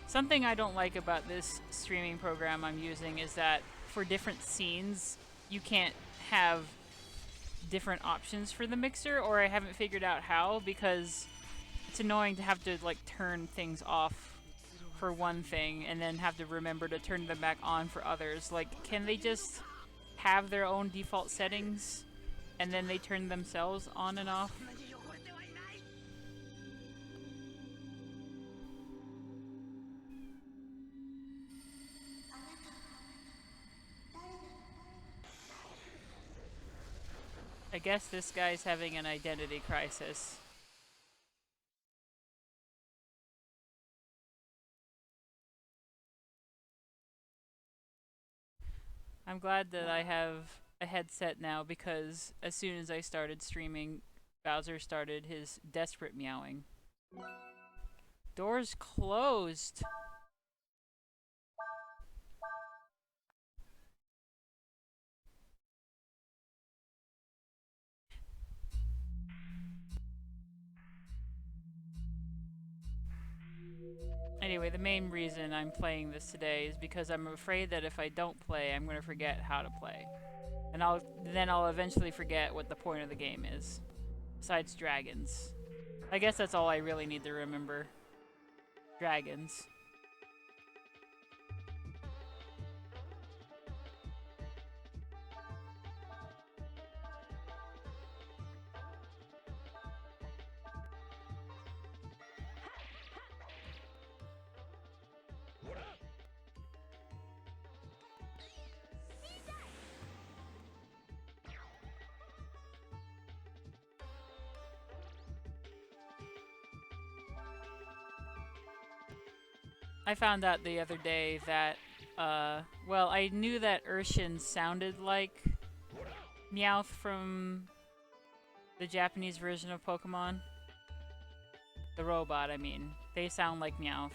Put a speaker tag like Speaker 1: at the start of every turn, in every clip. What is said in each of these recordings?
Speaker 1: Something I don't like about this streaming program I'm using is that for different scenes, you can't have different options for the mixer, or I haven't figured out how, because it's annoying to have to like turn things off for one thing and then have to remember to turn them back on for others. Like, can they just have their own default settings and then they turn themselves on and off? I guess this guy's having an identity crisis. I'm glad that I have a headset now, because as soon as I started streaming, Bowser started his desperate meowing. Doors closed. Anyway, the main reason I'm playing this today is because I'm afraid that if I don't play, I'm going to forget how to play. And I'll eventually forget what the point of the game is. Besides dragons. I guess that's all I really need to remember. Dragons. I found out the other day that, well, I knew that Urshin sounded like Meowth from the Japanese version of Pokemon. The robot, I mean. They sound like Meowth.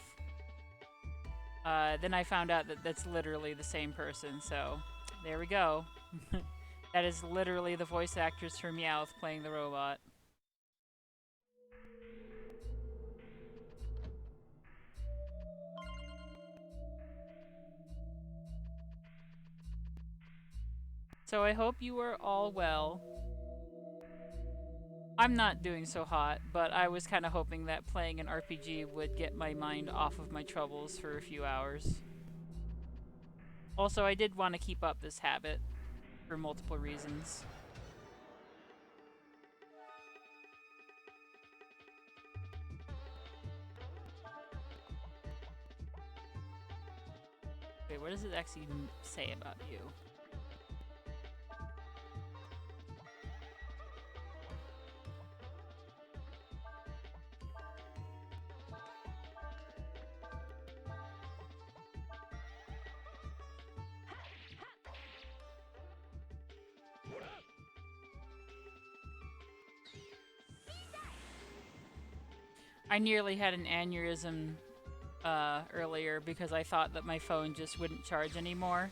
Speaker 1: Then I found out that that's literally the same person, so there we go. That is literally the voice actress for Meowth playing the robot. So I hope you are all well. I'm not doing so hot, but I was kind of hoping that playing an RPG would get my mind off of my troubles for a few hours. Also, I did want to keep up this habit for multiple reasons. Wait, what does it actually say about you? I nearly had an aneurysm earlier because I thought that my phone just wouldn't charge anymore.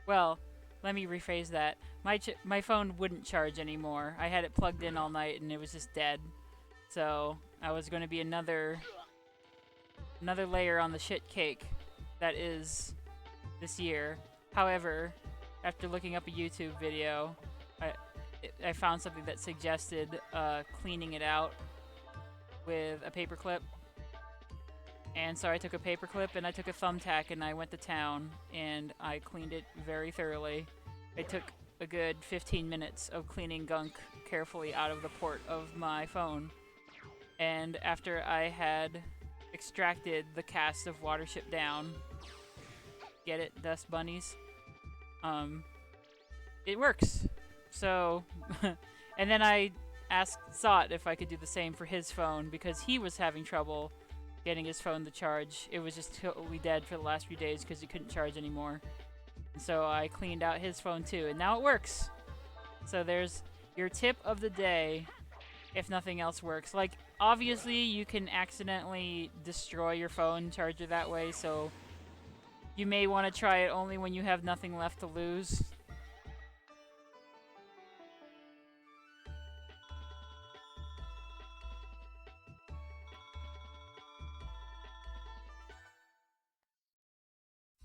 Speaker 1: Well, let me rephrase that. My phone wouldn't charge anymore. I had it plugged in all night and it was just dead. So I was going to be another layer on the shit cake that is this year. However, after looking up a YouTube video, I found something that suggested cleaning it out with a paperclip. And so I took a paperclip and I took a thumbtack and I went to town and I cleaned it very thoroughly. I took a good 15 minutes of cleaning gunk carefully out of the port of my phone. And after I had extracted the cast of Watership Down, get it, dust bunnies, it works. So, and then I asked Sot if I could do the same for his phone because he was having trouble getting his phone to charge. It was just totally dead for the last few days because he couldn't charge anymore. And so I cleaned out his phone too, and now it works. So there's your tip of the day if nothing else works. Like, obviously you can accidentally destroy your phone charger that way, so you may want to try it only when you have nothing left to lose.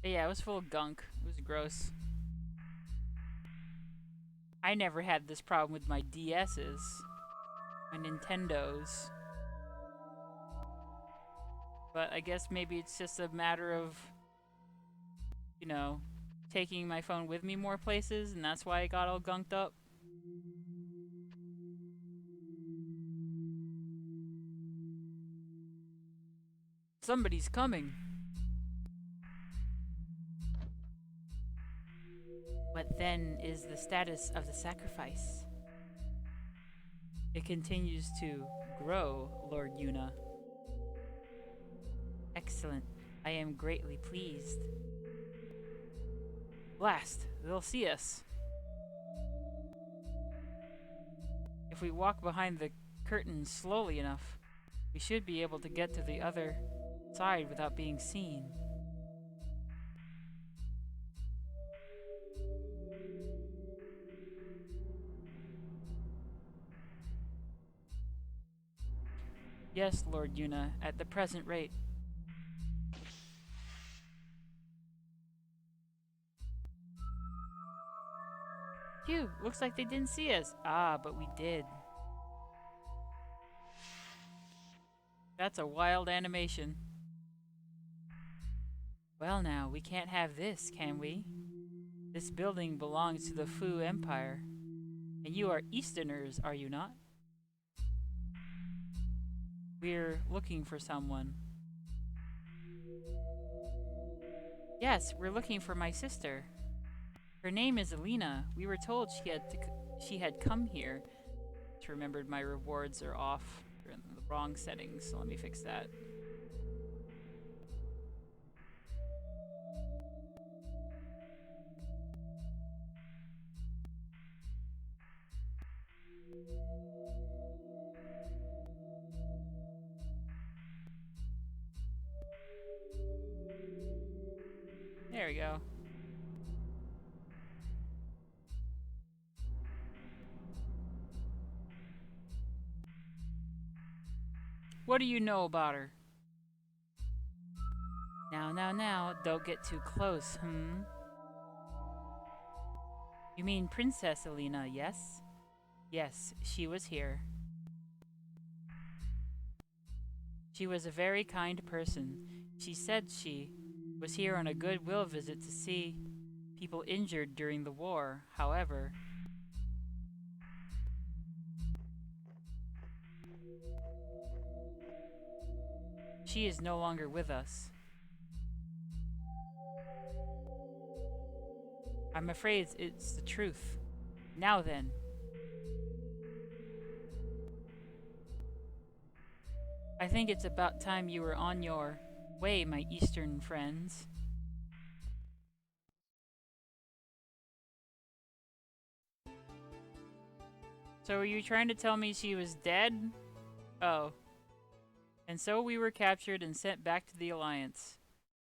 Speaker 1: But yeah, it was full of gunk. It was gross. I never had this problem with my DS's. My Nintendos. But I guess maybe it's just a matter of, you know, taking my phone with me more places, and that's why it got all gunked up. Somebody's coming. What then is the status of the sacrifice? It continues to grow, Lord Yuna. Excellent. I am greatly pleased. Blast! They'll see us. If we walk behind the curtain slowly enough, we should be able to get to the other side without being seen. Yes, Lord Yuna, at the present rate. Phew, looks like they didn't see us. Ah, but we did. That's a wild animation. Well now, we can't have this, can we? This building belongs to the Fu Empire. And you are Easterners, are you not? We're looking for someone. Yes, we're looking for my sister. Her name is Alina. We were told she had come here. Just remembered my rewards are off. They're in the wrong settings, so let me fix that. There we go. What do you know about her? Now, don't get too close, You mean Princess Alina, yes? Yes, she was here. She was a very kind person. She said she was here on a goodwill visit to see people injured during the war. However, she is no longer with us. I'm afraid it's the truth. Now then. I think it's about time you were on your way, my Eastern friends. So are you trying to tell me she was dead? Oh. And so we were captured and sent back to the Alliance.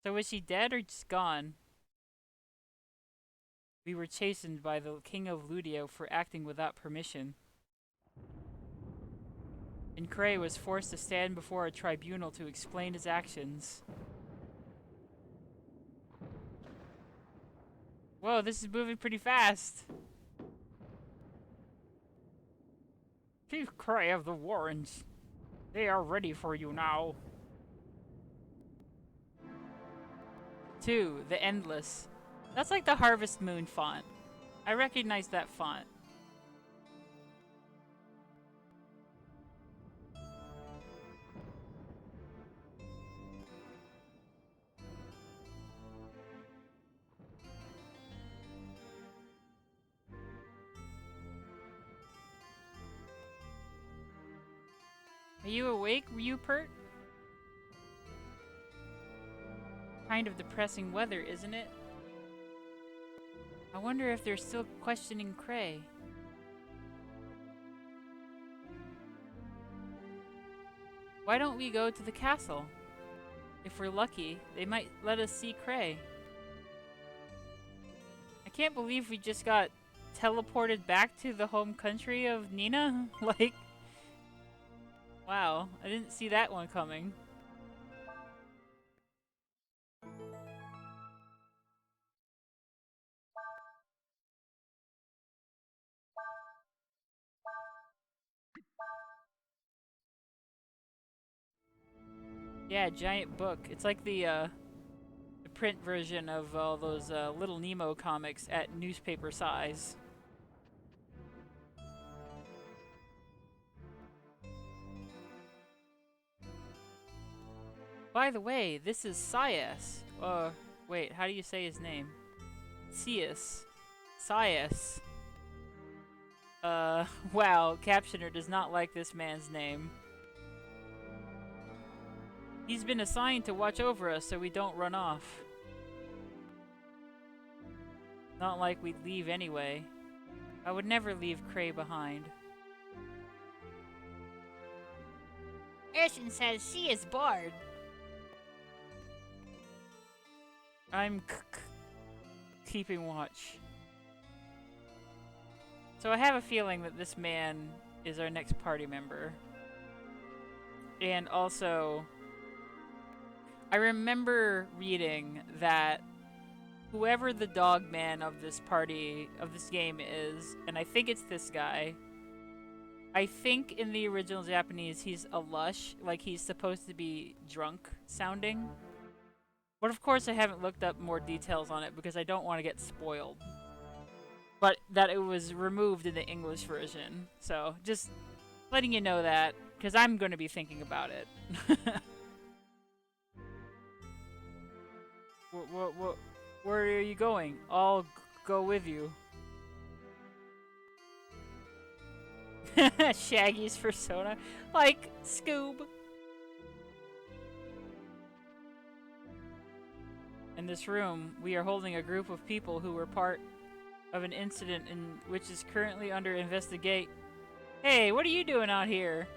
Speaker 1: So was she dead or just gone? We were chastened by the King of Ludio for acting without permission. And Cray was forced to stand before a tribunal to explain his actions. Whoa, this is moving pretty fast. Chief Cray of the Warrens. They are ready for you now. 2. The Endless. That's like the Harvest Moon font. I recognize that font. Are you awake, Rupert? Kind of depressing weather, isn't it? I wonder if they're still questioning Cray. Why don't we go to the castle? If we're lucky, they might let us see Cray. I can't believe we just got teleported back to the home country of Nina. Like, wow, I didn't see that one coming. Yeah, giant book. It's like the print version of all those Little Nemo comics at newspaper size. By the way, this is Sias. Wait, how do you say his name? Sias. Sias. Wow, Captioner does not like this man's name. He's been assigned to watch over us so we don't run off. Not like we'd leave anyway. I would never leave Cray behind.
Speaker 2: Erson says she is bored.
Speaker 1: I'm keeping watch. So I have a feeling that this man is our next party member. And also, I remember reading that whoever the dog man of this party, of this game is, and I think it's this guy, I think in the original Japanese he's a lush, like he's supposed to be drunk sounding. But of course I haven't looked up more details on it because I don't want to get spoiled. But that it was removed in the English version. So just letting you know that, because I'm going to be thinking about it. Where are you going? I'll go with you. Shaggy's persona? Like, Scoob. In this room, we are holding a group of people who were part of an incident in which is currently under investigate. Hey, what are you doing out here?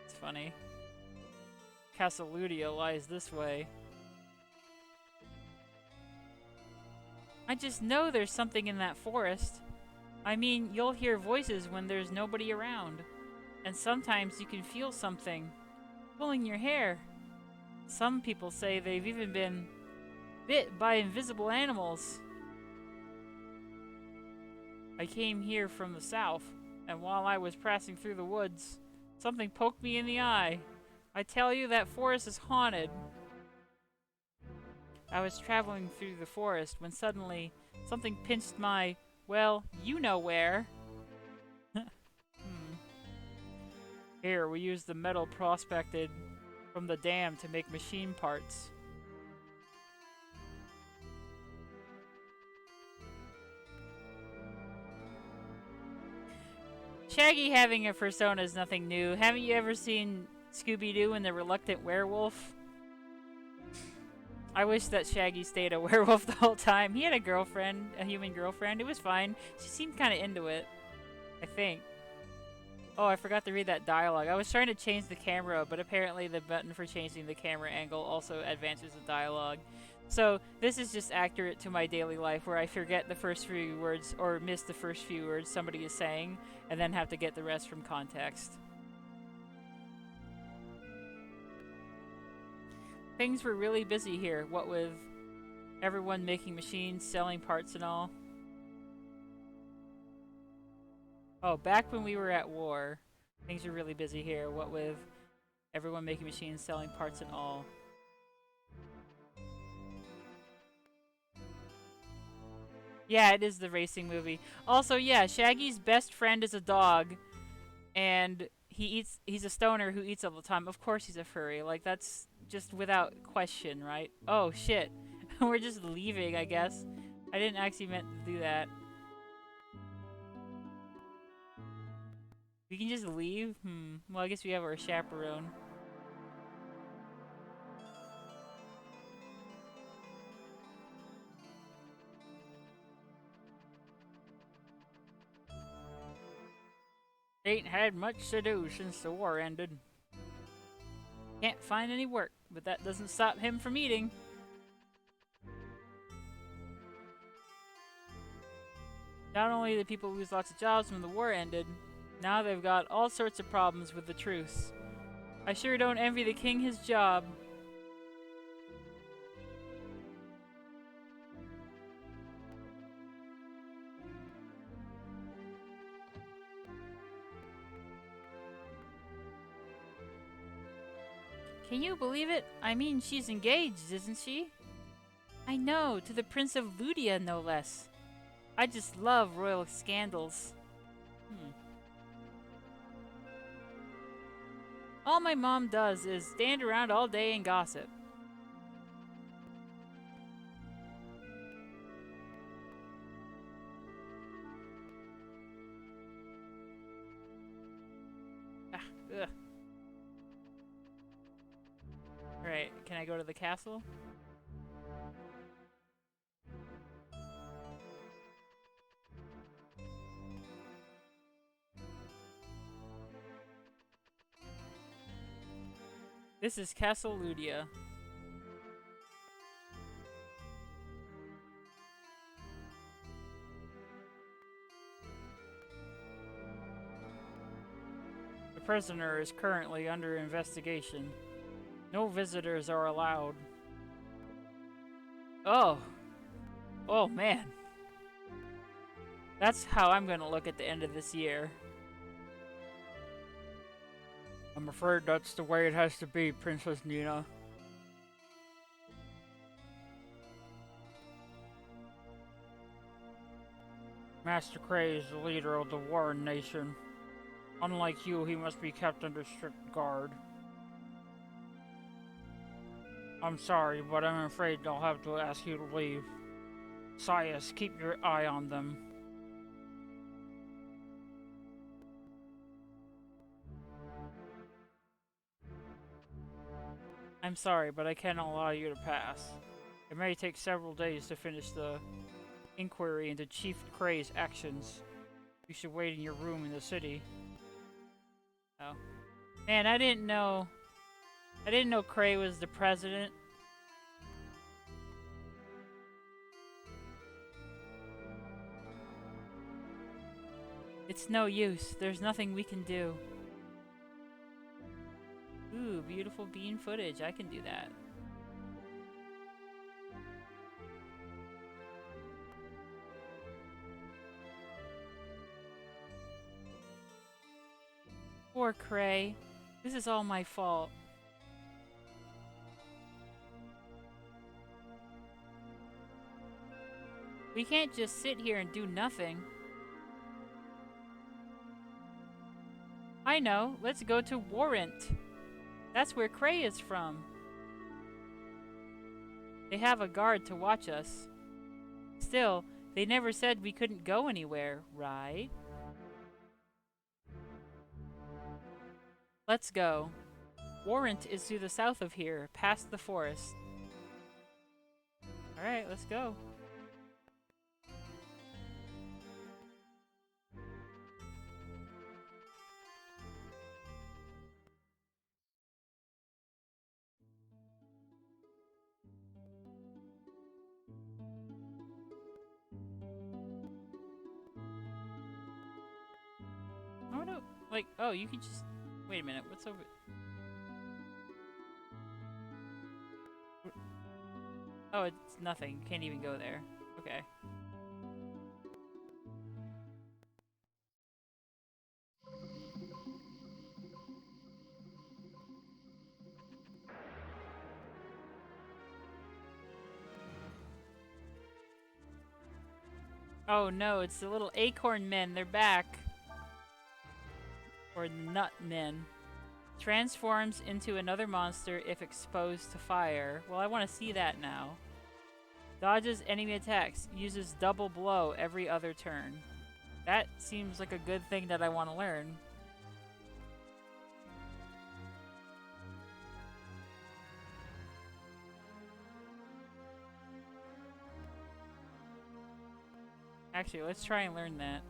Speaker 1: It's funny. Casaludia lies this way. I just know there's something in that forest. I mean, you'll hear voices when there's nobody around. And sometimes you can feel something pulling your hair. Some people say they've even been bit by invisible animals. I came here from the south, and while I was passing through the woods, something poked me in the eye. I tell you, that forest is haunted. I was traveling through the forest when suddenly something pinched my, well, you know where. Here, we use the metal prospected from the dam to make machine parts. Shaggy having a persona is nothing new. Haven't you ever seen Scooby-Doo and the Reluctant Werewolf? I wish that Shaggy stayed a werewolf the whole time. He had a girlfriend, a human girlfriend. It was fine. She seemed kind of into it, I think. Oh, I forgot to read that dialogue. I was trying to change the camera, but apparently the button for changing the camera angle also advances the dialogue. So this is just accurate to my daily life, where I forget the first few words or miss the first few words somebody is saying and then have to get the rest from context. Things were really busy here, what with everyone making machines, selling parts and all. Oh, back when we were at war, things were really busy here, what with everyone making machines, selling parts and all. Yeah, it is the racing movie. Also, yeah, Shaggy's best friend is a dog, and he's a stoner who eats all the time. Of course he's a furry. Like, that's just without question, right? Oh, shit. We're just leaving, I guess. I didn't actually meant to do that. We can just leave? Well, I guess we have our chaperone. Ain't had much to do since the war ended. Can't find any work, but that doesn't stop him from eating. Not only did people lose lots of jobs when the war ended, now they've got all sorts of problems with the truce. I sure don't envy the king his job. Can you believe it? I mean, she's engaged, isn't she? I know, to the Prince of Ludia, no less. I just love royal scandals. All my mom does is stand around all day and gossip. Ugh. Alright, can I go to the castle? This is Castle Ludia. The prisoner is currently under investigation. No visitors are allowed. Oh. Oh, man. That's how I'm gonna look at the end of this year. I'm afraid that's the way it has to be, Princess Nina. Master Cray is the leader of the Warren Nation. Unlike you, he must be kept under strict guard. I'm sorry, but I'm afraid I'll have to ask you to leave. Sias, keep your eye on them. I'm sorry, but I can't allow you to pass. It may take several days to finish the inquiry into Chief Cray's actions. You should wait in your room in the city. Oh. Man, I didn't know Cray was the president. It's no use. There's nothing we can do. Ooh, beautiful bean footage. I can do that. Poor Cray. This is all my fault. We can't just sit here and do nothing. I know. Let's go to Warrant. That's where Cray is from. They have a guard to watch us. Still, they never said we couldn't go anywhere, right? Let's go. Warrant is to the south of here, past the forest. Alright, let's go. Oh no, like, oh, you can just... Wait a minute, what's over... Oh, it's nothing. Can't even go there. Okay. Oh no, it's the little acorn men. They're back. Or nut men. Transforms into another monster if exposed to fire. Well, I want to see that now. Dodges enemy attacks. Uses double blow every other turn. That seems like a good thing that I want to learn. Actually, let's try and learn that.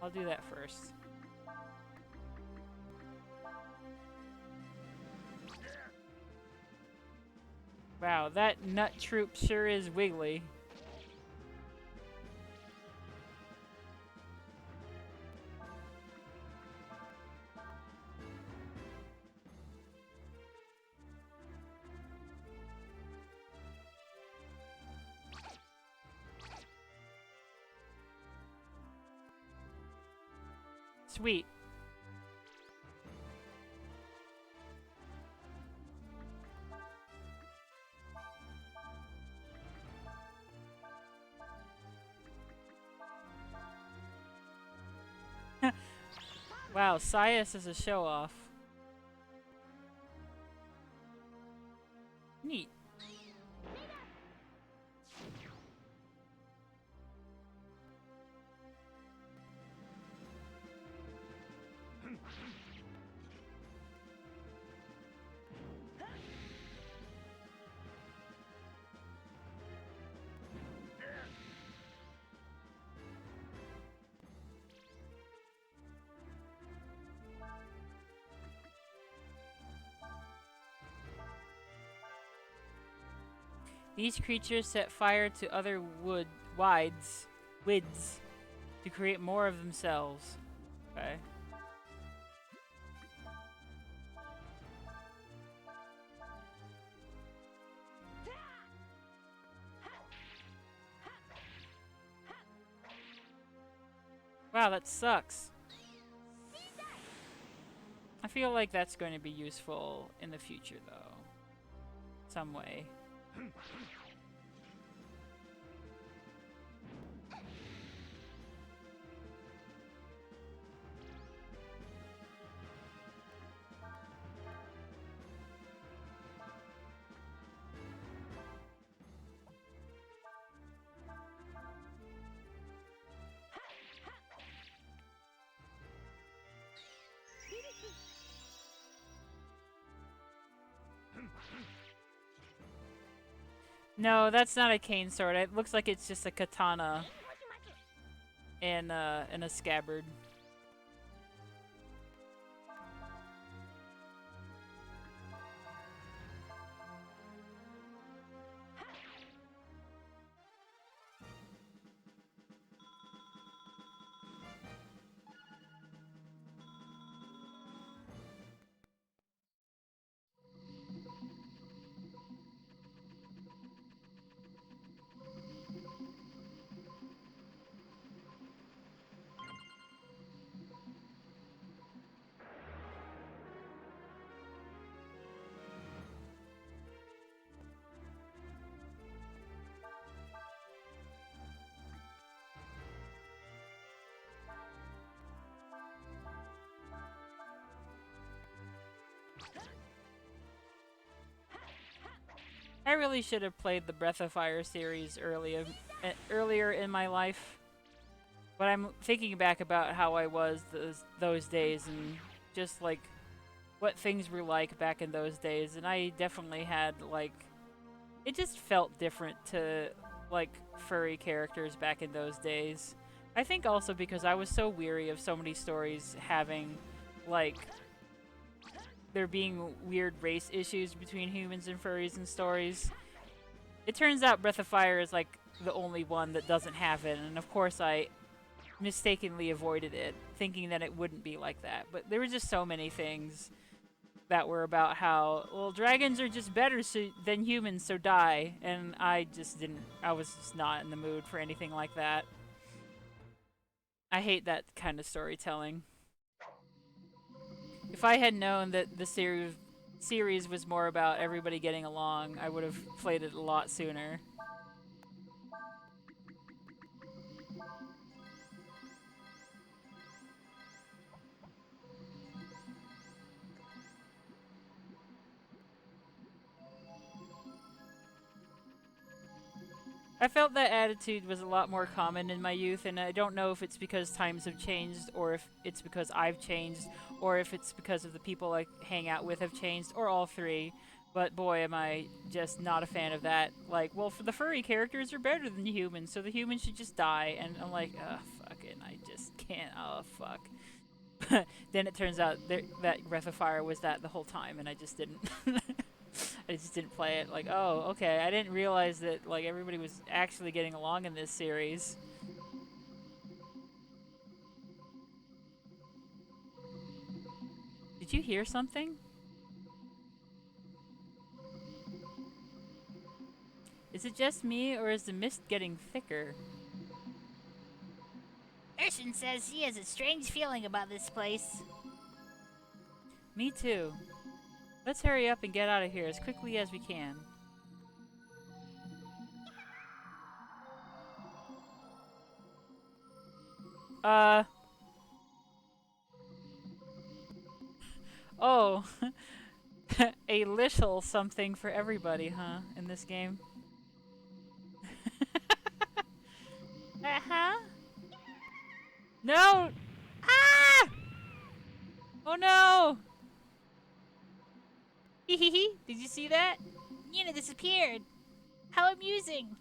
Speaker 1: I'll do that first. Wow, that nut troop sure is wiggly. Sweet. Wow, Sias is a show-off. Neat. These creatures set fire to other wids to create more of themselves. Okay. Wow, that sucks. I feel like that's going to be useful in the future, though. Some way. No, that's not a cane sword. It looks like it's just a katana and a scabbard. I really should have played the Breath of Fire series earlier in my life. But I'm thinking back about how I was those days and just like what things were like back in those days, and I definitely had like it just felt different to like furry characters back in those days. I think also because I was so weary of so many stories having like there being weird race issues between humans and furries in stories. It turns out Breath of Fire is like the only one that doesn't have it, and of course I mistakenly avoided it, thinking that it wouldn't be like that. But there were just so many things that were about how, well, dragons are just better than humans, so die. And I just didn't, I was just not in the mood for anything like that. I hate that kind of storytelling. If I had known that the series was more about everybody getting along, I would have played it a lot sooner. I felt that attitude was a lot more common in my youth, and I don't know if it's because times have changed, or if it's because I've changed, or if it's because of the people I hang out with have changed, or all three. But boy, am I just not a fan of that. Like, well, for the furry characters are better than the humans, so the humans should just die. And I'm like, ugh, fucking, I just can't. Oh, fuck. Then it turns out that Breath of Fire was that the whole time, and I just didn't. I just didn't play it. Like, oh, okay. I didn't realize that like everybody was actually getting along in this series. Did you hear something? Is it just me, or is the mist getting thicker?
Speaker 2: Urshan says he has a strange feeling about this place.
Speaker 1: Me too. Let's hurry up and get out of here as quickly as we can. Oh, a little something for everybody, huh? In this game.
Speaker 2: Uh-huh.
Speaker 1: No! Ah! Oh no!
Speaker 2: Hee hee hee.
Speaker 1: Did you see that?
Speaker 2: Nina disappeared. How amusing.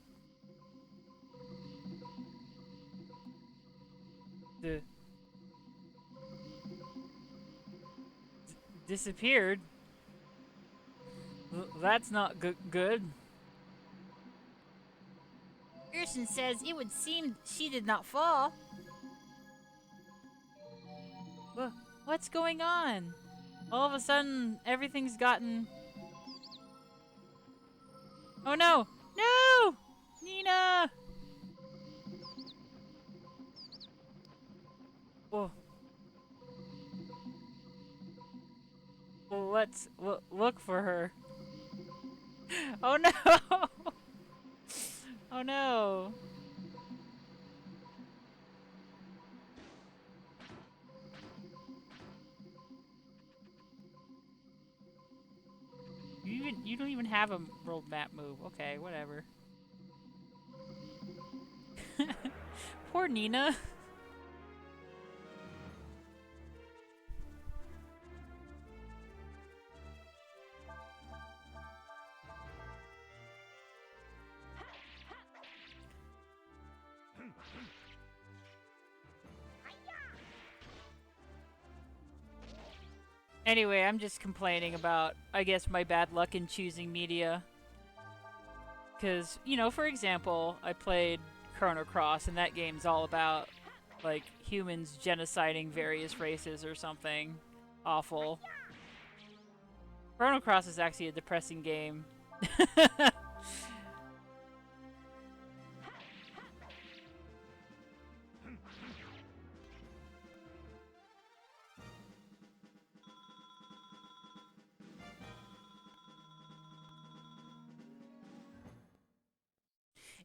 Speaker 1: The disappeared. That's not good.
Speaker 2: Urshan says it would seem she did not fall.
Speaker 1: What's going on? All of a sudden, everything's gotten. Oh no! No! Nina! Oh. Well, let's look for her. Oh no! Oh no! You don't even have a rolled map move. Okay, whatever. Poor Nina. Anyway, I'm just complaining about, I guess, my bad luck in choosing media. Because, you know, for example, I played Chrono Cross, and that game's all about, like, humans genociding various races or something awful. Chrono Cross is actually a depressing game.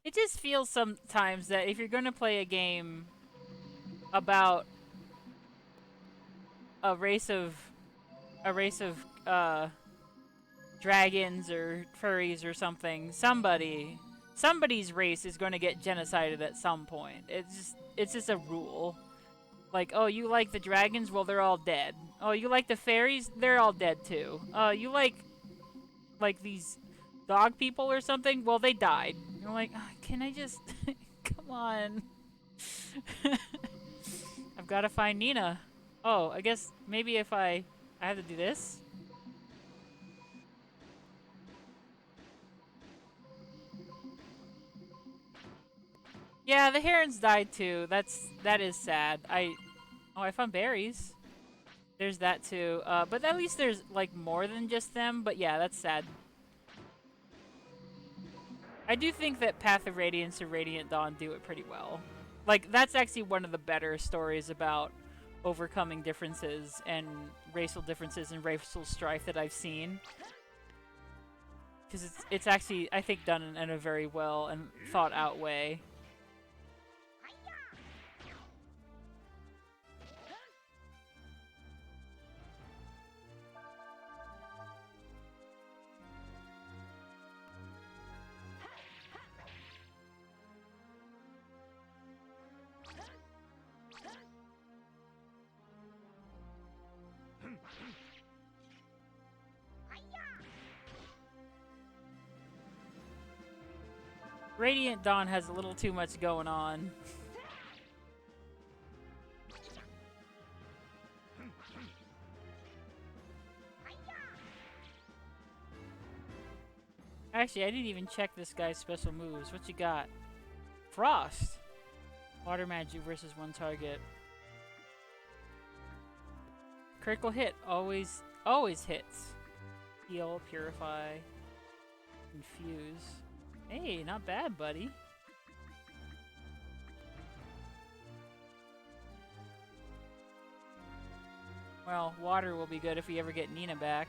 Speaker 1: It just feels sometimes that if you're going to play a game about a race of dragons or furries or something, somebody's race is going to get genocided at some point. It's just a rule. Like, oh, you like the dragons? Well, they're all dead. Oh, you like the fairies? They're all dead too. You like these dog people or something? Well, they died. You're like, "Ah, can I just come on?" I've got to find Nina. Oh, I guess maybe if I have to do this. Yeah, the herons died too. That is sad. I found berries. There's that too. But at least there's like more than just them. But yeah, that's sad. I do think that Path of Radiance or Radiant Dawn do it pretty well. Like, that's actually one of the better stories about overcoming differences and racial differences and racial strife that I've seen. Because it's actually, I think, done in a very well and thought out way. Radiant Dawn has a little too much going on. Actually, I didn't even check this guy's special moves. What you got? Frost. Water magic versus one target. Critical hit. Always hits. Heal, purify, infuse. Hey, not bad, buddy. Well, water will be good if we ever get Nina back.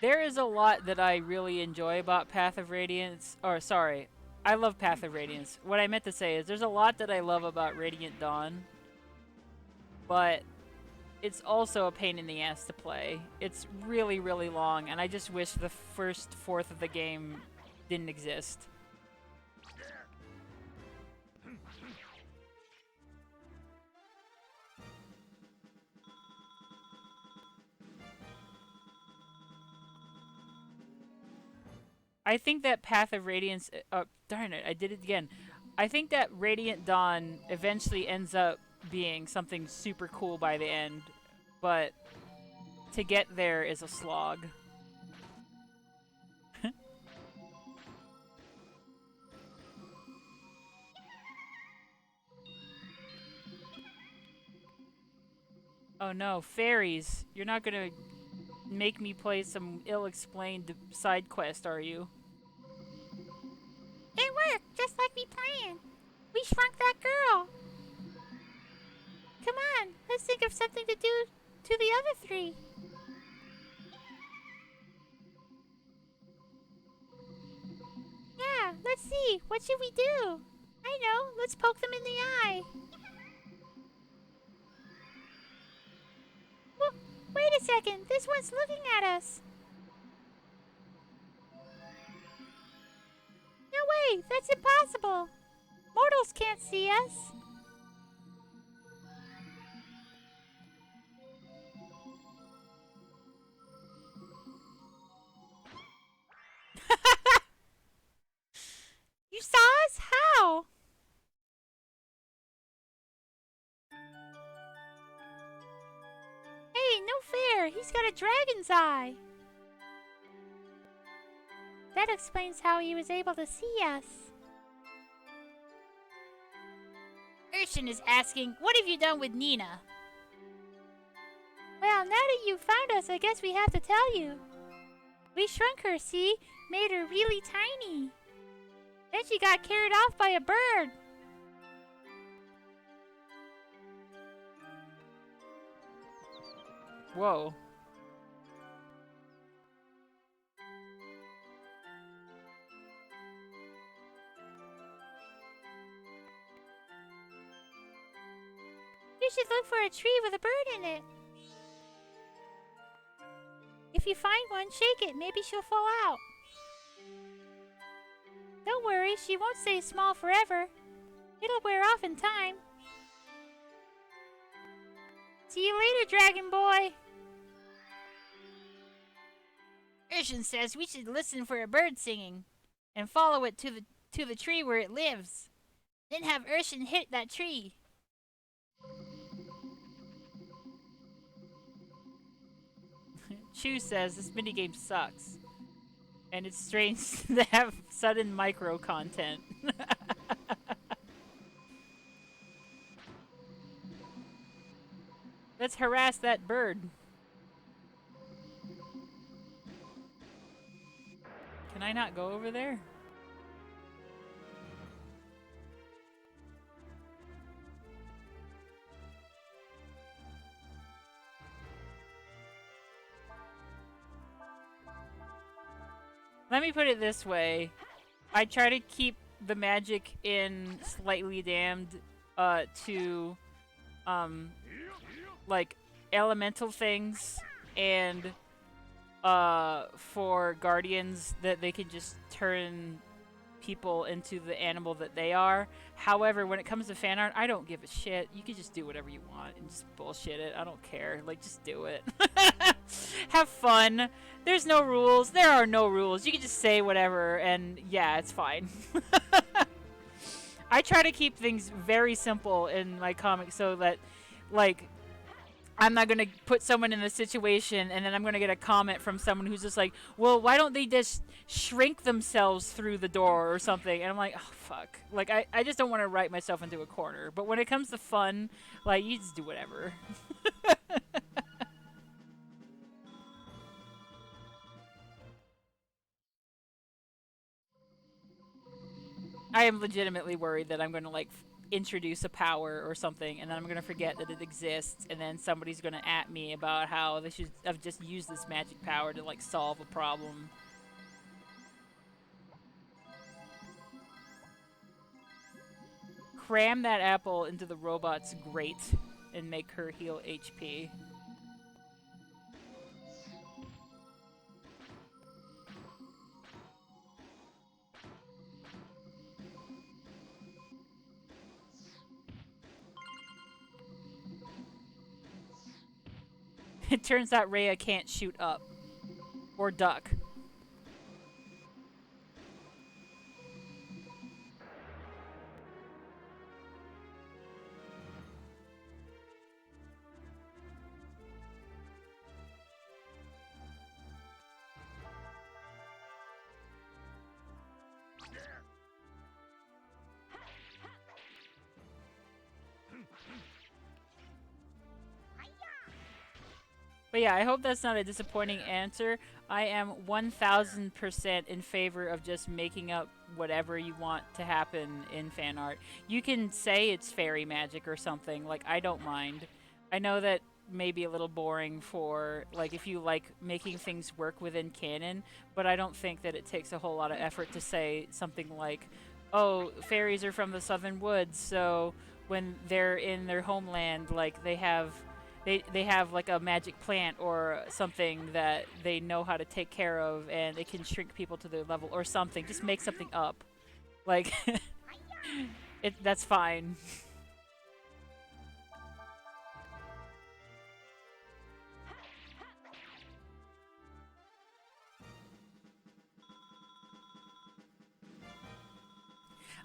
Speaker 1: There is a lot that I really enjoy about Path of Radiance. Or, sorry. I love Path of Radiance. What I meant to say is there's a lot that I love about Radiant Dawn, but it's also a pain in the ass to play. It's really, really long, and I just wish the first fourth of the game didn't exist. I think that Path of Radiance... darn it, I did it again. I think that Radiant Dawn eventually ends up being something super cool by the end, but to get there is a slog. Oh no, fairies. You're not gonna make me play some ill-explained side quest, are you?
Speaker 2: It worked, just like we planned. We shrunk that girl. Come on, let's think of something to do to the other three. Yeah, let's see. What should we do? I know, let's poke them in the eye. Well, wait a second. This one's looking at us. No way, that's impossible. Mortals can't see us. You saw us? How? Hey, no fair. He's got a dragon's eye. That explains how he was able to see us.
Speaker 3: Urshan is asking, what have you done with Nina?
Speaker 2: Well, now that you found us, I guess we have to tell you. We shrunk her, see? Made her really tiny. Then she got carried off by a bird.
Speaker 1: Whoa.
Speaker 2: You should look for a tree with a bird in it. If you find one, shake it. Maybe she'll fall out. Don't worry, she won't stay small forever. It'll wear off in time. See you later, Dragon Boy.
Speaker 3: Urshan says we should listen for a bird singing and follow it to the tree where it lives. Then have Urshan hit that tree.
Speaker 1: Chu says this minigame sucks. And it's strange to have sudden micro content. Let's harass that bird. Can I not go over there? Let me put it this way. I try to keep the magic in Slightly Damned to like elemental things, and for guardians that they can just turn people into the animal that they are. However, when it comes to fan art, I don't give a shit. You can just do whatever you want and just bullshit it. I don't care. Like, just do it. Have fun. There's no rules. There are no rules. You can just say whatever, and yeah, it's fine. I try to keep things very simple in my comics so that, like, I'm not going to put someone in a situation and then I'm going to get a comment from someone who's just like, well, why don't they just shrink themselves through the door or something? And I'm like, oh, fuck. Like, I just don't want to write myself into a corner. But when it comes to fun, like, you just do whatever. I am legitimately worried that I'm going to, like, introduce a power or something, and then I'm going to forget that it exists, and then somebody's going to at me about how they should have just used this magic power to, like, solve a problem. cram that apple into the robot's grate and make her heal HP. It turns out Rhea can't shoot up. Or duck. But yeah, I hope that's not a disappointing answer. I am 1000% in favor of just making up whatever you want to happen in fan art. You can say it's fairy magic or something, like, I don't mind. I know that may be a little boring for, like, if you like making things work within canon, but I don't think that it takes a whole lot of effort to say something like, oh, fairies are from the southern woods, so when they're in their homeland, like, they have like a magic plant or something that they know how to take care of, and it can shrink people to their level or something. Just make something up. Like, that's fine.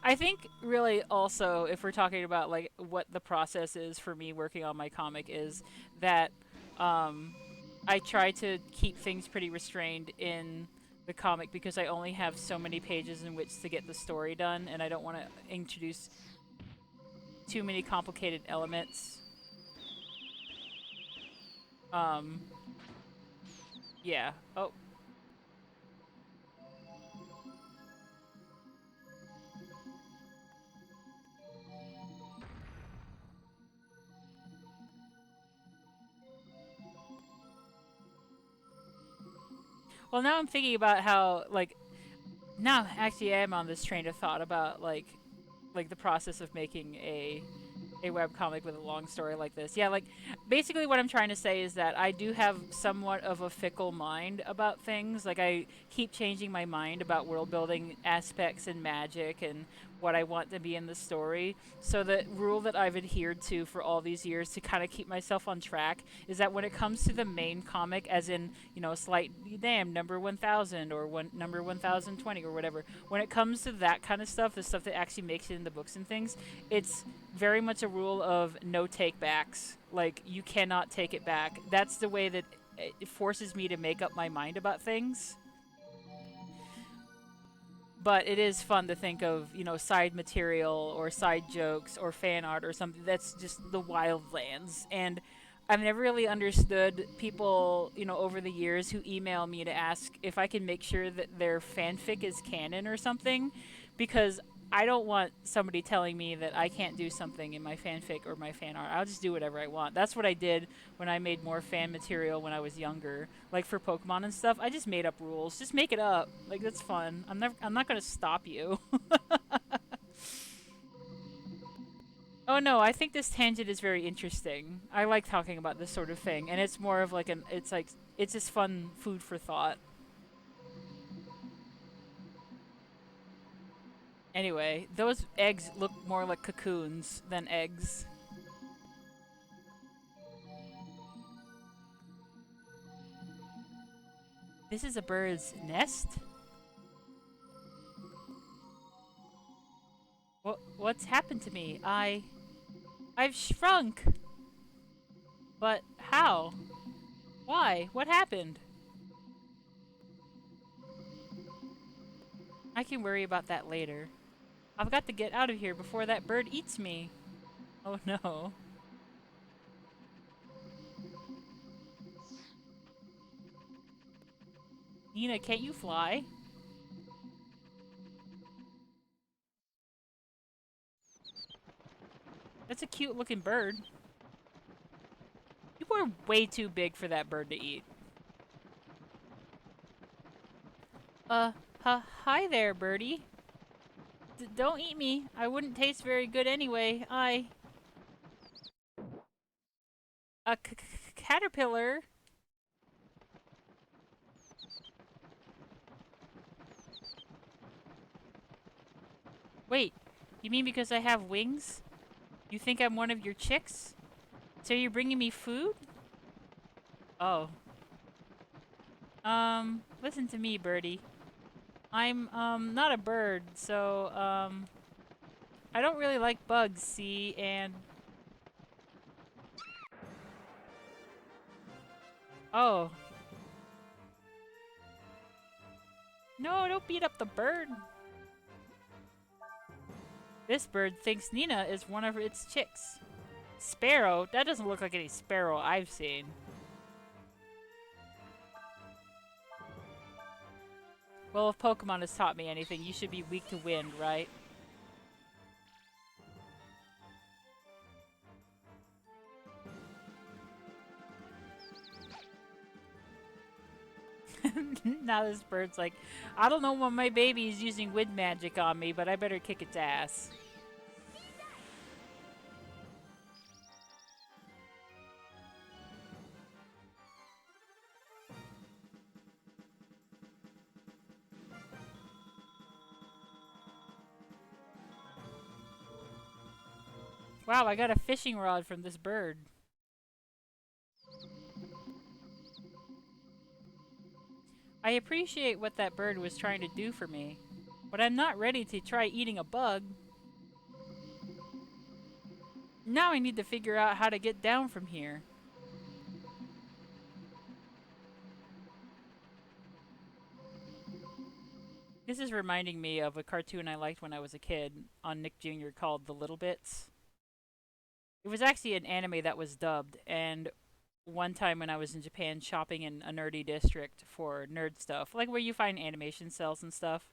Speaker 1: I think really also, if we're talking about like what the process is for me working on my comic, is that I try to keep things pretty restrained in the comic because I only have so many pages in which to get the story done, and I don't want to introduce too many complicated elements. Yeah. Oh. Well, now I'm thinking about how, like, now actually I am on this train of thought about, like the process of making a webcomic with a long story like this. Yeah, like, basically what I'm trying to say is that I do have somewhat of a fickle mind about things. Like, I keep changing my mind about world building aspects and magic and what I want to be in the story. So the rule that I've adhered to for all these years to kind of keep myself on track is that when it comes to the main comic, as in, you know, slight damn number 1000 or number 1020 or whatever, when it comes to that kind of stuff, the stuff that actually makes it in the books and things, it's very much a rule of no take backs. Like, you cannot take it back. That's the way that it forces me to make up my mind about things. But it is fun to think of, you know, side material or side jokes or fan art or something that's just the wildlands. And I've never really understood people, you know, over the years who email me to ask if I can make sure that their fanfic is canon or something, because I don't want somebody telling me that I can't do something in my fanfic or my fan art. I'll just do whatever I want. That's what I did when I made more fan material when I was younger. Like for Pokemon and stuff, I just made up rules. Just make it up. Like, that's fun. I'm not going to stop you. Oh no, I think this tangent is very interesting. I like talking about this sort of thing, and it's more of like it's just fun food for thought. Anyway, those eggs look more like cocoons than eggs. This is a bird's nest? What's happened to me? I've shrunk. But how? Why? What happened? I can worry about that later. I've got to get out of here before that bird eats me. Oh no. Nina, can't you fly? That's a cute looking bird. You are way too big for that bird to eat. Hi there, birdie. Don't eat me. I wouldn't taste very good anyway. A caterpillar? Wait, you mean because I have wings? You think I'm one of your chicks? So you're bringing me food? Oh. Listen to me, birdie. I'm, not a bird, so, I don't really like bugs, see, and... Oh. No, don't beat up the bird. This bird thinks Nina is one of its chicks. Sparrow? That doesn't look like any sparrow I've seen. Well, if Pokemon has taught me anything, you should be weak to wind, right? Now this bird's like, I don't know when my baby is using wind magic on me, but I better kick its ass. Wow, I got a fishing rod from this bird. I appreciate what that bird was trying to do for me, but I'm not ready to try eating a bug. Now I need to figure out how to get down from here. This is reminding me of a cartoon I liked when I was a kid on Nick Jr. called The Little Bits. It was actually an anime that was dubbed, and one time when I was in Japan shopping in a nerdy district for nerd stuff, like where you find animation cells and stuff,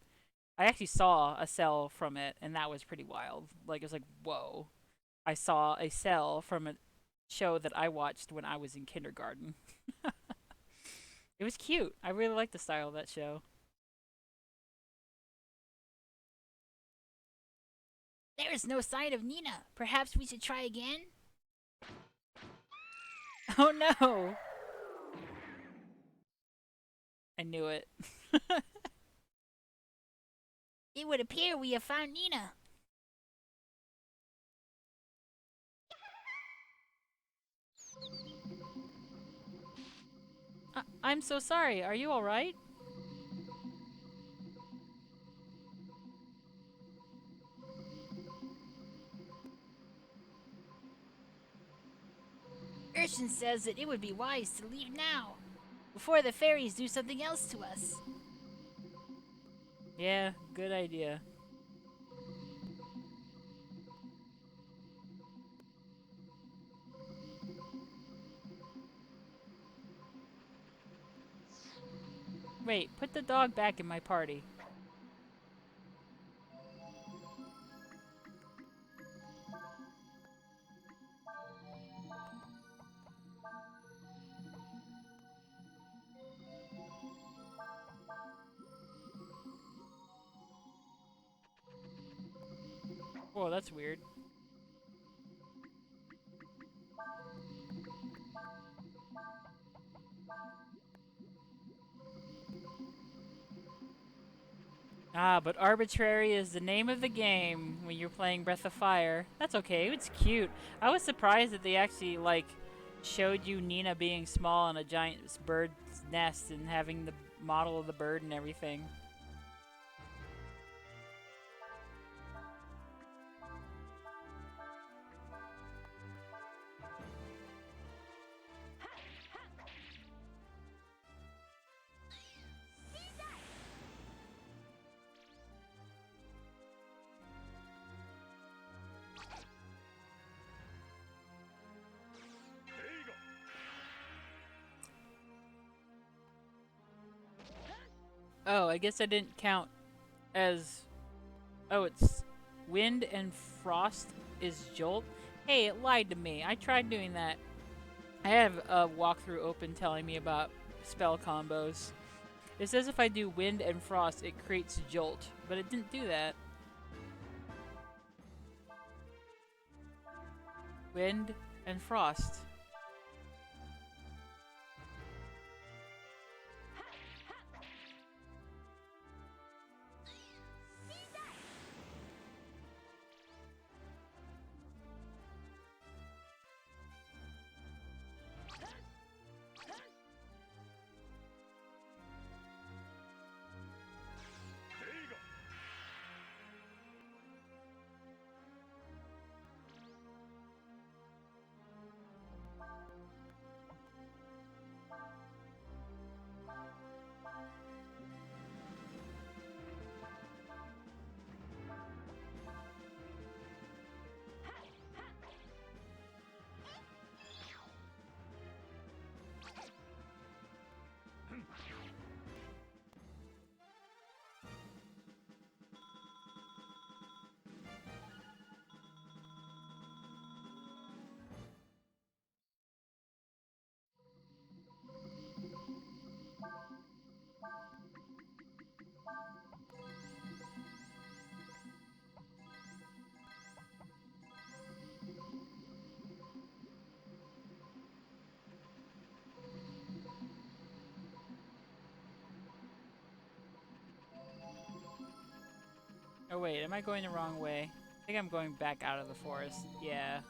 Speaker 1: I actually saw a cell from it, and that was pretty wild. Like, it was like, whoa. I saw a cell from a show that I watched when I was in kindergarten. It was cute. I really liked the style of that show.
Speaker 3: There is no sign of Nina. Perhaps we should try again?
Speaker 1: Oh no! I knew it.
Speaker 3: It would appear we have found Nina.
Speaker 1: I'm so sorry. Are you alright?
Speaker 3: Urshan says that it would be wise to leave now, before the fairies do something else to us.
Speaker 1: Yeah, good idea. Wait, put the dog back in my party. Whoa, that's weird. Ah, but arbitrary is the name of the game when you're playing Breath of Fire. That's okay, it's cute. I was surprised that they actually, like, showed you Nina being small in a giant bird's nest and having the model of the bird and everything. Oh, I guess I didn't count as... Oh, it's wind and frost is jolt? Hey, it lied to me. I tried doing that. I have a walkthrough open telling me about spell combos. It says if I do wind and frost, it creates jolt, but it didn't do that. Wind and frost. Oh wait, am I going the wrong way? I think I'm going back out of the forest. Yeah.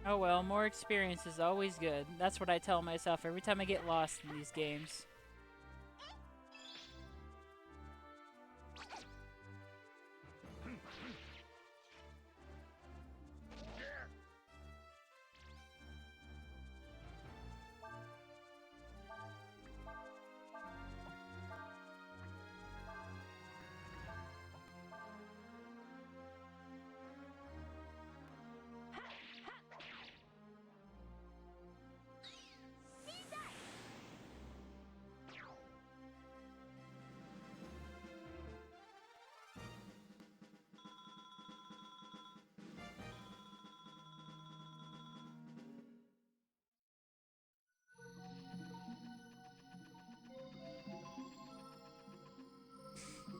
Speaker 1: Oh well, more experience is always good. That's what I tell myself every time I get lost in these games.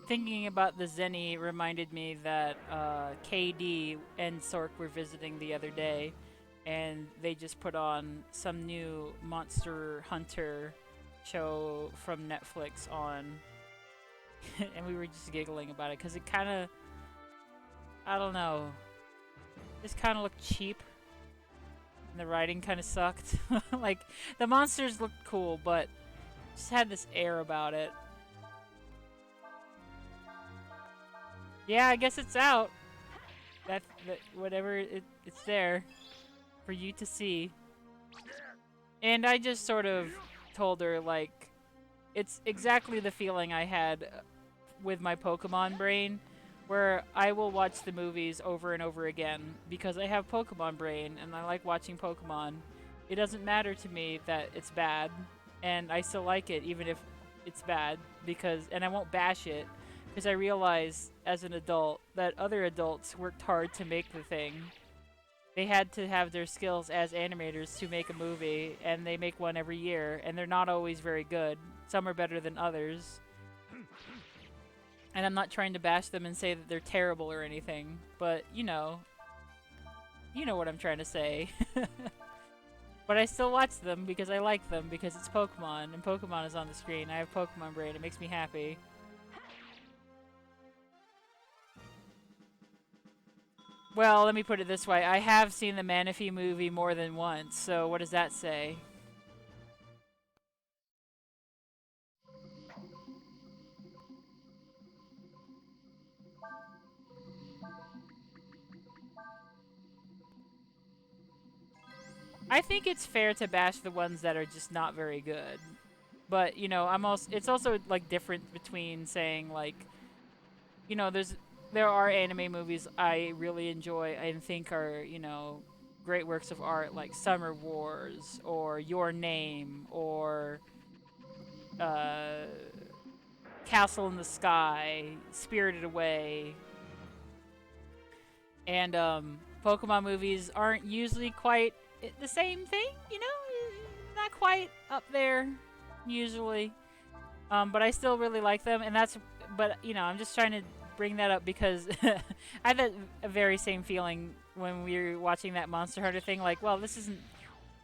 Speaker 1: Thinking about the Zenny reminded me that KD and Sork were visiting the other day, and they just put on some new Monster Hunter show from Netflix on, and we were just giggling about it because it kind of, I don't know, just kind of looked cheap, and the writing kind of sucked. Like, the monsters looked cool, but just had this air about it. Yeah, I guess it's out. That whatever it's there for you to see. And I just sort of told her, like, it's exactly the feeling I had with my Pokemon brain, where I will watch the movies over and over again because I have Pokemon brain and I like watching Pokemon. It doesn't matter to me that it's bad, and I still like it even if it's bad, and I won't bash it. Because I realized as an adult that other adults worked hard to make the thing. They had to have their skills as animators to make a movie, and they make one every year, and they're not always very good. Some are better than others. And I'm not trying to bash them and say that they're terrible or anything, but you know what I'm trying to say. But I still watch them because I like them, because it's Pokemon, and Pokemon is on the screen. I have Pokemon brain, it makes me happy. Well, let me put it this way. I have seen the Manaphy movie more than once, so what does that say? I think it's fair to bash the ones that are just not very good. But, you know, it's also like different between saying like, you know, there are anime movies I really enjoy and think are, you know, great works of art, like Summer Wars or Your Name or Castle in the Sky, Spirited Away. And Pokemon movies aren't usually quite the same thing, you know? Not quite up there usually. But I still really like them, and that's but you know, I'm just trying to bring that up because I had that a very same feeling when we were watching that Monster Hunter thing. Like, well, this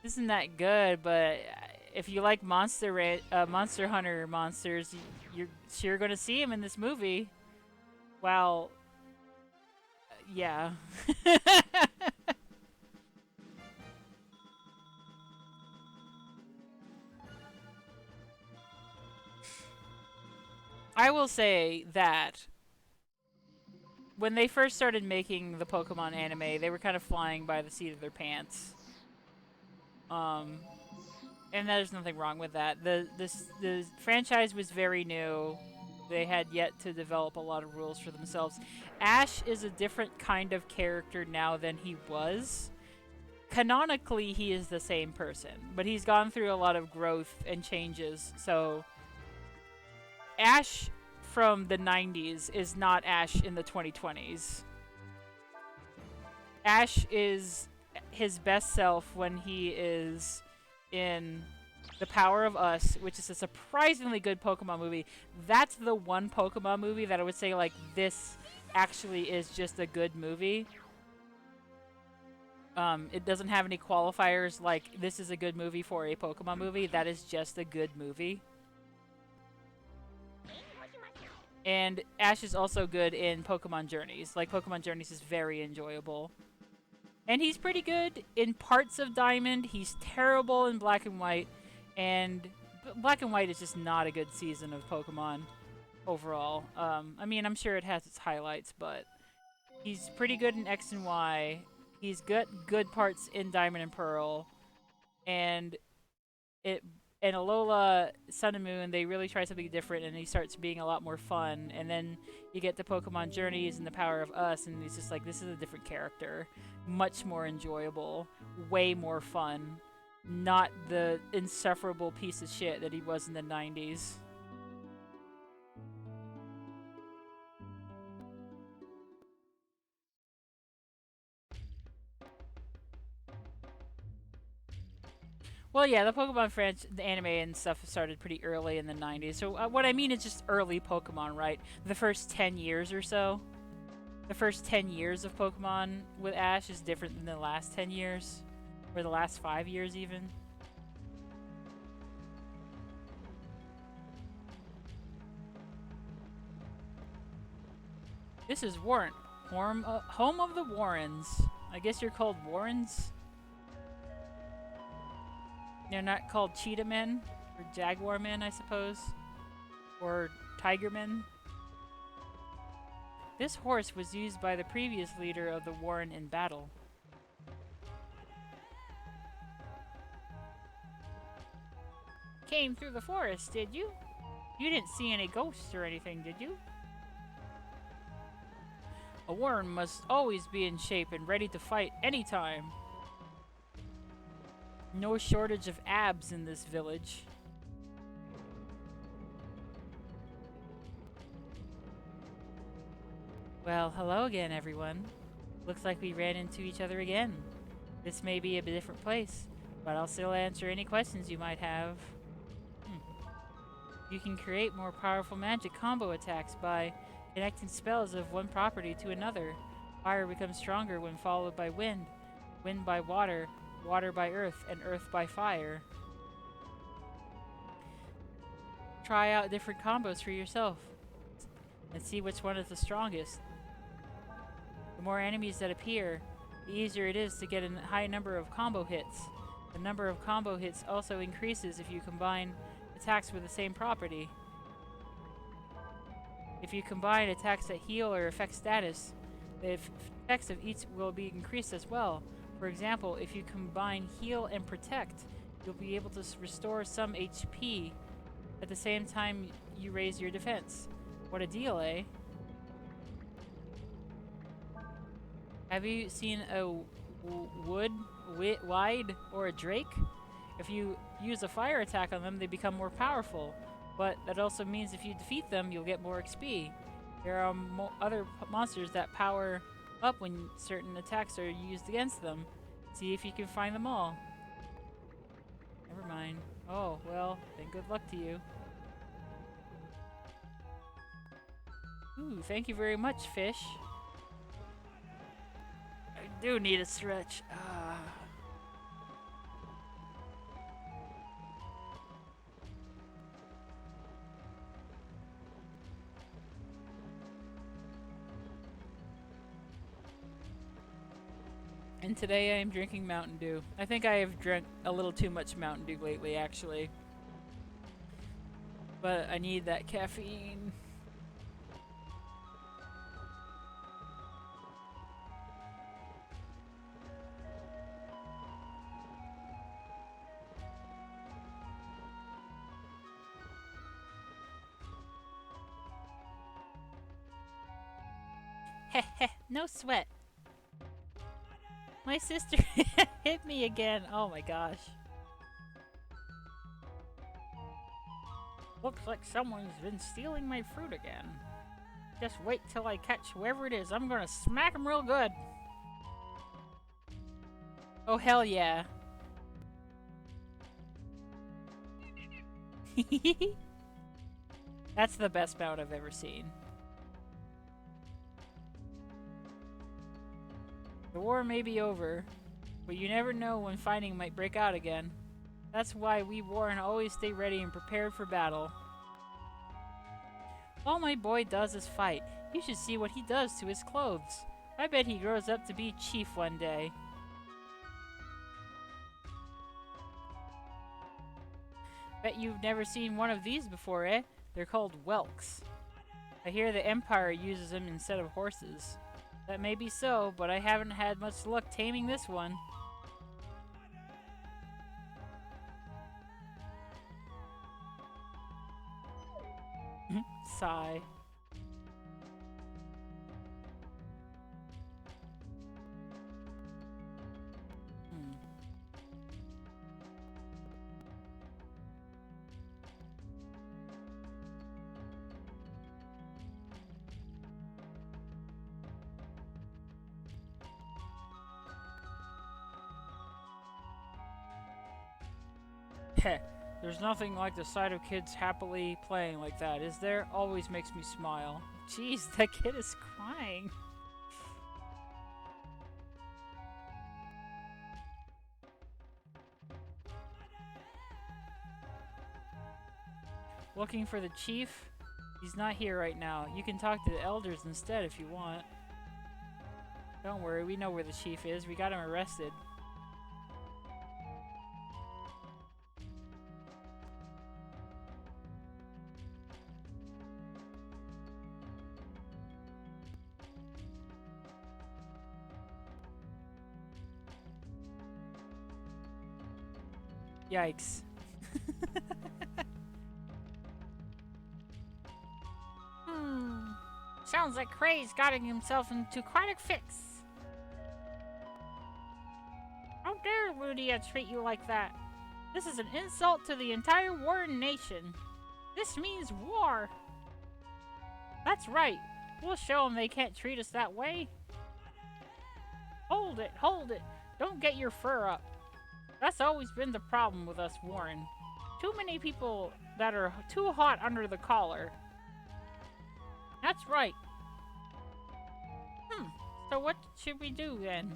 Speaker 1: isn't that good, but if you like Monster Hunter monsters, you're sure going to see him in this movie. Well, yeah. I will say that when they first started making the Pokemon anime, they were kind of flying by the seat of their pants. And there's nothing wrong with that. The franchise was very new. They had yet to develop a lot of rules for themselves. Ash is a different kind of character now than he was. Canonically, he is the same person, but he's gone through a lot of growth and changes. So Ash from the 90s is not Ash in the 2020s. Ash is his best self when he is in The Power of Us, which is a surprisingly good Pokemon movie. That's the one Pokemon movie that I would say, like, this actually is just a good movie. It doesn't have any qualifiers like this is a good movie for a Pokemon movie. That is just a good movie. And Ash is also good in Pokemon Journeys. Like, Pokemon Journeys is very enjoyable. And he's pretty good in parts of Diamond. He's terrible in Black and White. And Black and White is just not a good season of Pokemon overall. I mean, I'm sure it has its highlights, but he's pretty good in X and Y. He's good parts in Diamond and Pearl. And Alola, Sun and Moon, they really try something different, and he starts being a lot more fun. And then you get to Pokemon Journeys and The Power of Us, and he's just like, this is a different character. Much more enjoyable. Way more fun. Not the insufferable piece of shit that he was in the 90s. Well, yeah, the Pokemon franchise, the anime and stuff started pretty early in the 90s. So what I mean is just early Pokemon, right? The first 10 years or so. The first 10 years of Pokemon with Ash is different than the last 10 years. Or the last 5 years, even. This is Warren. Home of the Warrens. I guess you're called Warrens? They're not called Cheetah Men? Or Jaguar Men, I suppose? Or Tiger Men? This horse was used by the previous leader of the Warren in battle. Came through the forest, did you? You didn't see any ghosts or anything, did you? A Warren must always be in shape and ready to fight anytime. No shortage of abs in this village. Well, hello again, everyone. Looks like we ran into each other again. This may be a different place, but I'll still answer any questions you might have. You can create more powerful magic combo attacks by connecting spells of one property to another. Fire becomes stronger when followed by wind, wind by water, water by earth, and earth by fire. Try out different combos for yourself and see which one is the strongest. The more enemies that appear, the easier it is to get a high number of combo hits. The number of combo hits also increases if you combine attacks with the same property. If you combine attacks that heal or affect status, the effects of each will be increased as well. For example, if you combine heal and protect, you'll be able to restore some HP at the same time you raise your defense. What a deal, eh? Have you seen a wide or a drake? If you use a fire attack on them, they become more powerful. But that also means if you defeat them, you'll get more XP. There are other monsters that power up when certain attacks are used against them. See if you can find them all. Never mind. Oh, well, then good luck to you. Ooh, thank you very much, fish. I do need a stretch. And today I am drinking Mountain Dew. I think I have drank a little too much Mountain Dew lately, actually. But I need that caffeine.
Speaker 3: Heh heh, no sweat.
Speaker 1: My sister hit me again. Oh my gosh. Looks like someone's been stealing my fruit again. Just wait till I catch whoever it is. I'm gonna smack him real good. Oh hell yeah. That's the best bout I've ever seen. The war may be over, but you never know when fighting might break out again. That's why we Warren always stay ready and prepared for battle. All my boy does is fight. You should see what he does to his clothes. I bet he grows up to be chief one day. Bet you've never seen one of these before, eh? They're called whelks. I hear the Empire uses them instead of horses. That may be so, but I haven't had much luck taming this one. Sigh. Heh, there's nothing like the sight of kids happily playing like that, is there? Always makes me smile. Jeez, that kid is crying. Looking for the chief? He's not here right now. You can talk to the elders instead if you want. Don't worry, we know where the chief is. We got him arrested. Yikes.
Speaker 3: Sounds like Cray's gotten himself into quite a fix. How dare Ludia treat you like that? This is an insult to the entire Warren nation. This means war. That's right. We'll show them they can't treat us that way. Hold it, hold it. Don't get your fur up. That's always been the problem with us, Warren. Too many people that are too hot under the collar. That's right. So what should we do then?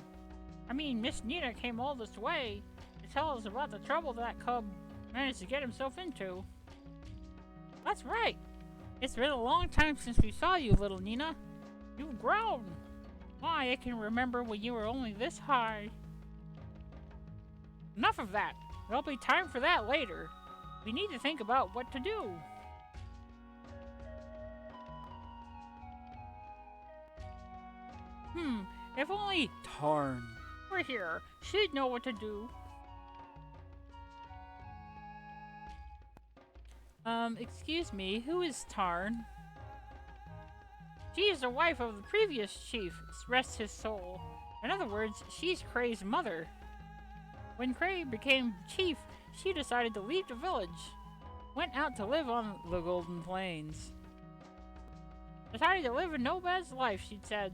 Speaker 3: I mean, Miss Nina came all this way to tell us about the trouble that cub managed to get himself into. That's right. It's been a long time since we saw you, little Nina. You've grown. Why, I can remember when you were only this high. Enough of that. There'll be time for that later. We need to think about what to do. If only Tarn were here, she'd know what to do.
Speaker 1: Excuse me, who is Tarn?
Speaker 3: She is the wife of the previous chief, rest his soul. In other words, she's Cray's mother. When Cray became chief, she decided to leave the village. Went out to live on
Speaker 1: The Golden Plains.
Speaker 3: decided to live a nomad's life, she said.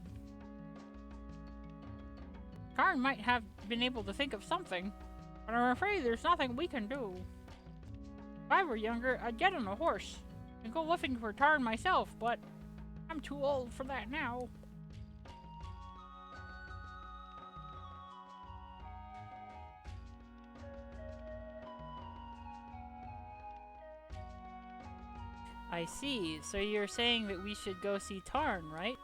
Speaker 3: Tarn might have been able to think of something, but I'm afraid there's nothing we can do. If I were younger, I'd get on a horse and go looking for Tarn myself, but I'm I'm too old for that now.
Speaker 1: I see. So you're saying that we should go see Tarn, right?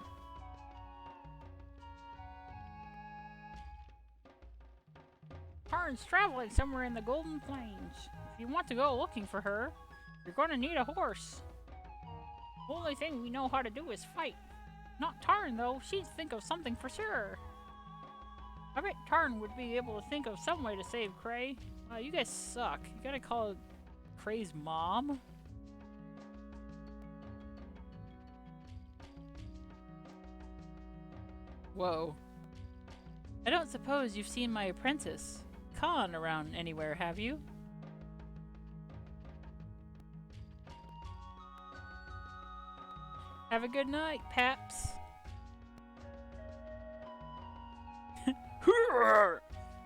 Speaker 3: Tarn's traveling somewhere in the Golden Plains. If you want to go looking for her, you're going to need a horse. The only thing we know how to do is fight. Not Tarn, though. She'd think of something for sure. I bet Tarn would be able to think of some way to save Cray.
Speaker 1: Wow, you guys suck. You gotta call Cray's mom? Whoa. I don't suppose you've seen my apprentice, Khan, around anywhere, have you? Have a good night, Paps.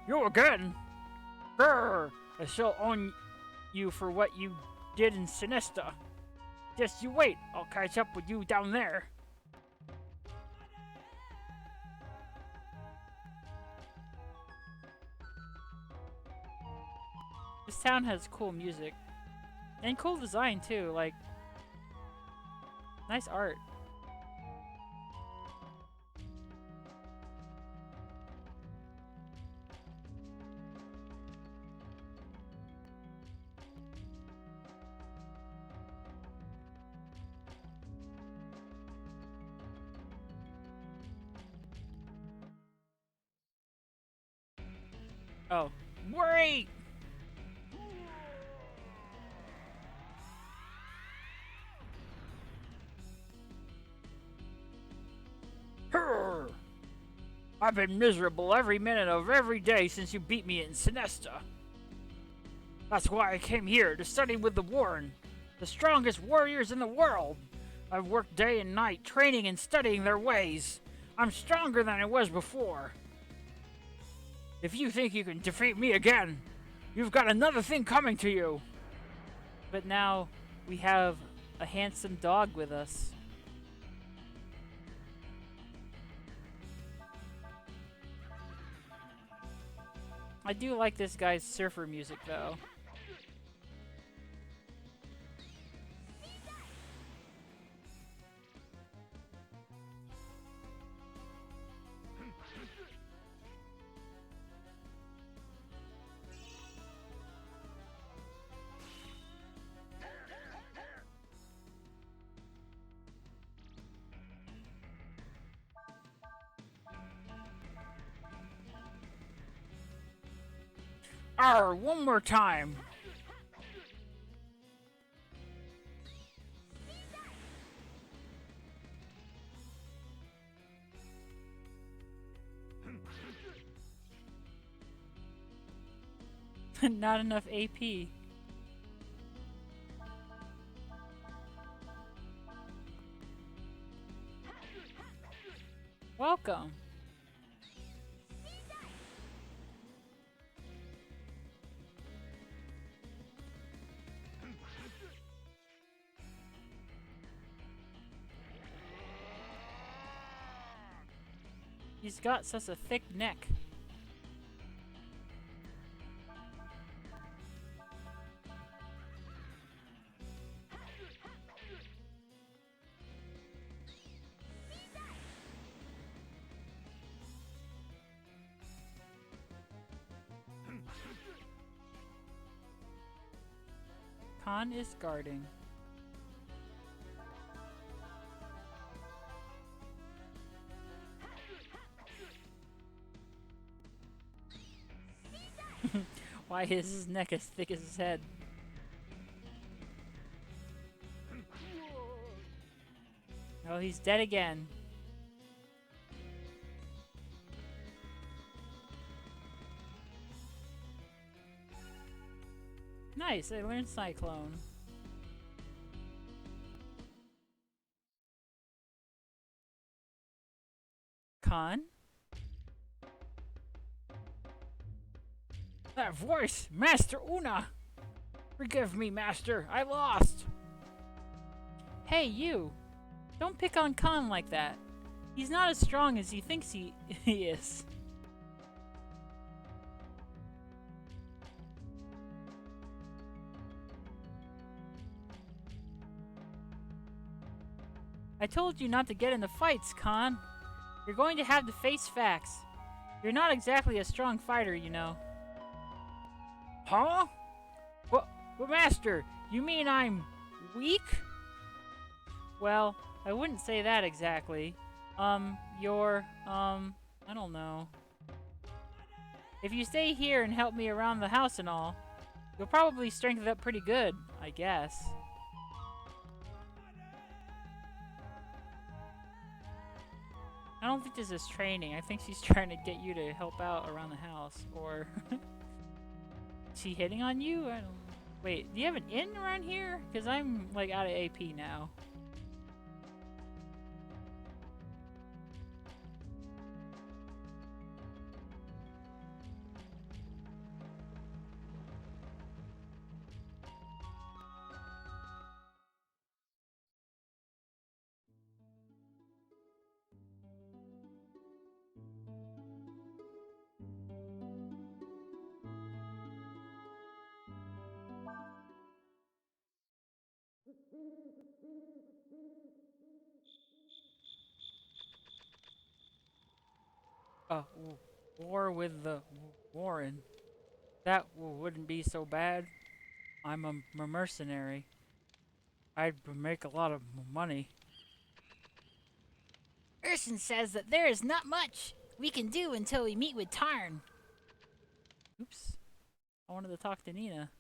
Speaker 3: You again? Grr! I shall own you for what you did in Sinista. Just you wait, I'll catch up with you down there.
Speaker 1: This town has cool music. And cool design, too. Like, nice art. Oh.
Speaker 3: Wait! Grr! I've been miserable every minute of every day since you beat me in Sinesta. That's why I came here to study with the Warren, the strongest warriors in the world. I've worked day and night training and studying their ways. I'm stronger than I was before. If you think you can defeat me again, you've got another thing coming to you.
Speaker 1: But now we have a handsome dog with us. I do like this guy's surfer music, though.
Speaker 3: Arr, one more time.
Speaker 1: Not enough AP. Welcome. He's got such a thick neck. Khan is guarding. Why is his neck as thick as his head? Oh, he's dead again. Nice, I learned Cyclone. Khan?
Speaker 3: That voice! Master Una! Forgive me, Master. I lost.
Speaker 1: Hey, you! Don't pick on Khan like that. He's not as strong as he thinks he is. I told you not to get into fights, Khan. You're going to have to face facts. You're not exactly a strong fighter, you know.
Speaker 3: Huh? But Master, you mean I'm weak?
Speaker 1: Well, I wouldn't say that exactly. I don't know. If you stay here and help me around the house and all, you'll probably strengthen up pretty good, I guess. I don't think this is training. I think she's trying to get you to help out around the house, or... Is she hitting on you? I don't... Wait, do you have an inn around here? Because I'm, like, out of AP now. War with the Warren. That wouldn't be so bad. I'm a mercenary. I'd make a lot of money.
Speaker 2: Urson says that there is not much we can do until we meet with Tarn.
Speaker 1: Oops. I wanted to talk to Nina.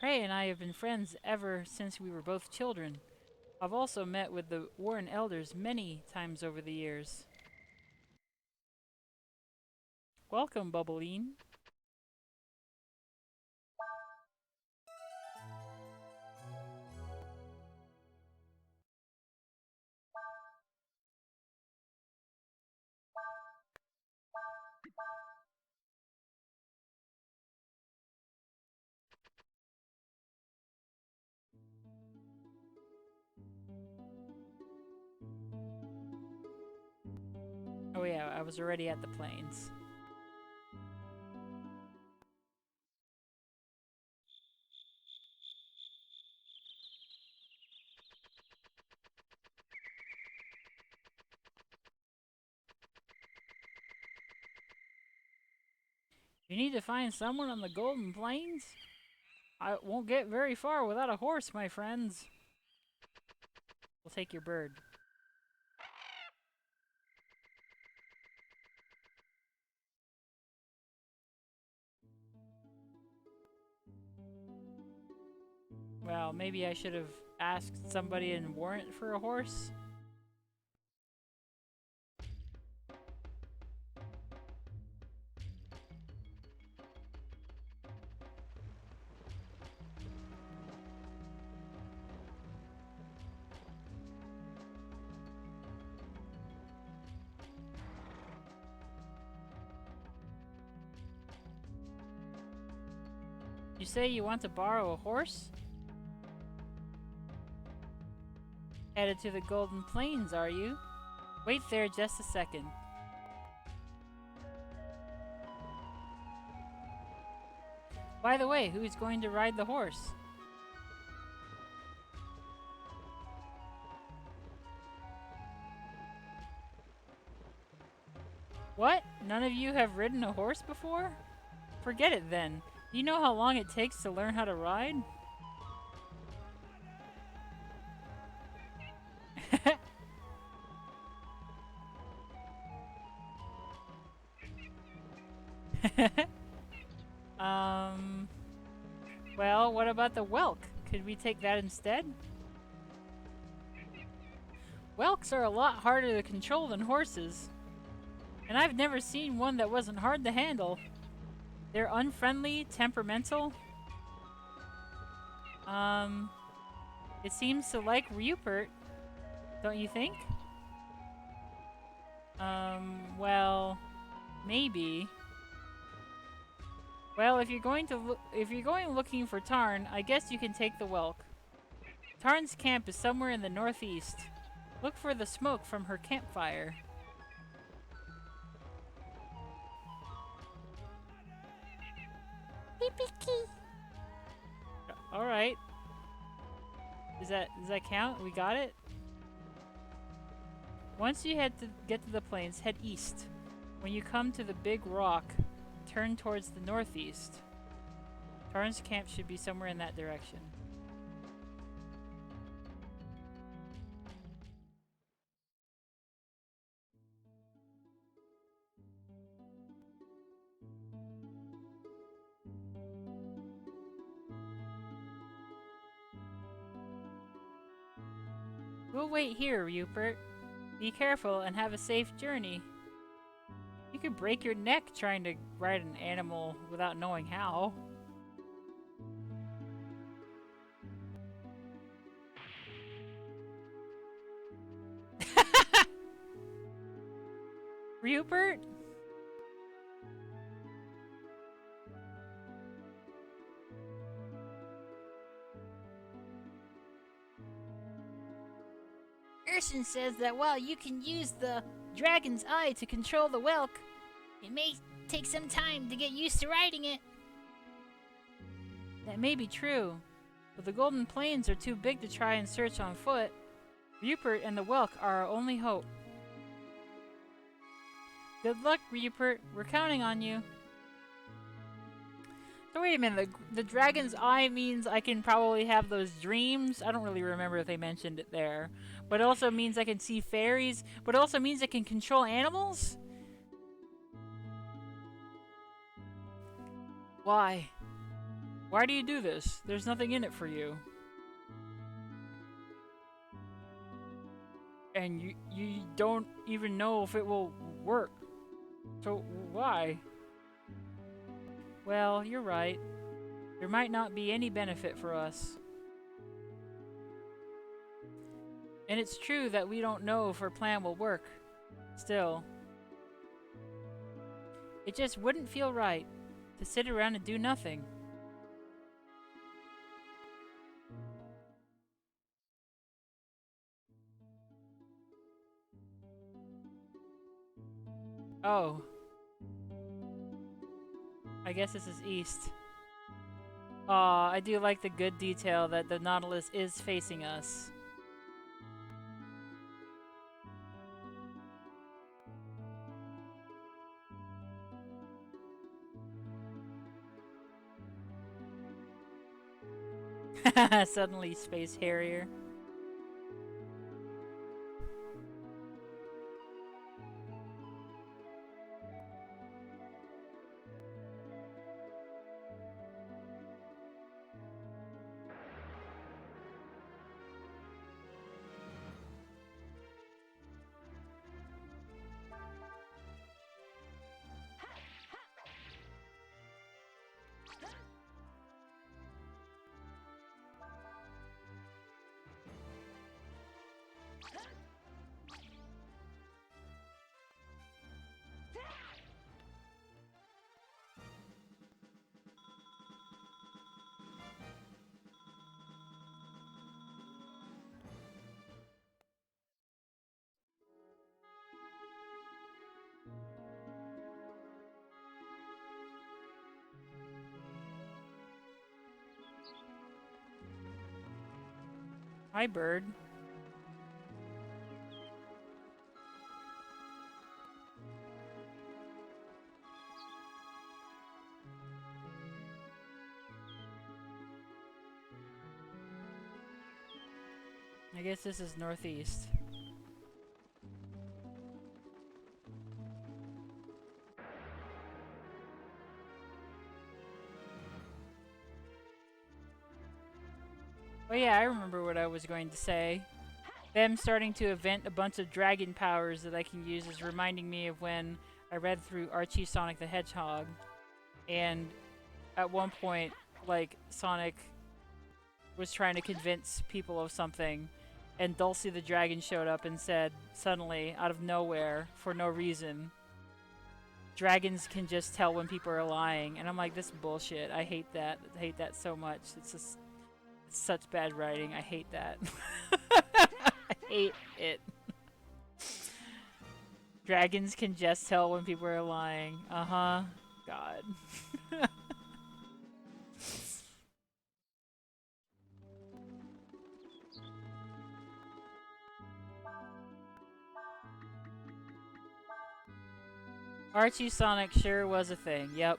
Speaker 1: Ray and I have been friends ever since we were both children. I've also met with the Warren elders many times over the years. Welcome, Bubbleen. Oh yeah, I was already at the plains. You need to find someone on the Golden Plains? I won't get very far without a horse, my friends. We'll take your bird. Well, maybe I should have asked somebody in Warrant for a horse. You say you want to borrow a horse? Headed to the Golden Plains, are you? Wait there just a second. By the way, who's going to ride the horse? What? None of you have ridden a horse before? Forget it then. Do you know how long it takes to learn how to ride? Well, what about the whelk? Could we take that instead? Whelks are a lot harder to control than horses. And I've never seen one that wasn't hard to handle. They're unfriendly, temperamental. It seems to like Rupert, don't you think? Well, maybe. Well, if you're going looking for Tarn, I guess you can take the Welk. Tarn's camp is somewhere in the northeast. Look for the smoke from her campfire.
Speaker 2: Pee-pee-key.
Speaker 1: All right. Does that count? We got it? Once you get to the plains, head east. When you come to the big rock, turn towards the northeast. Tarn's camp should be somewhere in that direction. We'll wait here, Rupert. Be careful and have a safe journey. You could break your neck trying to ride an animal without knowing how. Rupert?
Speaker 2: Urson says that while you can use the dragon's eye to control the Welk, it may take some time to get used to riding it.
Speaker 1: That may be true, but the Golden Plains are too big to try and search on foot. Rupert and the Welk are our only hope. Good luck, Rupert. We're counting on you. So wait a minute, the dragon's eye means I can probably have those dreams? I don't really remember if they mentioned it there. But it also means I can see fairies, but it also means I can control animals? Why? Why do you do this? There's nothing in it for you. And you don't even know if it will work. So why? Well, you're right. There might not be any benefit for us. And it's true that we don't know if our plan will work. Still, it just wouldn't feel right to sit around and do nothing. Oh. I guess this is east. Aw, I do like the good detail that the Nautilus is facing us. Suddenly Space Harrier. Hi, bird. I guess this is northeast. Oh yeah, I remember what I was going to say. Them starting to event a bunch of dragon powers that I can use is reminding me of when I read through Archie Sonic the Hedgehog. And at one point, like, Sonic was trying to convince people of something, and Dulcie the Dragon showed up and said, suddenly, out of nowhere, for no reason, dragons can just tell when people are lying, and I'm like, this bullshit. I hate that. I hate that so much. It's just it's such bad writing. I hate that. I hate it. Dragons can just tell when people are lying. Uh-huh. God. Archie Sonic sure was a thing. Yep.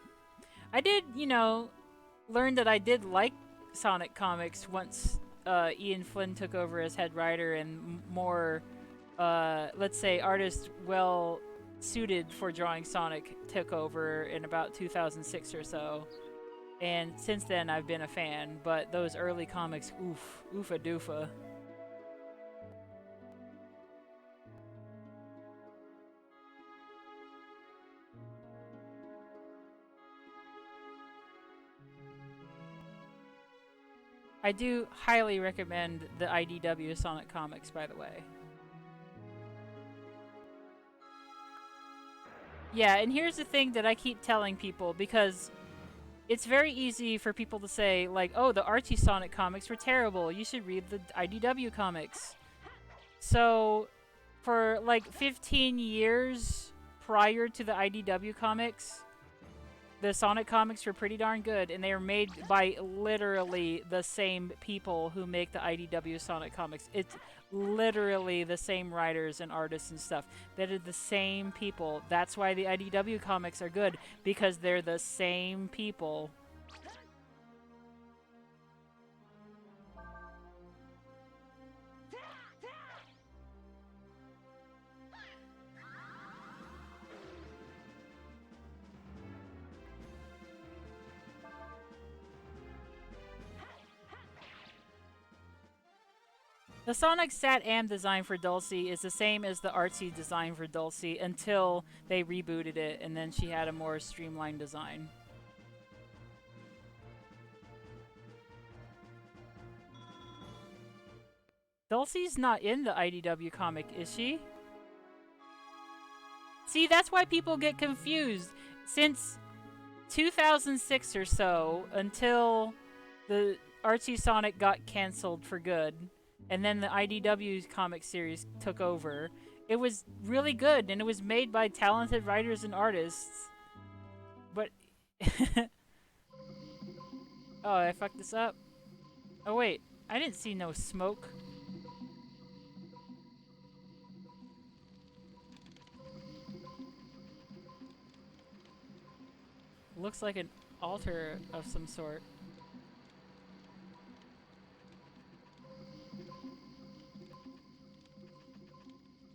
Speaker 1: I did, you know, learn that I did like Sonic comics once Ian Flynn took over as head writer and more, let's say, artists well suited for drawing Sonic took over in about 2006 or so. And since then, I've been a fan. But those early comics, oof, oofa doofa. I do highly recommend the IDW Sonic comics, by the way. Yeah, and here's the thing that I keep telling people, because it's very easy for people to say, like, oh, the Archie Sonic comics were terrible. You should read the IDW comics. So, for like 15 years prior to the IDW comics, the Sonic comics were pretty darn good, and they are made by literally the same people who make the IDW Sonic comics. It's literally the same writers and artists and stuff. That are the same people. That's why the IDW comics are good, because they're the same people. The Sonic Sat-Am design for Dulcie is the same as the Artsy design for Dulcie until they rebooted it, and then she had a more streamlined design. Dulcie's not in the IDW comic, is she? See, that's why people get confused. Since 2006 or so, until the Archie Sonic got canceled for good, and then the IDW comic series took over, it was really good, and it was made by talented writers and artists. But... oh, I fucked this up? Oh wait, I didn't see no smoke. Looks like an altar of some sort.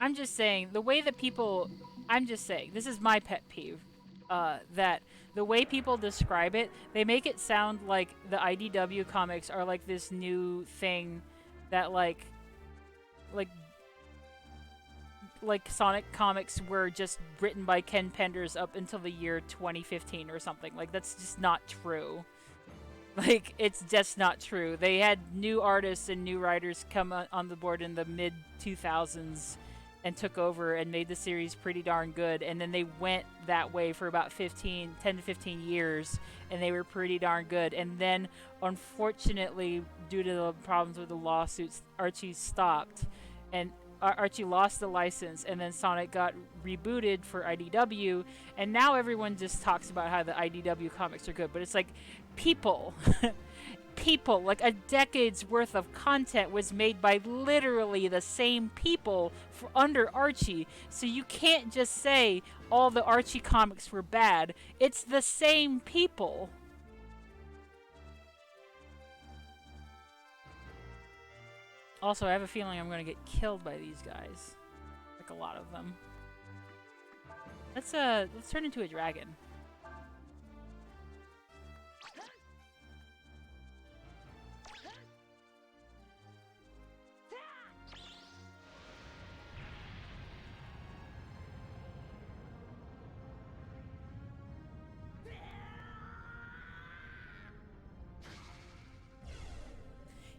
Speaker 1: I'm just saying, the way that people... I'm just saying, this is my pet peeve. That the way people describe it, they make it sound like the IDW comics are like this new thing that like Sonic comics were just written by Ken Penders up until the year 2015 or something. Like, that's just not true. Like, it's just not true. They had new artists and new writers come on the board in the mid-2000s and took over and made the series pretty darn good. And then they went that way for about 10 to 15 years, and they were pretty darn good. And then, unfortunately, due to the problems with the lawsuits, Archie stopped. And Archie lost the license, and then Sonic got rebooted for IDW, and now everyone just talks about how the IDW comics are good. But it's like, people... people, like a decade's worth of content was made by literally the same people under Archie, so you can't just say all the Archie comics were bad. It's the same people. Also, I have a feeling I'm gonna get killed by these guys, like a lot of them. Let's turn into a dragon.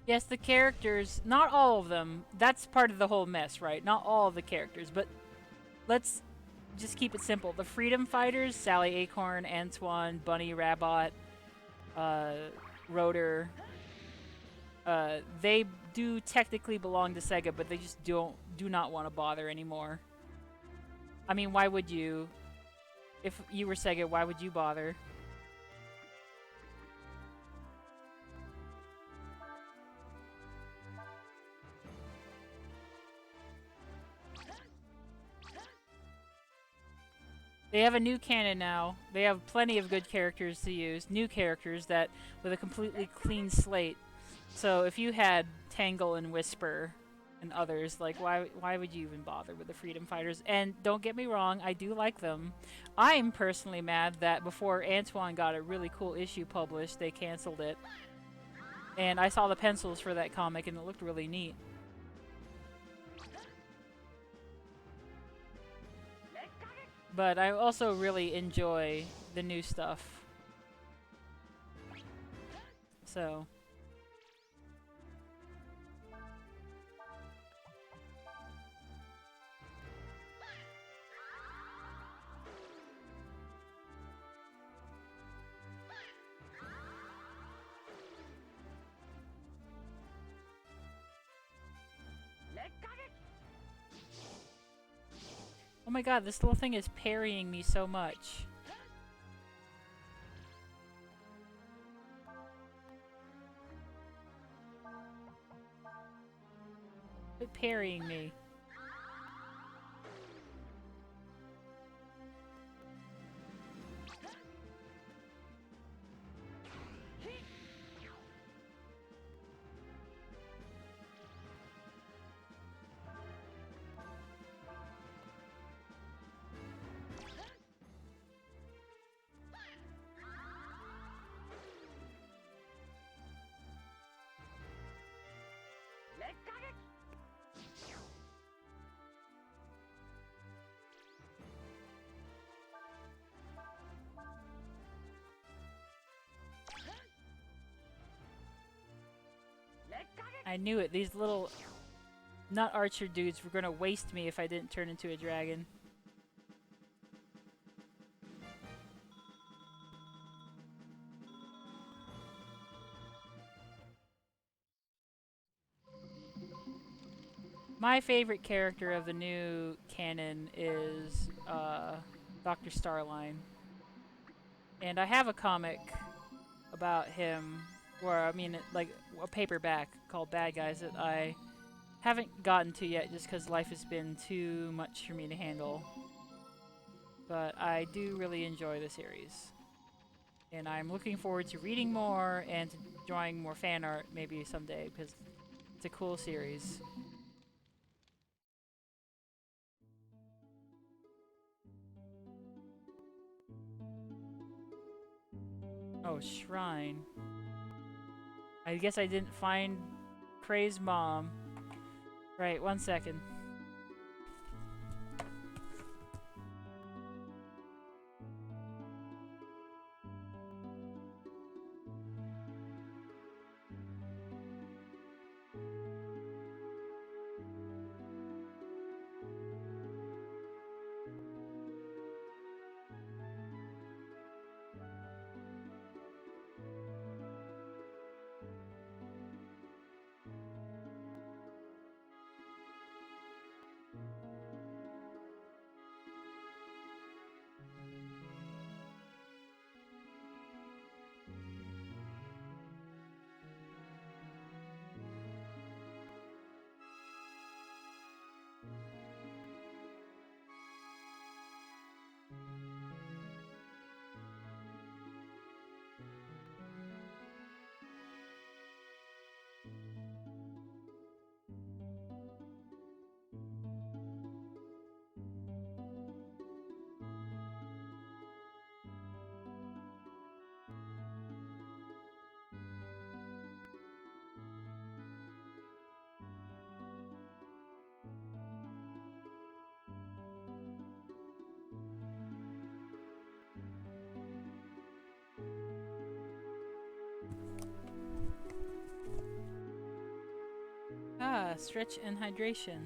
Speaker 1: Yes, the characters, not all of them, that's part of the whole mess, right? Not all of the characters, but let's just keep it simple. The Freedom Fighters, Sally Acorn, Antoine, Bunny Rabbit, Rotor, they do technically belong to Sega, but they just do not want to bother anymore. I mean, why would you? If you were Sega, why would you bother? They have a new canon now. They have plenty of good characters to use. New characters that with a completely clean slate. So if you had Tangle and Whisper and others, like why would you even bother with the Freedom Fighters? And don't get me wrong, I do like them. I'm personally mad that before Antoine got a really cool issue published, they canceled it. And I saw the pencils for that comic and it looked really neat. But I also really enjoy the new stuff. So. Oh my god, this little thing is parrying me so much. Quit parrying me. I knew it. These little nut archer dudes were gonna waste me if I didn't turn into a dragon. My favorite character of the new canon is Dr. Starline. And I have a comic about him, or I mean, like a paperback called Bad Guys that I haven't gotten to yet just because life has been too much for me to handle. But I do really enjoy the series. And I'm looking forward to reading more and to drawing more fan art maybe someday because it's a cool series. Oh, Shrine. I guess I didn't find Craze Mom. Right, 1 second. Ah, stretch and hydration.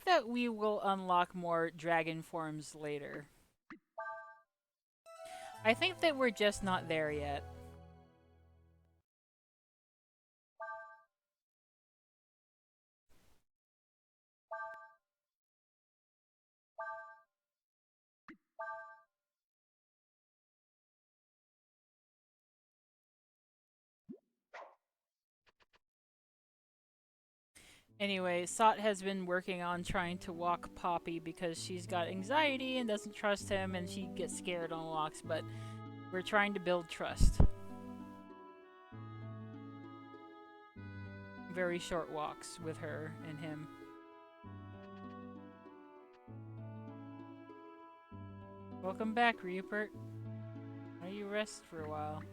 Speaker 1: that we will unlock more dragon forms later. I think that we're just not there yet. Anyway, Sot has been working on trying to walk Poppy because she's got anxiety and doesn't trust him and she gets scared on walks, but we're trying to build trust. Very short walks with her and him. Welcome back, Rupert. Why don't you rest for a while?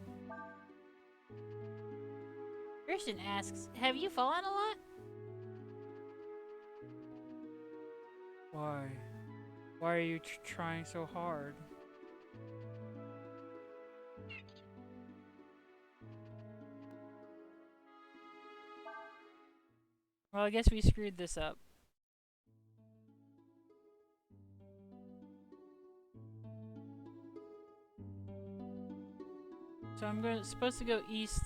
Speaker 2: Christian asks, have you fallen a lot?
Speaker 1: Why? Why are you trying so hard? Well, I guess we screwed this up. So I'm supposed to go east.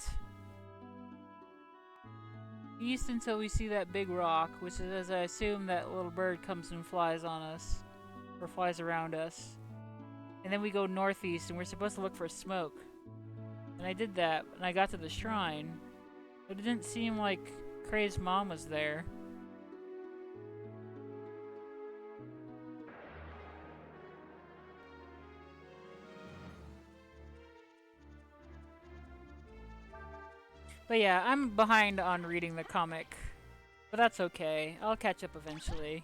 Speaker 1: East until we see that big rock, which is as I assume that little bird comes and flies on us. Or flies around us. And then we go northeast and we're supposed to look for smoke. And I did that, and I got to the shrine. But it didn't seem like Cray's mom was there. But yeah, I'm behind on reading the comic. But that's okay. I'll catch up eventually.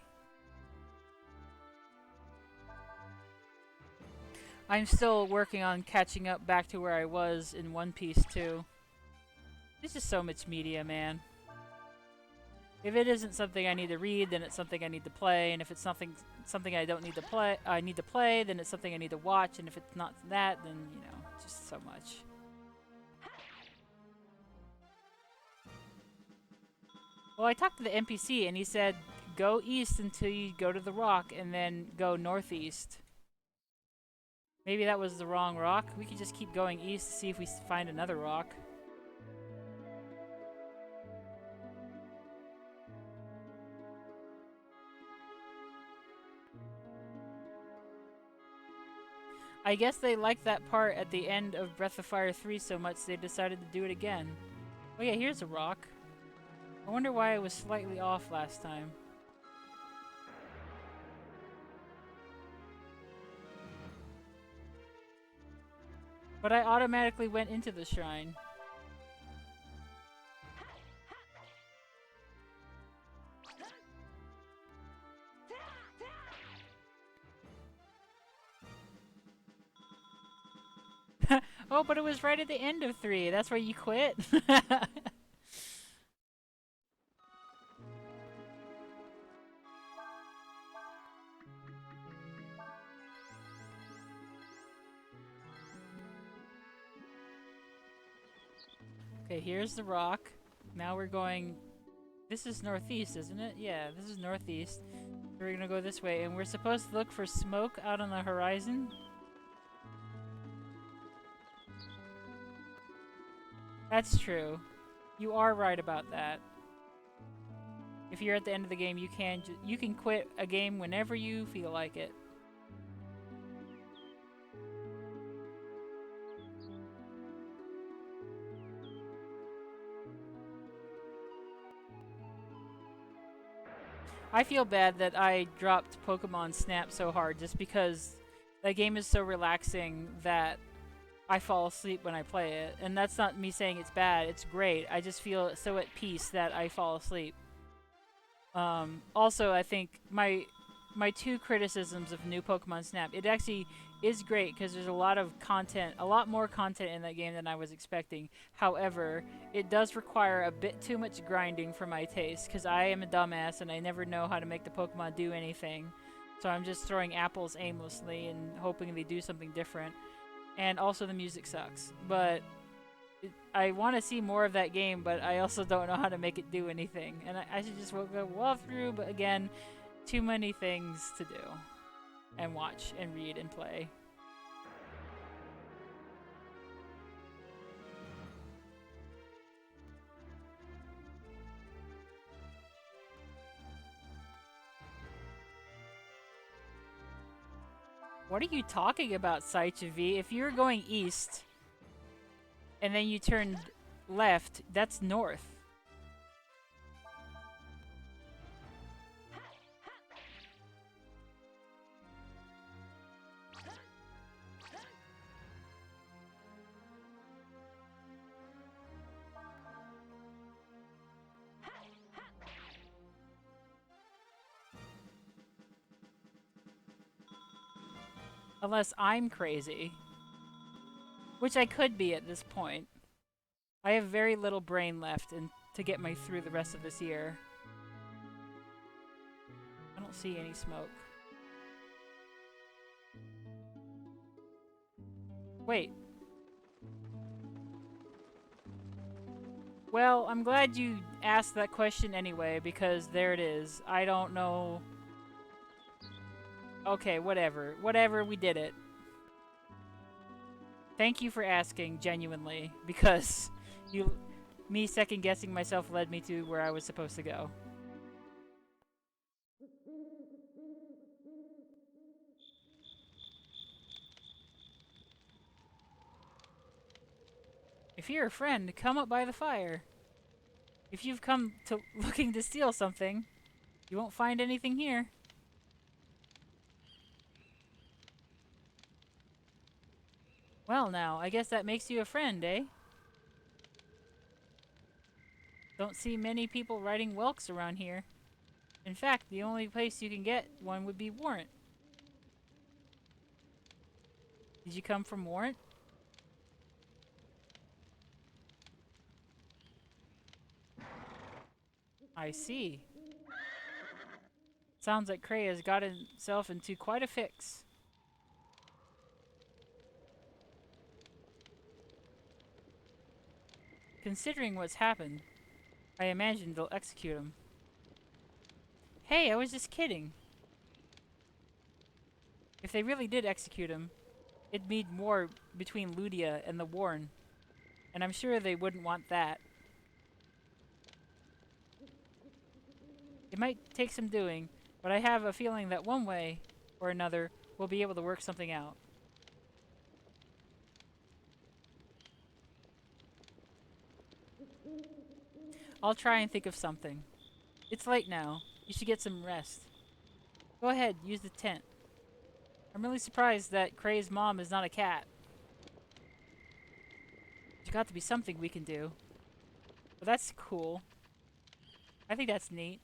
Speaker 1: I'm still working on catching up back to where I was in One Piece too. There's just so much media, man. If it isn't something I need to read, then it's something I need to play, and if it's something I don't need to play, then it's something I need to watch, and if it's not that, then, you know, just so much. Well, I talked to the NPC, and he said, go east until you go to the rock, and then go northeast. Maybe that was the wrong rock. We could just keep going east to see if we find another rock. I guess they liked that part at the end of Breath of Fire 3 so much they decided to do it again. Oh yeah, here's a rock. I wonder why it was slightly off last time. But I automatically went into the shrine. Oh, but it was right at the end of 3. That's where you quit? Okay, here's the rock. Now we're going... This is northeast, isn't it? Yeah, this is northeast. We're gonna go this way, and we're supposed to look for smoke out on the horizon? That's true. You are right about that. If you're at the end of the game, you can quit a game whenever you feel like it. I feel bad that I dropped Pokemon Snap so hard just because that game is so relaxing that I fall asleep when I play it. And that's not me saying it's bad, it's great. I just feel so at peace that I fall asleep. Also, I think my two criticisms of new Pokemon Snap, it actually is great because there's a lot of content, a lot more content in that game than I was expecting. However, it does require a bit too much grinding for my taste because I am a dumbass and I never know how to make the Pokemon do anything. So I'm just throwing apples aimlessly and hoping they do something different. And also the music sucks. But I want to see more of that game, but I also don't know how to make it do anything. And I should just go walk through, but again, Too many things to do. And watch and read and play. What are you talking about, Saichavi? If you're going east and then you turned left, that's north. Unless I'm crazy. Which I could be at this point. I have very little brain left to get me through the rest of this year. I don't see any smoke. Wait. Well, I'm glad you asked that question anyway, because there it is. I don't know... Okay, whatever. Whatever, we did it. Thank you for asking, genuinely, because me second-guessing myself led me to where I was supposed to go. If you're a friend, come up by the fire. If you've come to looking to steal something, you won't find anything here. Well now, I guess that makes you a friend, eh? Don't see many people riding whelks around here. In fact, the only place you can get one would be Warrant. Did you come from Warrant? I see. Sounds like Cray has got himself into quite a fix. Considering what's happened, I imagine they'll execute him. Hey, I was just kidding. If they really did execute him, it'd mean war between Ludia and the Warren, and I'm sure they wouldn't want that. It might take some doing, but I have a feeling that one way or another we'll be able to work something out. I'll try and think of something. It's late now. You should get some rest. Go ahead, use the tent. I'm really surprised that Cray's mom is not a cat. There's got to be something we can do. Well, that's cool. I think that's neat.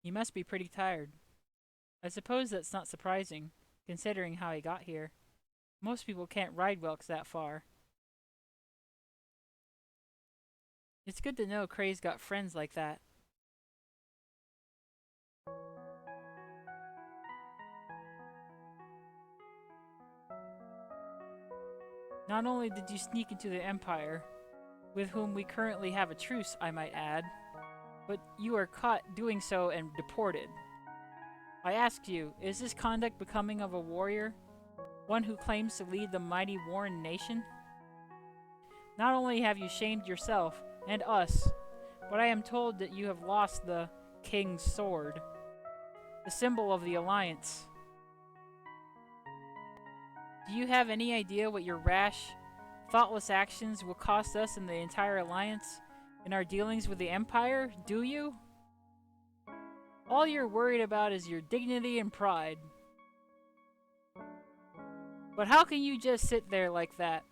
Speaker 1: You must be pretty tired. I suppose that's not surprising, considering how he got here. Most people can't ride whelks that far. It's good to know Cray's got friends like that. Not only did you sneak into the Empire, with whom we currently have a truce, I might add, but you are caught doing so and deported. I ask you, is this conduct becoming of a warrior? One who claims to lead the mighty Warren nation? Not only have you shamed yourself and us, but I am told that you have lost the King's Sword, the symbol of the Alliance. Do you have any idea what your rash, thoughtless actions will cost us and the entire Alliance in our dealings with the Empire? Do you? All you're worried about is your dignity and pride. But how can you just sit there like that,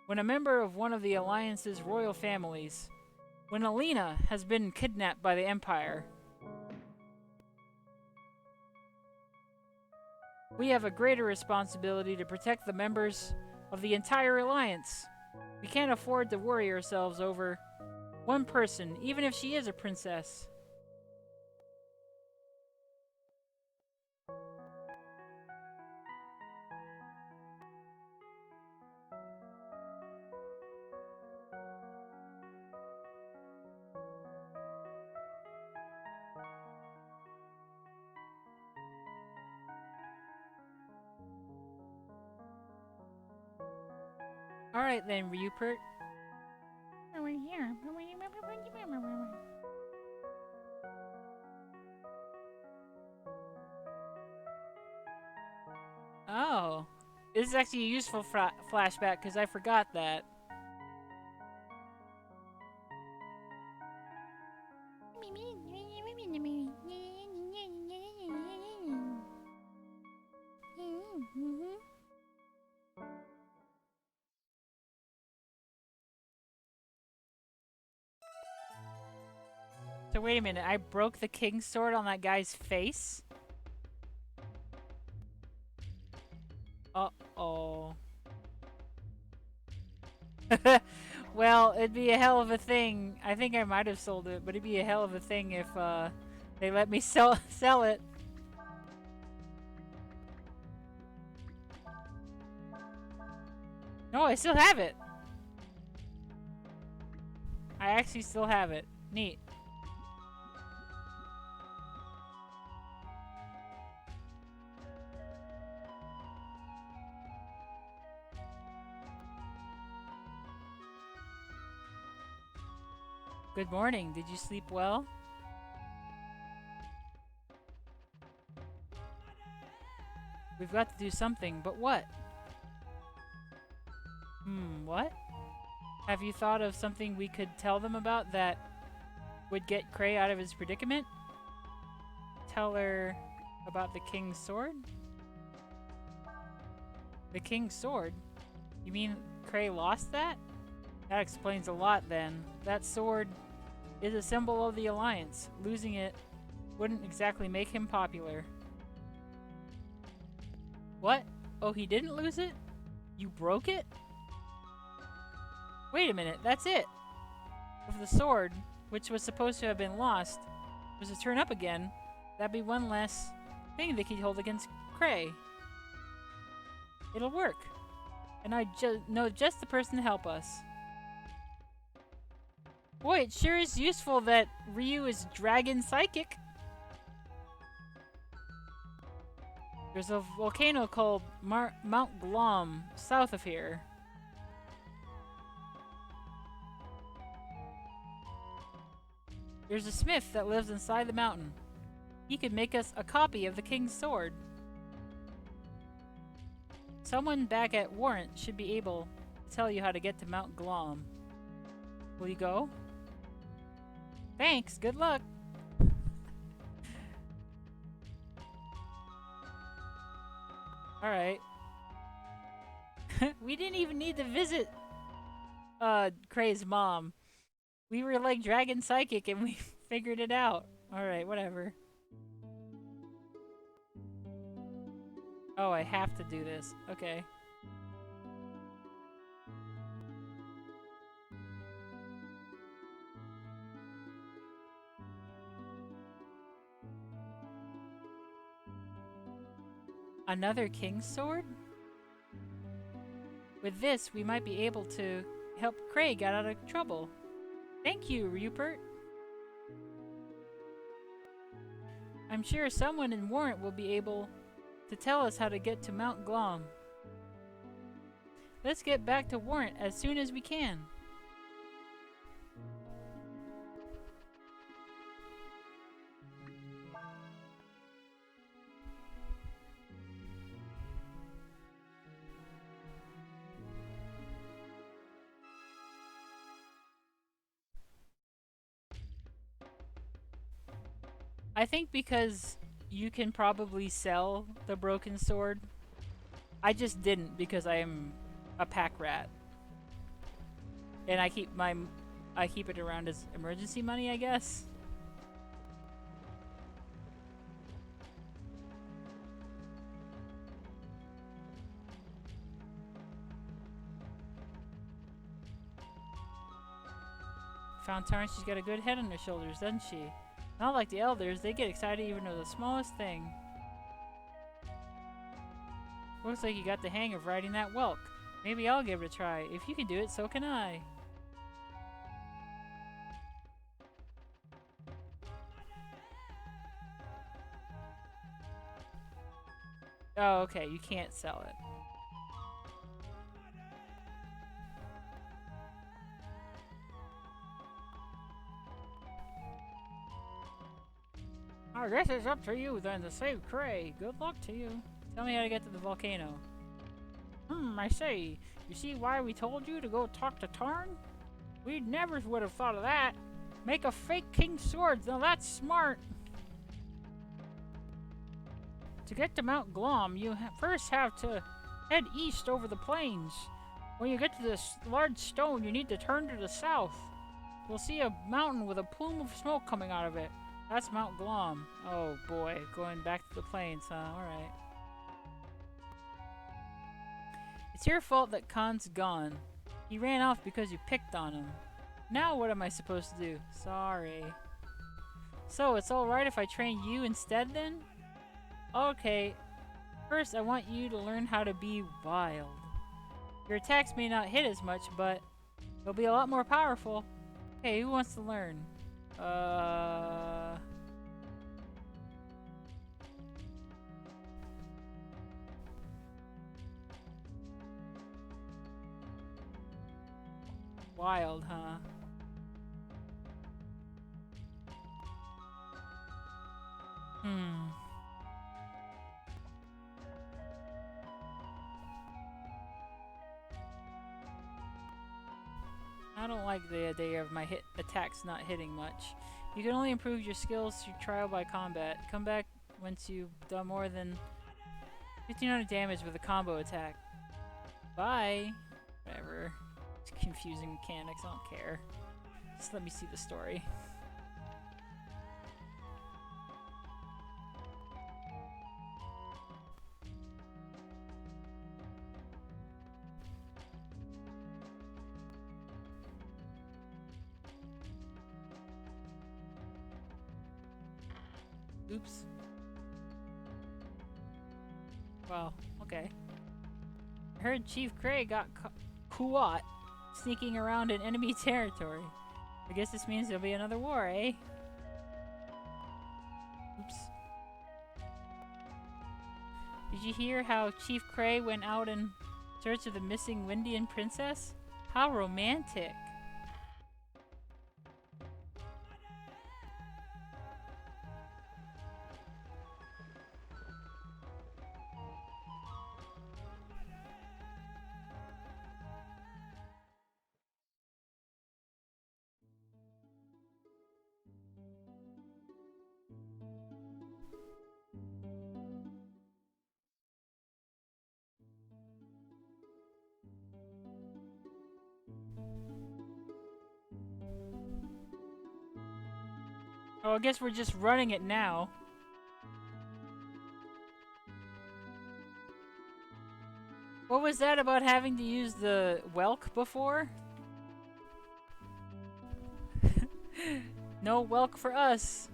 Speaker 1: when a member of one of the Alliance's royal families, when Alina has been kidnapped by the Empire? We have a greater responsibility to protect the members of the entire Alliance. We can't afford to worry ourselves over one person, even if she is a princess. Alright then, Rupert.
Speaker 3: Over here.
Speaker 1: Oh. This is actually a useful flashback because I forgot that. So wait a minute, I broke the king's sword on that guy's face? Uh-oh. Well, it'd be a hell of a thing. I think I might have sold it, but it'd be a hell of a thing if they let me sell it. No, I still have it. I actually still have it. Neat. Good morning. Did you sleep well? We've got to do something, but what? What? Have you thought of something we could tell them about that would get Cray out of his predicament? Tell her about the king's sword? The king's sword? You mean Cray lost that? That explains a lot then. That sword is a symbol of the Alliance. Losing it wouldn't exactly make him popular. What? Oh, he didn't lose it? You broke it? Wait a minute, that's it! If the sword, which was supposed to have been lost, was to turn up again, that'd be one less thing they could hold against Cray. It'll work. And I know just the person to help us. Boy, it sure is useful that Ryu is dragon psychic. There's a volcano called Mount Glom, south of here. There's a smith that lives inside the mountain. He could make us a copy of the king's sword. Someone back at Warrant should be able to tell you how to get to Mount Glom. Will you go? Thanks, good luck! Alright. We didn't even need to visit Cray's mom. We were like dragon psychic and we figured it out. Alright, whatever. Oh, I have to do this. Okay. Another king's sword? With this, we might be able to help Cray get out of trouble. Thank you, Rupert. I'm sure someone in Warrant will be able to tell us how to get to Mount Glom. Let's get back to Warrant as soon as we can. I think because you can probably sell the broken sword. I just didn't because I am a pack rat. And I keep it around as emergency money, I guess. Found time she's got a good head on her shoulders, doesn't she? Not like the elders, they get excited even over the smallest thing. Looks like you got the hang of riding that whelk. Maybe I'll give it a try. If you can do it, so can I. Oh, okay, you can't sell it.
Speaker 3: I guess it's up to you then to save Cray. Good luck to you.
Speaker 1: Tell me how to get to the volcano.
Speaker 3: I say, you see why we told you to go talk to Tarn? We never would have thought of that. Make a fake King's Sword, now that's smart. To get to Mount Glom, you first have to head east over the plains. When you get to this large stone, you need to turn to the south. You'll see a mountain with a plume of smoke coming out of it. That's Mount Glom.
Speaker 1: Oh boy, going back to the plains, huh? Alright. It's your fault that Khan's gone. He ran off because you picked on him. Now what am I supposed to do? Sorry. So, it's alright if I train you instead then? Okay. First, I want you to learn how to be wild. Your attacks may not hit as much, but they'll be a lot more powerful. Hey, who wants to learn? Wild, huh? I don't like the idea of my attacks not hitting much. You can only improve your skills through trial by combat. Come back once you've done more than 1500 damage with a combo attack. Bye! Whatever. It's confusing mechanics, I don't care. Just let me see the story. Oops. Well, okay. I heard Chief Cray got caught sneaking around in enemy territory. I guess this means there'll be another war, eh? Oops. Did you hear how Chief Cray went out in search of the missing Windian princess? How romantic. Oh, I guess we're just running it now. What was that about having to use the Welk before? No Welk for us.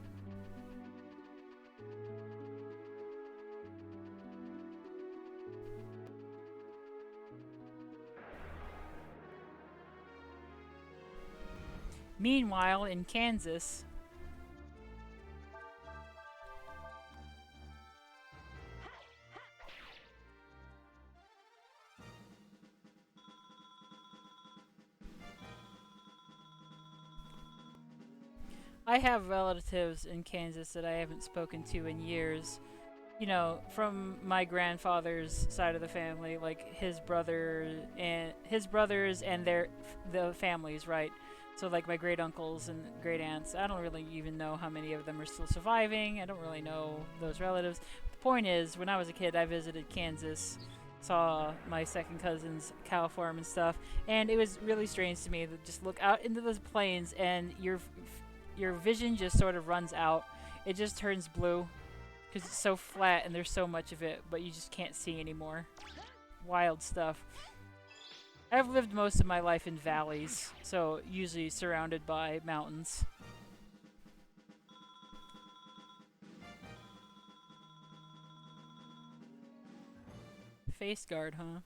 Speaker 1: Meanwhile, in Kansas, I have relatives in Kansas that I haven't spoken to in years. You know, from my grandfather's side of the family, like his brothers and the families, right? So like my great uncles and great aunts. I don't really even know how many of them are still surviving. I don't really know those relatives. The point is, when I was a kid, I visited Kansas, saw my second cousin's cow farm and stuff, and it was really strange to me to just look out into those plains and your vision just sort of runs out. It just turns blue because it's so flat and there's so much of it, but you just can't see anymore. Wild stuff. I've lived most of my life in valleys, so usually surrounded by mountains. Face guard, huh?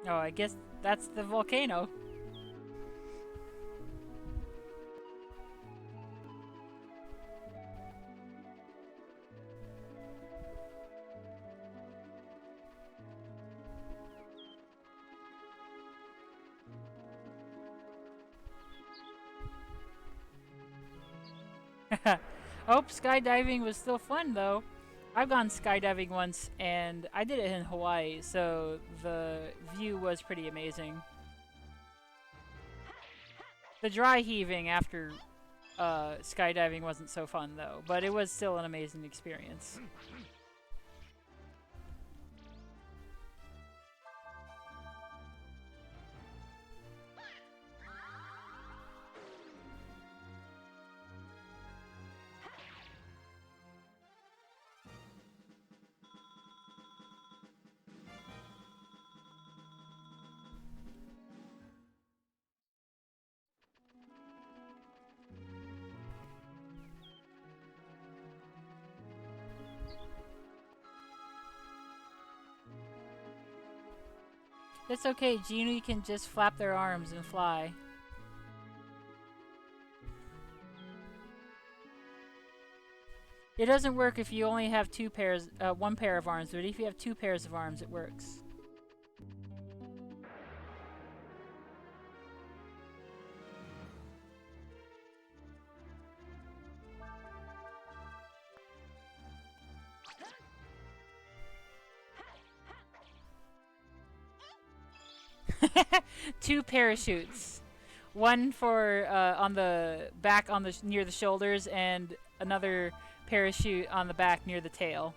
Speaker 1: Oh, I guess that's the volcano. Oh, skydiving was still fun though. I've gone skydiving once and I did it in Hawaii, so the view was pretty amazing. The dry heaving after skydiving wasn't so fun though, but it was still an amazing experience. It's okay, Genie can just flap their arms and fly. It doesn't work if you only have one pair of arms, but if you have two pairs of arms, it works. Two parachutes. One for on the back near the shoulders, and another parachute on the back near the tail.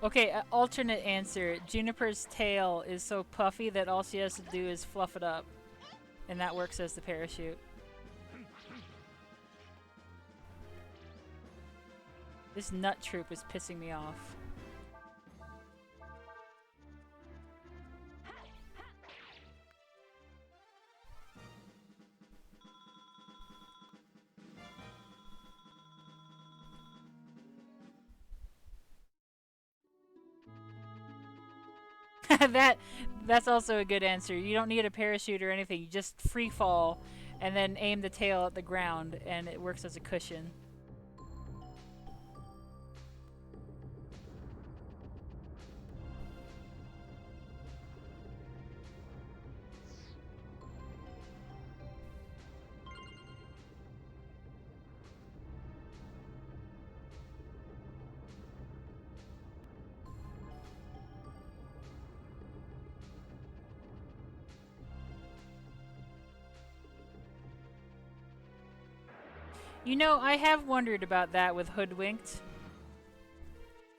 Speaker 1: Okay, alternate answer. Juniper's tail is so puffy that all she has to do is fluff it up. And that works as the parachute. This nut troop is pissing me off. That's also a good answer. You don't need a parachute or anything. You just free fall and then aim the tail at the ground and it works as a cushion. You know, I have wondered about that with Hoodwinked.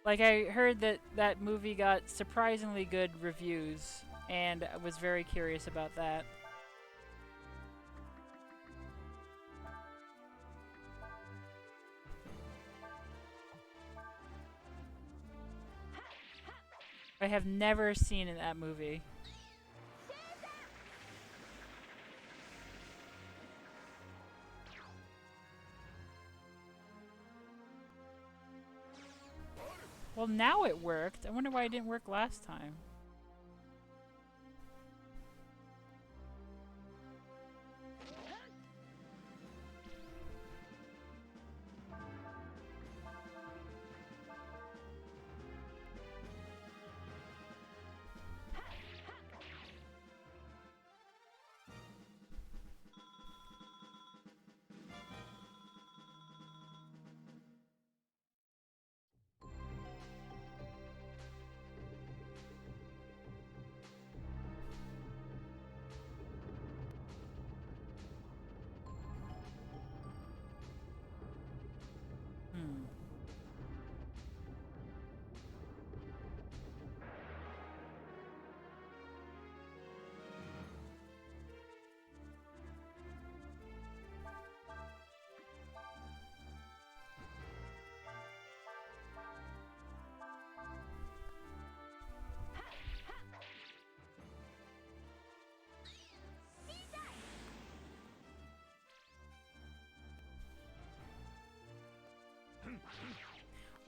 Speaker 1: Like, I heard that that movie got surprisingly good reviews, and I was very curious about that. I have never seen that movie. Well, now it worked. I wonder why it didn't work last time.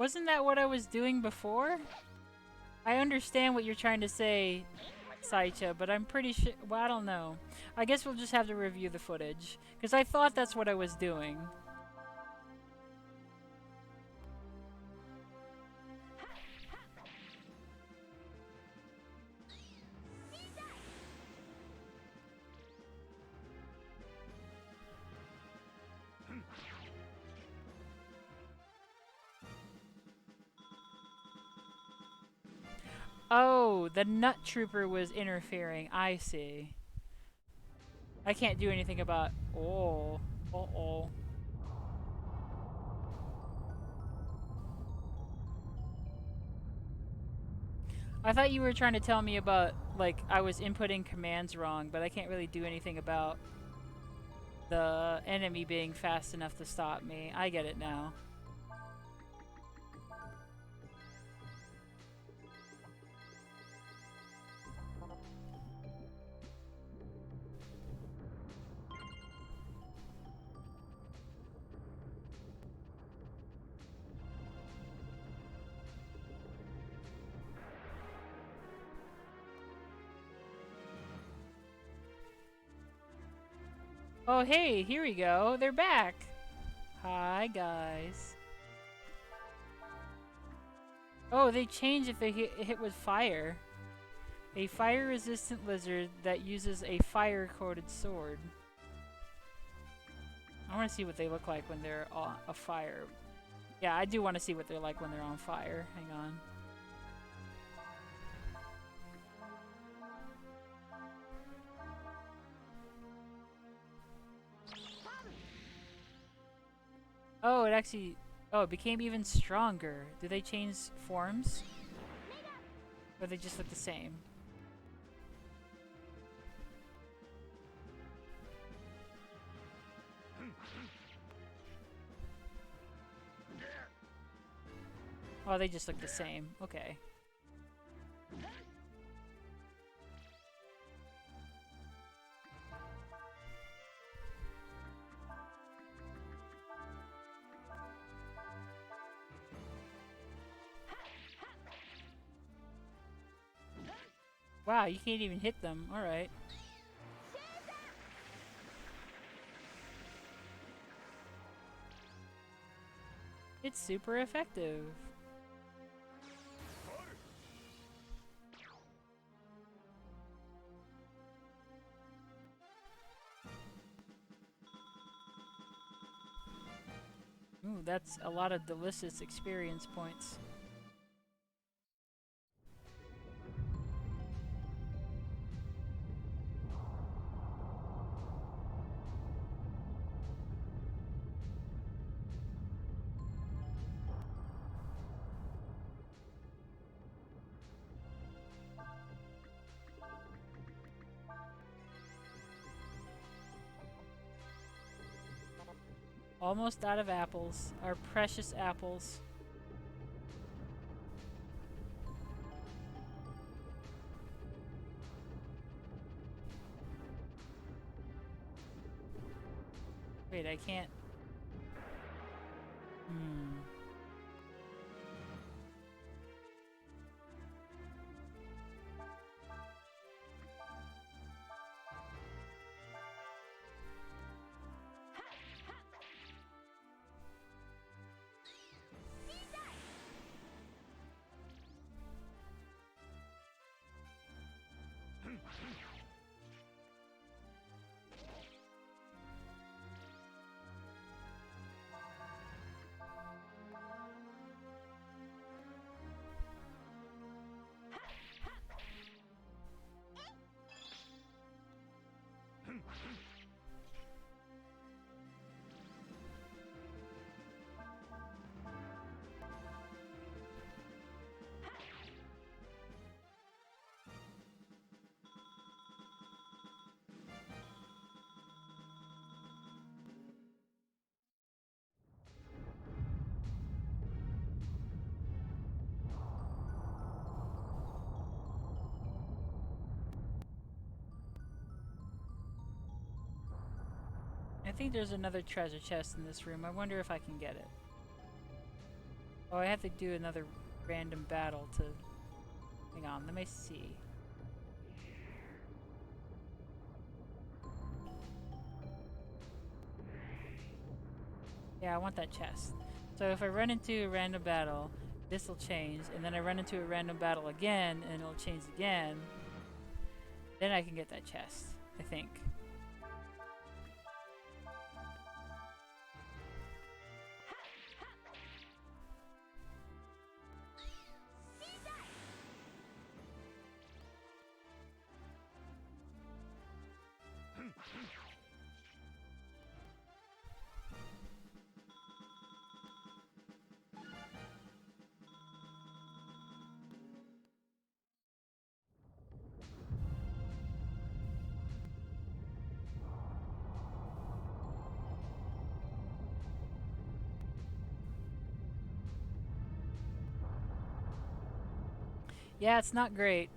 Speaker 1: Wasn't that what I was doing before? I understand what you're trying to say, Saicha, but I'm pretty sure... Well, I don't know. I guess we'll just have to review the footage. Because I thought that's what I was doing. Oh, the Nut Trooper was interfering. I see. I can't do anything about... Oh. Uh-oh. I thought you were trying to tell me about, like, I was inputting commands wrong, but I can't really do anything about the enemy being fast enough to stop me. I get it now. Oh, hey, here we go. They're back. Hi, guys. Oh, they change if they hit with fire. A fire-resistant lizard that uses a fire-coated sword. I want to see what they look like when they're on a fire. Yeah, I do want to see what they're like when they're on fire. Hang on. Oh, it actually... Oh, it became even stronger. Do they change forms? Or they just look the same? Oh, they just look the same. Okay. Wow, you can't even hit them. Alright. It's super effective. Ooh, that's a lot of delicious experience points. Almost out of apples. Our precious apples. Wait, I can't... I think there's another treasure chest in this room. I wonder if I can get it. Oh, I have to do another random battle to... Hang on, let me see. Yeah, I want that chest. So if I run into a random battle, this will change, and then I run into a random battle again, and it'll change again. Then I can get that chest, I think. Yeah, it's not great.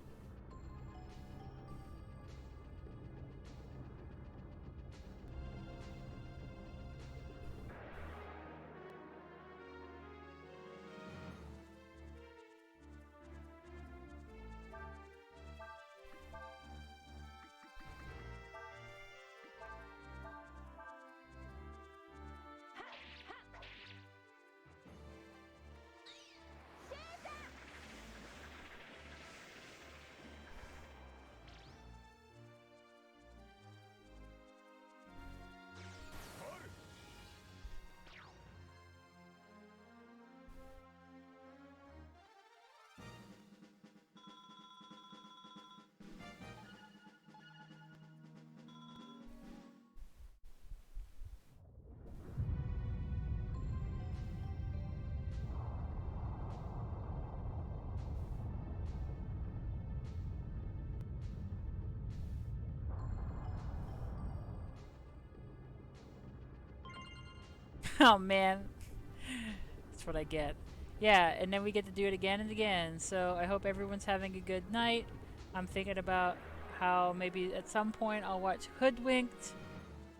Speaker 1: Oh man, that's what I get. Yeah, and then we get to do it again and again. So I hope everyone's having a good night. I'm thinking about how maybe at some point I'll watch Hoodwinked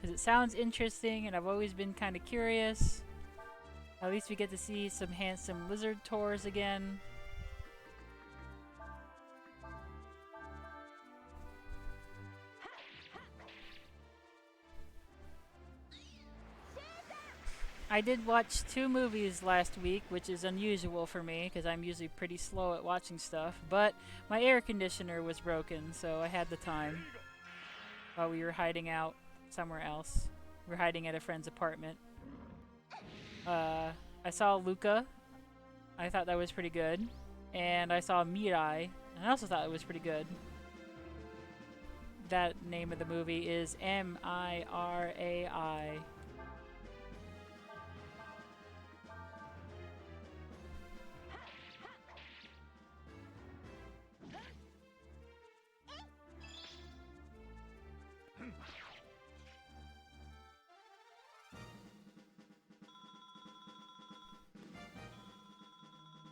Speaker 1: because it sounds interesting and I've always been kind of curious. At least we get to see some handsome lizard tours again. I did watch 2 movies last week, which is unusual for me because I'm usually pretty slow at watching stuff, but my air conditioner was broken, so I had the time while we were hiding out somewhere else. We were hiding at a friend's apartment. I saw Luca. I thought that was pretty good. And I saw Mirai, and I also thought it was pretty good. That name of the movie is Mirai.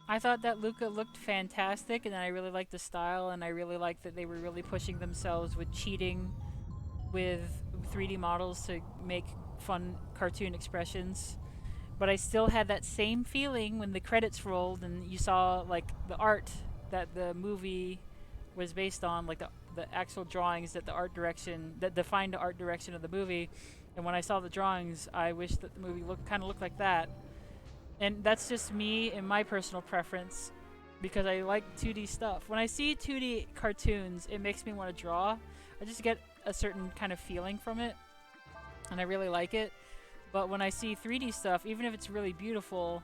Speaker 1: I thought that Luca looked fantastic, and I really liked the style, and I really liked that they were really pushing themselves with cheating with 3D models to make fun cartoon expressions. But I still had that same feeling when the credits rolled and you saw like the art that the movie was based on, like the actual drawings that the art direction that defined the art direction of the movie. And when I saw the drawings, I wished that the movie looked like that. And that's just me and my personal preference because I like 2D stuff. When I see 2D cartoons, it makes me want to draw. I just get a certain kind of feeling from it, and I really like it. But when I see 3D stuff, even if it's really beautiful,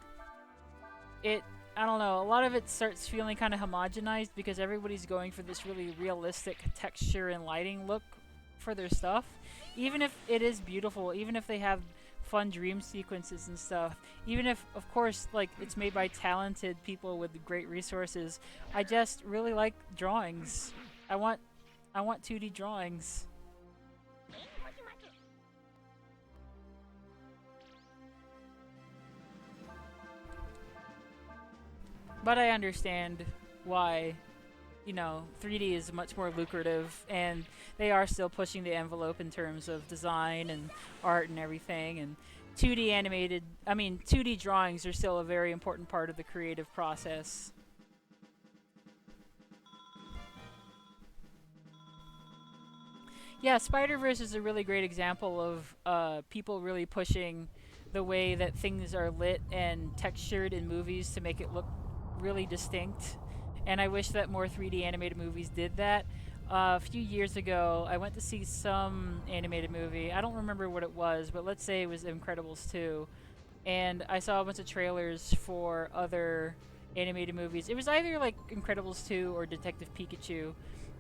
Speaker 1: I don't know, a lot of it starts feeling kind of homogenized because everybody's going for this really realistic texture and lighting look for their stuff. Even if it is beautiful, even if they have fun dream sequences and stuff, even if of course like it's made by talented people with great resources, I just really like drawings. I want 2D drawings. But I understand why, 3D is much more lucrative, and they are still pushing the envelope in terms of design and art and everything, and 2D drawings are still a very important part of the creative process. Yeah, Spider-Verse is a really great example of people really pushing the way that things are lit and textured in movies to make it look really distinct. And I wish that more 3D animated movies did that. A few years ago, I went to see some animated movie. I don't remember what it was, but let's say it was Incredibles 2. And I saw a bunch of trailers for other animated movies. It was either like Incredibles 2 or Detective Pikachu.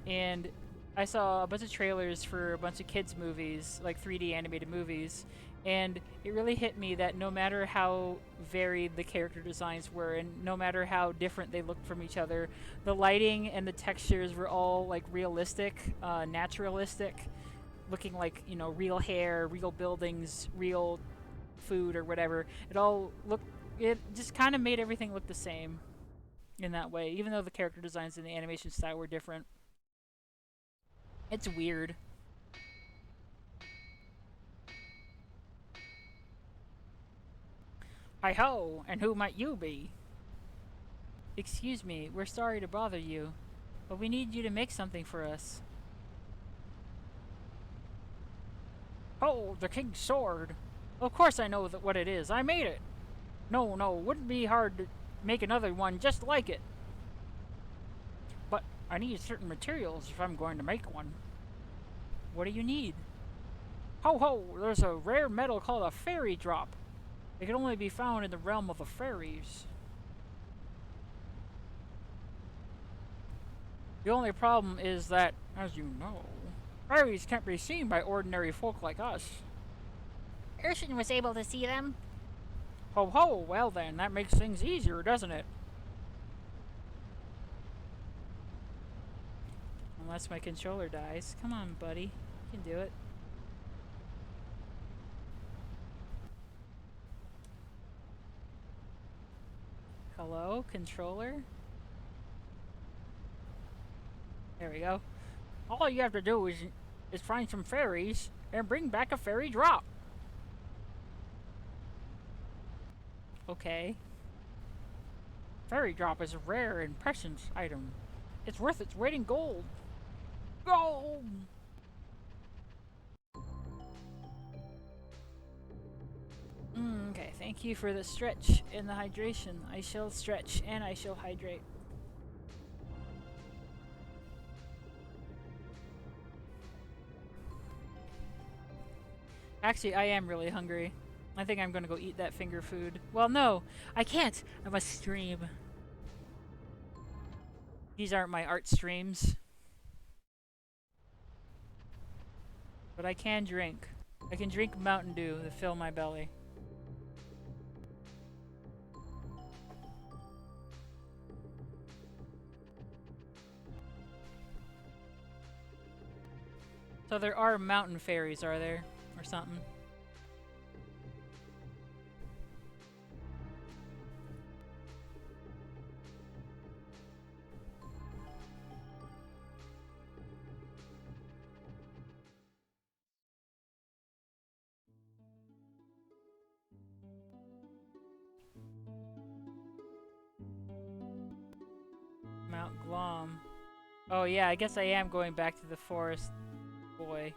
Speaker 1: And I saw a bunch of trailers for a bunch of kids' movies, like 3D animated movies. And it really hit me that no matter how varied the character designs were and no matter how different they looked from each other, the lighting and the textures were all like realistic, naturalistic, looking like, you know, real hair, real buildings, real food or whatever. It just kind of made everything look the same in that way, even though the character designs and the animation style were different. It's weird.
Speaker 3: Hi ho, and who might you be?
Speaker 1: Excuse me, we're sorry to bother you, but we need you to make something for us.
Speaker 3: Oh, the king's sword. Of course I know what it is. I made it. No, wouldn't be hard to make another one just like it. But I need certain materials if I'm going to make one.
Speaker 1: What do you need?
Speaker 3: Ho ho, there's a rare metal called a fairy drop. It can only be found in the realm of the fairies. The only problem is that, as you know, fairies can't be seen by ordinary folk like us.
Speaker 2: Urshan was able to see them.
Speaker 3: Ho ho, well then, that makes things easier, doesn't it?
Speaker 1: Unless my controller dies. Come on, buddy. You can do it. Hello, controller?
Speaker 3: There we go. All you have to do is find some fairies and bring back a fairy drop.
Speaker 1: Okay.
Speaker 3: Fairy drop is a rare and precious item. It's worth its weight in gold. Gold!
Speaker 1: Okay, thank you for the stretch and the hydration. I shall stretch and I shall hydrate. Actually, I am really hungry. I think I'm gonna go eat that finger food. Well, no, I can't. I must stream. These aren't my art streams. But I can drink. I can drink Mountain Dew to fill my belly. So there are mountain fairies, are there? Or something? Mount Glom. Oh yeah, I guess I am going back to the forest, boy.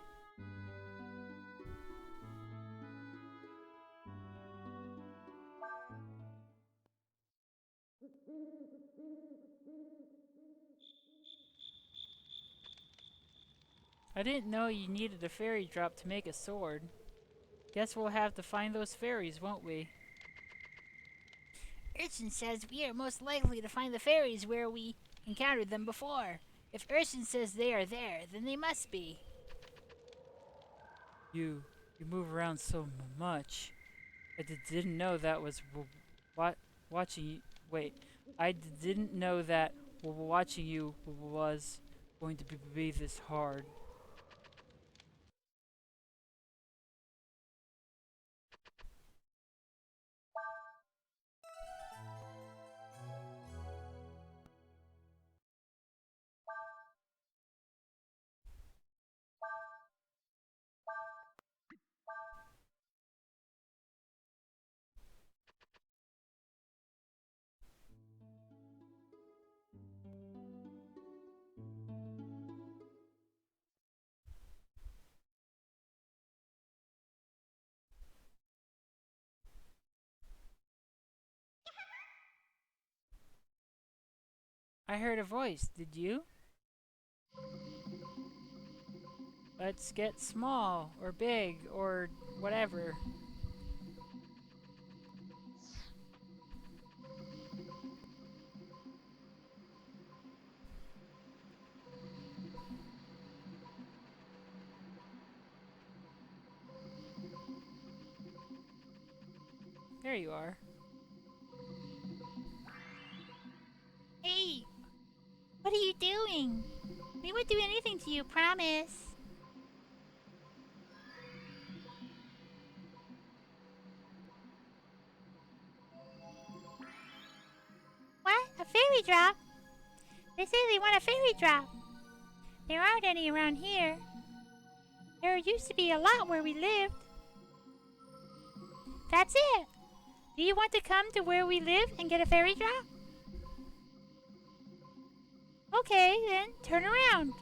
Speaker 1: I didn't know you needed a fairy drop to make a sword. Guess we'll have to find those fairies, won't we?
Speaker 2: Urshan says we are most likely to find the fairies where we encountered them before. If Urshan says they are there, then they must be.
Speaker 1: You move around so much. I didn't know that was watching you. Wait, didn't know that watching you was going to be this hard. I heard a voice. Did you? Let's get small, or big, or whatever. There you are.
Speaker 2: Hey! What are you doing? We won't do anything to you, promise. What? A fairy drop? They say they want a fairy drop. There aren't any around here. There used to be a lot where we lived. That's it. Do you want to come to where we live and get a fairy drop? Okay, then turn around.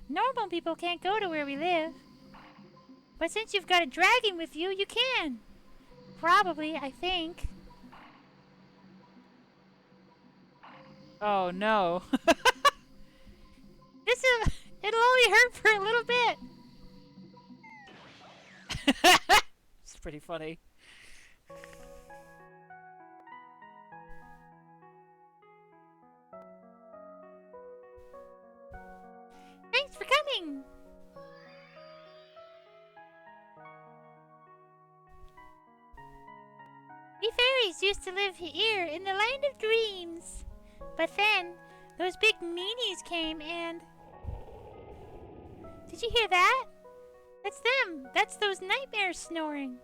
Speaker 2: Normal people can't go to where we live. But since you've got a dragon with you, you can. Probably, I think.
Speaker 1: Oh no.
Speaker 2: It'll only hurt for a little bit.
Speaker 1: It's pretty funny.
Speaker 2: Thanks for coming. We fairies used to live here in the land of dreams. But then, those big meanies came and... Did you hear that? That's them. That's those nightmares snoring.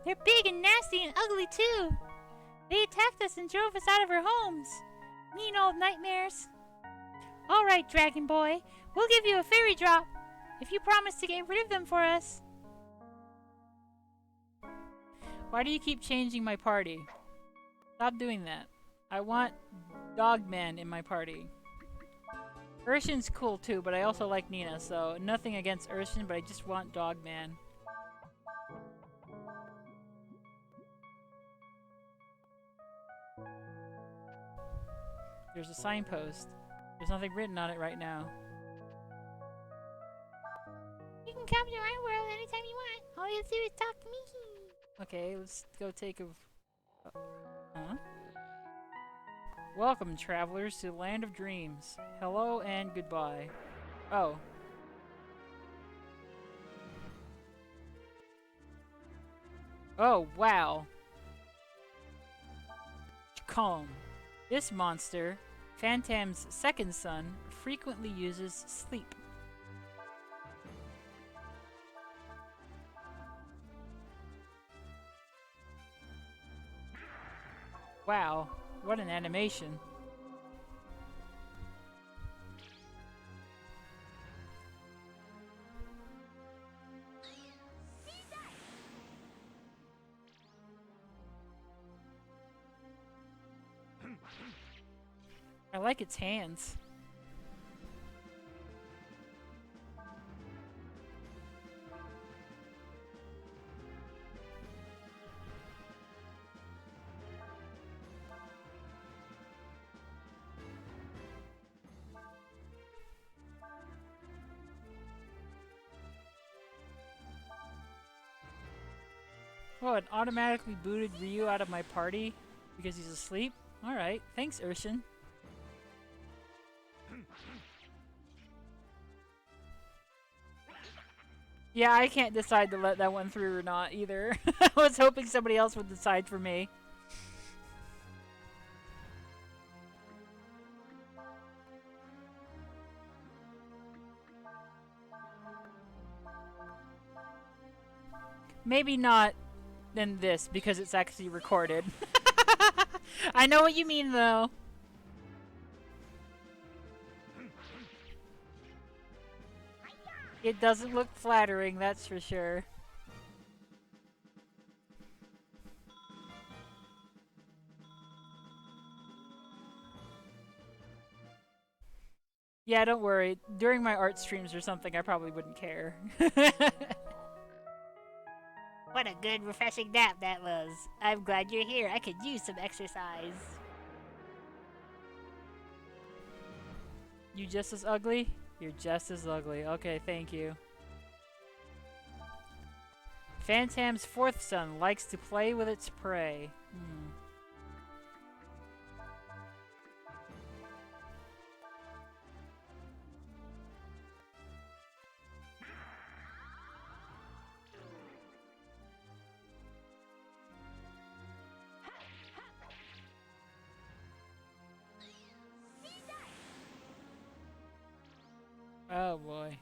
Speaker 2: They're big and nasty and ugly too. They attacked us and drove us out of our homes. Mean old nightmares. All right, Dragon Boy. We'll give you a fairy drop if you promise to get rid of them for us.
Speaker 1: Why do you keep changing my party? Stop doing that. I want Dogman in my party. Urshan's cool too, but I also like Nina, so nothing against Urshan, but I just want Dogman. There's a signpost. There's nothing written on it right now.
Speaker 2: You can come to our world anytime you want. All you have to do is talk to me.
Speaker 1: Okay, let's go take a... Huh? Welcome, travelers, to the land of dreams. Hello and goodbye. Oh. Oh, wow. Calm. This monster, Phantam's second son, frequently uses sleep. Wow, what an animation. I like its hands. Oh, it automatically booted Ryu out of my party because he's asleep? Alright, thanks, Urshan. Yeah, I can't decide to let that one through or not either. I was hoping somebody else would decide for me. Maybe not than this, because it's actually recorded. I know what you mean, though. It doesn't look flattering, that's for sure. Yeah, don't worry. During my art streams or something, I probably wouldn't care.
Speaker 2: What a good, refreshing nap that was. I'm glad you're here. I could use some exercise.
Speaker 1: You just as ugly? You're just as ugly. Okay, thank you. Phantam's fourth son likes to play with its prey. Oh boy.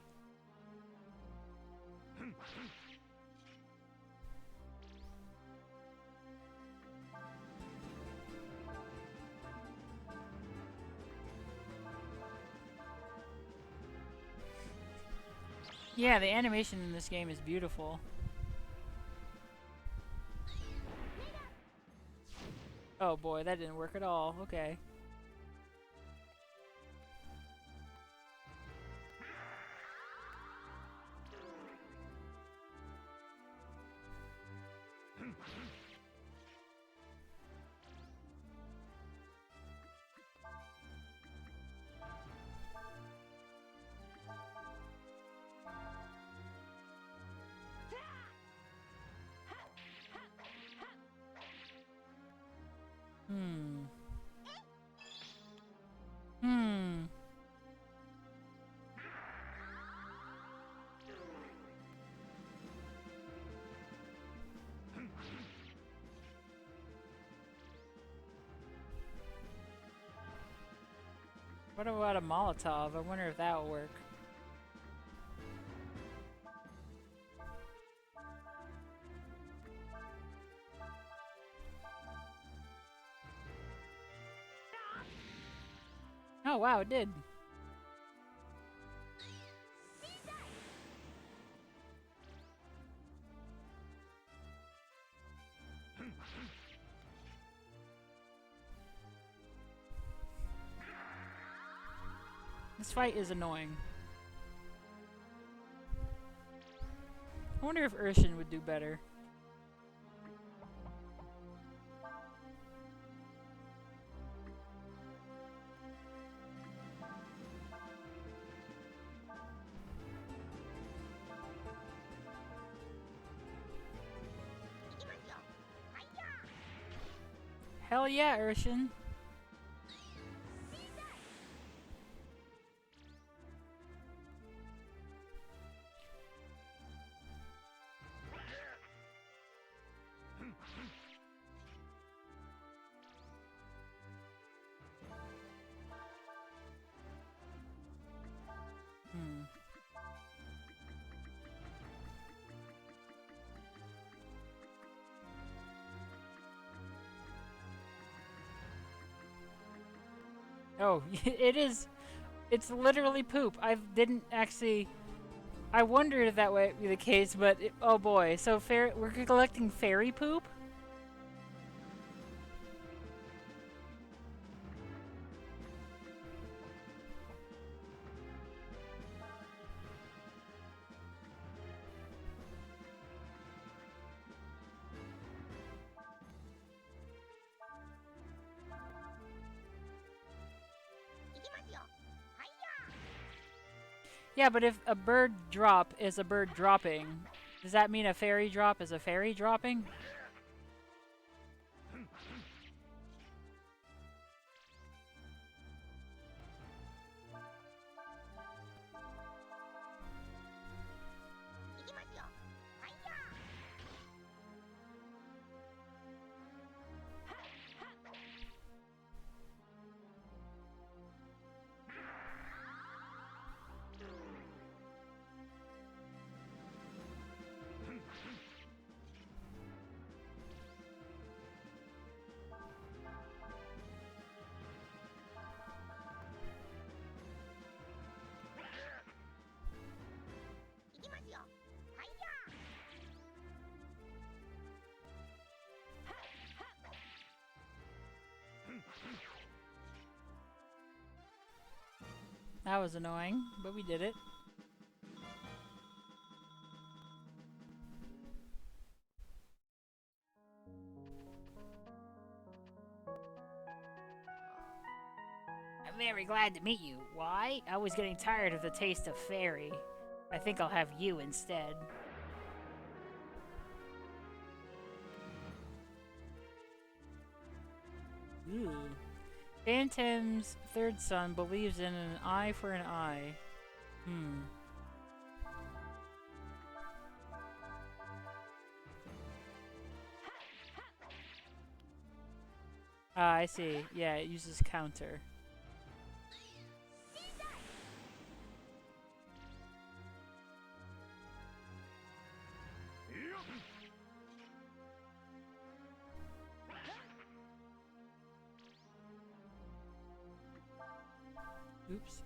Speaker 1: Yeah, the animation in this game is beautiful. Oh boy, that didn't work at all. Okay. Hmm. Hmm. What about a Molotov? I wonder if that will work. Oh wow, it did. This fight is annoying. I wonder if Urshan would do better. Hell yeah, Urshan. Hmm. Oh, it is. It's literally poop. I didn't actually. I wondered if that would be the case, but oh boy. So we're collecting fairy poop? Yeah, but if a bird drop is a bird dropping, does that mean a fairy drop is a fairy dropping? That was annoying, but we did it.
Speaker 3: very glad to meet you. Why? I was getting tired of the taste of fairy. I think I'll have you instead.
Speaker 1: Ooh. Phantom's third son believes in an eye for an eye. Ah, I see. Yeah, it uses counter. Oops.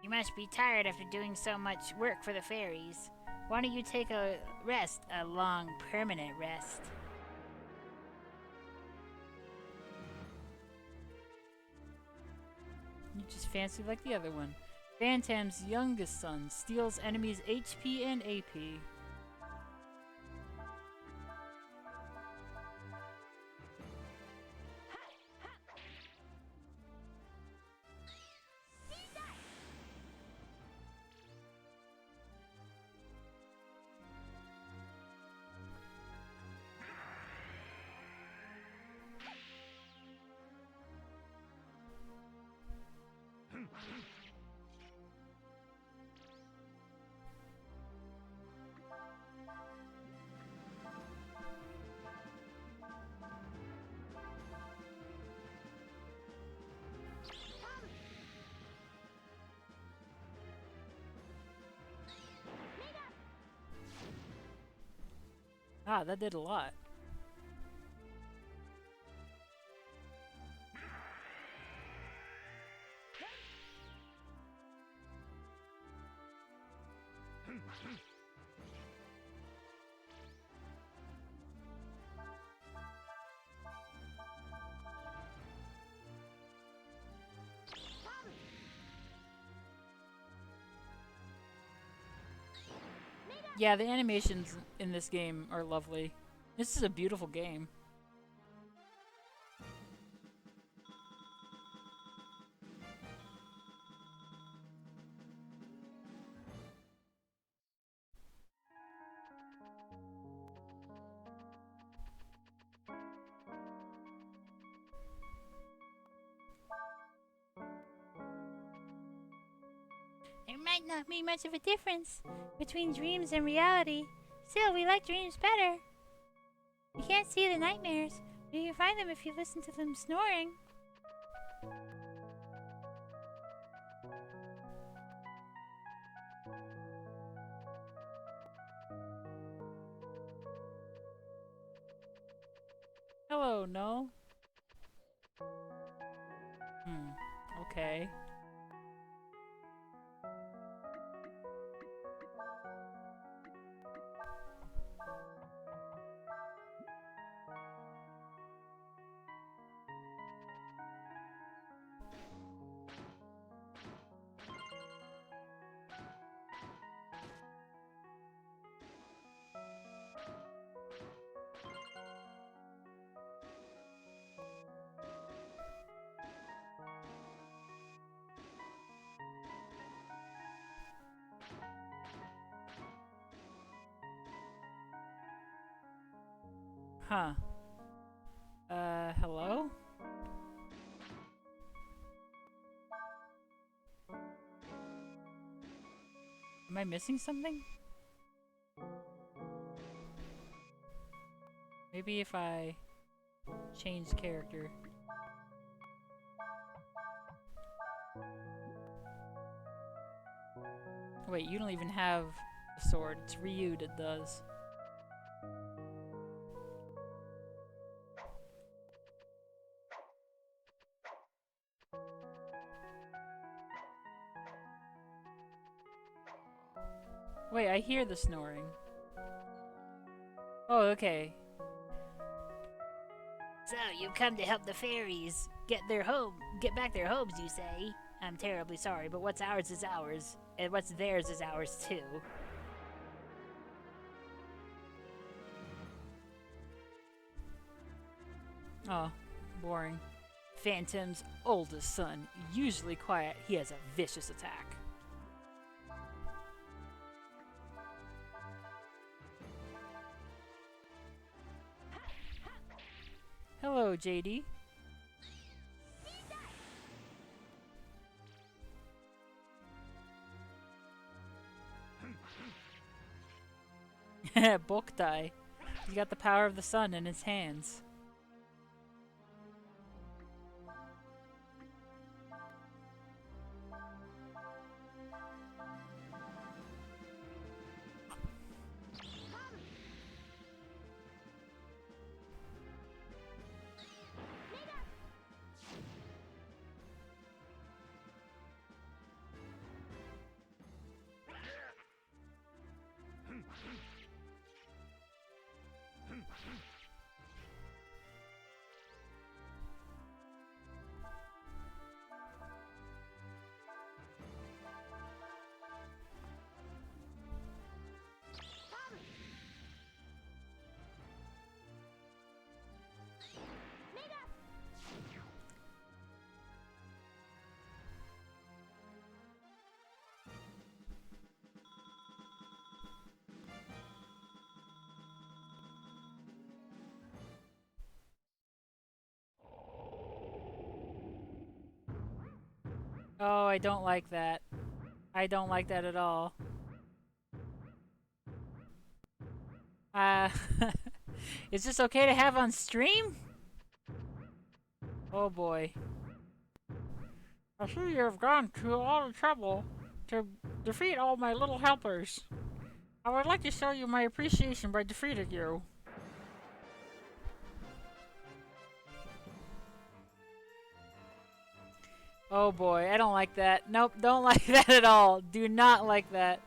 Speaker 2: You must be tired after doing so much work for the fairies. Why don't you take a rest, a long, permanent rest?
Speaker 1: You just fancy like the other one. Phantom's youngest son steals enemies' HP and AP. Ah, that did a lot. Yeah, the animations in this game are lovely. This is a beautiful game.
Speaker 2: There might not be much of a difference between dreams and reality. Still, we like dreams better. You can't see the nightmares, but you can find them if you listen to them snoring.
Speaker 1: Hello, no? Okay. Huh. Hello? Am I missing something? Maybe if I change character. Wait, you don't even have a sword. It's Ryu that does. Wait, I hear the snoring. Oh, okay.
Speaker 2: So, you've come to help the fairies get back their homes, you say? I'm terribly sorry, but what's ours is ours, and what's theirs is ours too.
Speaker 1: Oh, boring. Phantom's oldest son, usually quiet, he has a vicious attack. Hello, JD. Boktai. He's got the power of the sun in his hands. Oh, I don't like that. I don't like that at all. Is this okay to have on stream? Oh boy.
Speaker 3: I see you have gone to all the trouble to defeat all my little helpers. I would like to show you my appreciation by defeating you.
Speaker 1: Oh boy, I don't like that. Nope, don't like that at all. Do not like that.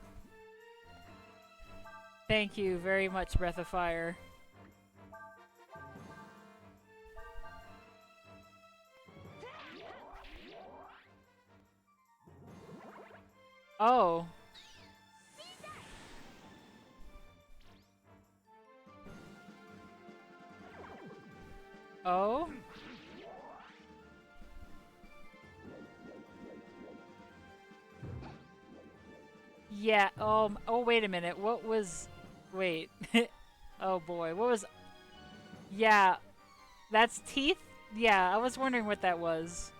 Speaker 1: Thank you very much, Breath of Fire. Oh. Oh? Yeah, oh wait a minute, what was... Wait. Oh boy, what was... Yeah, that's teeth? Yeah, I was wondering what that was.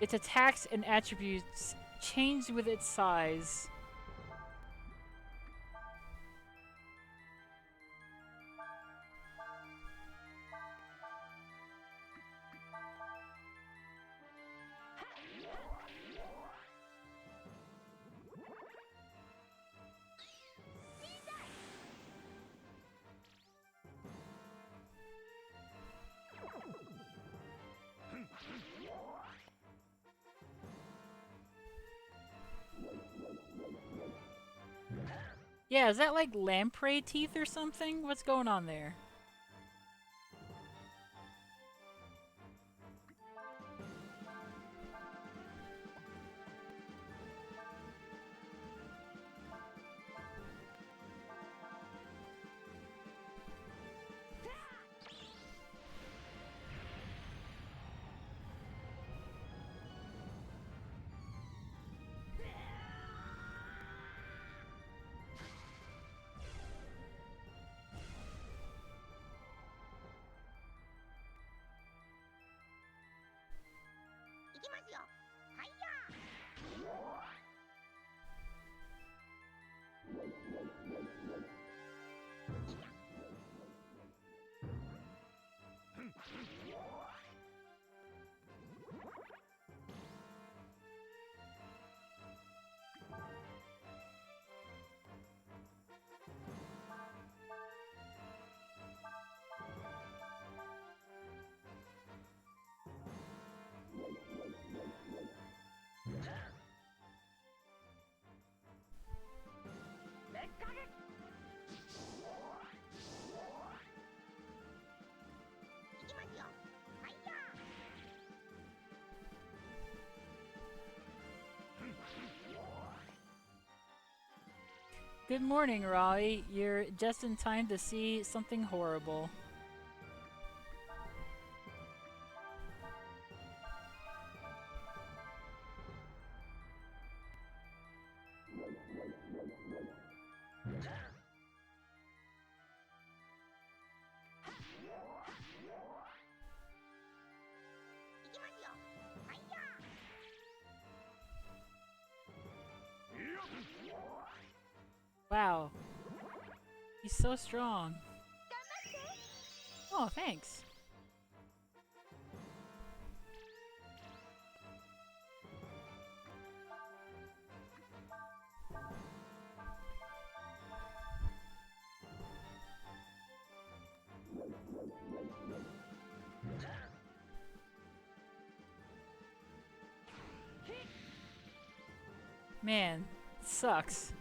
Speaker 1: Its attacks and attributes change with its size. Yeah, is that like lamprey teeth or something? What's going on there? Good morning, Raleigh. You're just in time to see something horrible. Wow. He's so strong. Oh, thanks. Man, it sucks.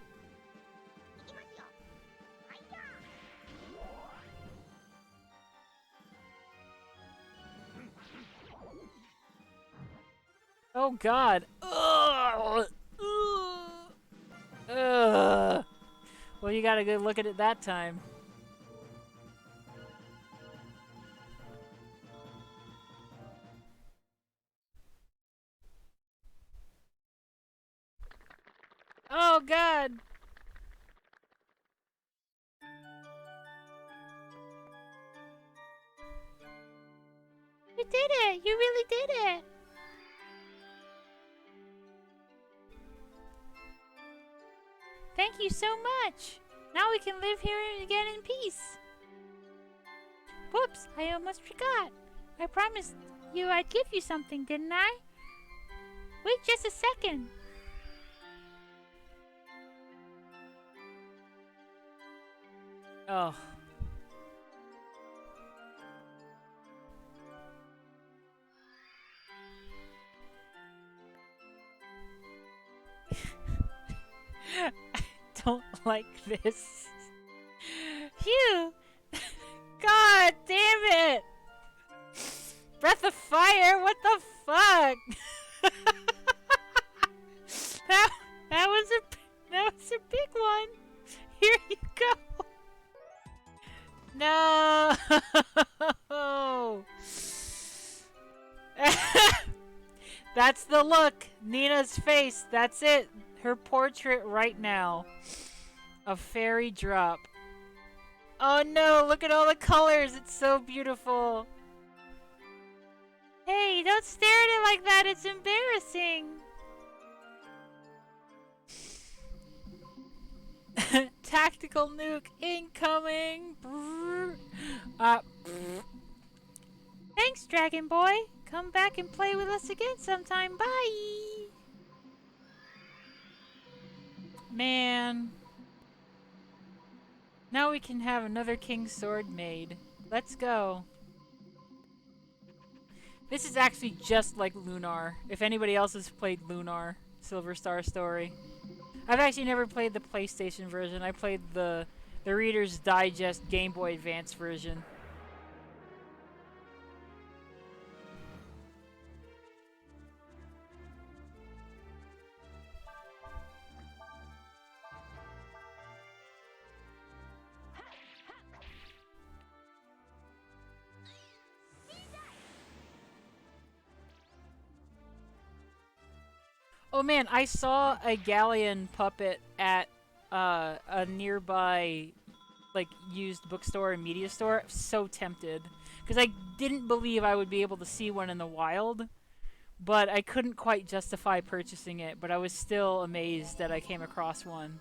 Speaker 1: Oh god. Ugh. Ugh. Well, you got a good look at it that time. Oh god.
Speaker 2: You did it! You really did it! Thank you so much! Now we can live here again in peace! Whoops, I almost forgot. I promised you I'd give you something, didn't I? Wait just a second.
Speaker 1: Oh. I don't like this.
Speaker 2: Phew!
Speaker 1: God damn it! Breath of fire, what the fuck?
Speaker 2: that was a big one. Here you go.
Speaker 1: No! That's the look. Nina's face. That's it. Her portrait right now. A fairy drop. Oh no, look at all the colors. It's so beautiful.
Speaker 2: Hey, don't stare at it like that. It's embarrassing.
Speaker 1: Tactical nuke incoming.
Speaker 2: Thanks, Dragon Boy. Come back and play with us again sometime. Bye.
Speaker 1: Man. Now we can have another King's Sword made. Let's go. This is actually just like Lunar. If anybody else has played Lunar, Silver Star Story. I've actually never played the PlayStation version. I played the Reader's Digest Game Boy Advance version. Oh man, I saw a galleon puppet at a nearby, like, used bookstore and media store. So tempted. Because I didn't believe I would be able to see one in the wild, but I couldn't quite justify purchasing it, but I was still amazed that I came across one.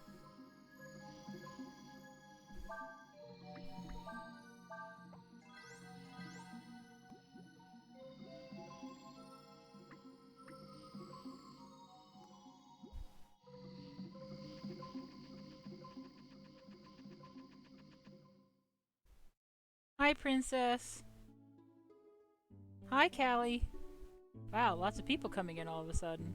Speaker 1: Hi, Princess. Hi, Callie. Wow, lots of people coming in all of a sudden.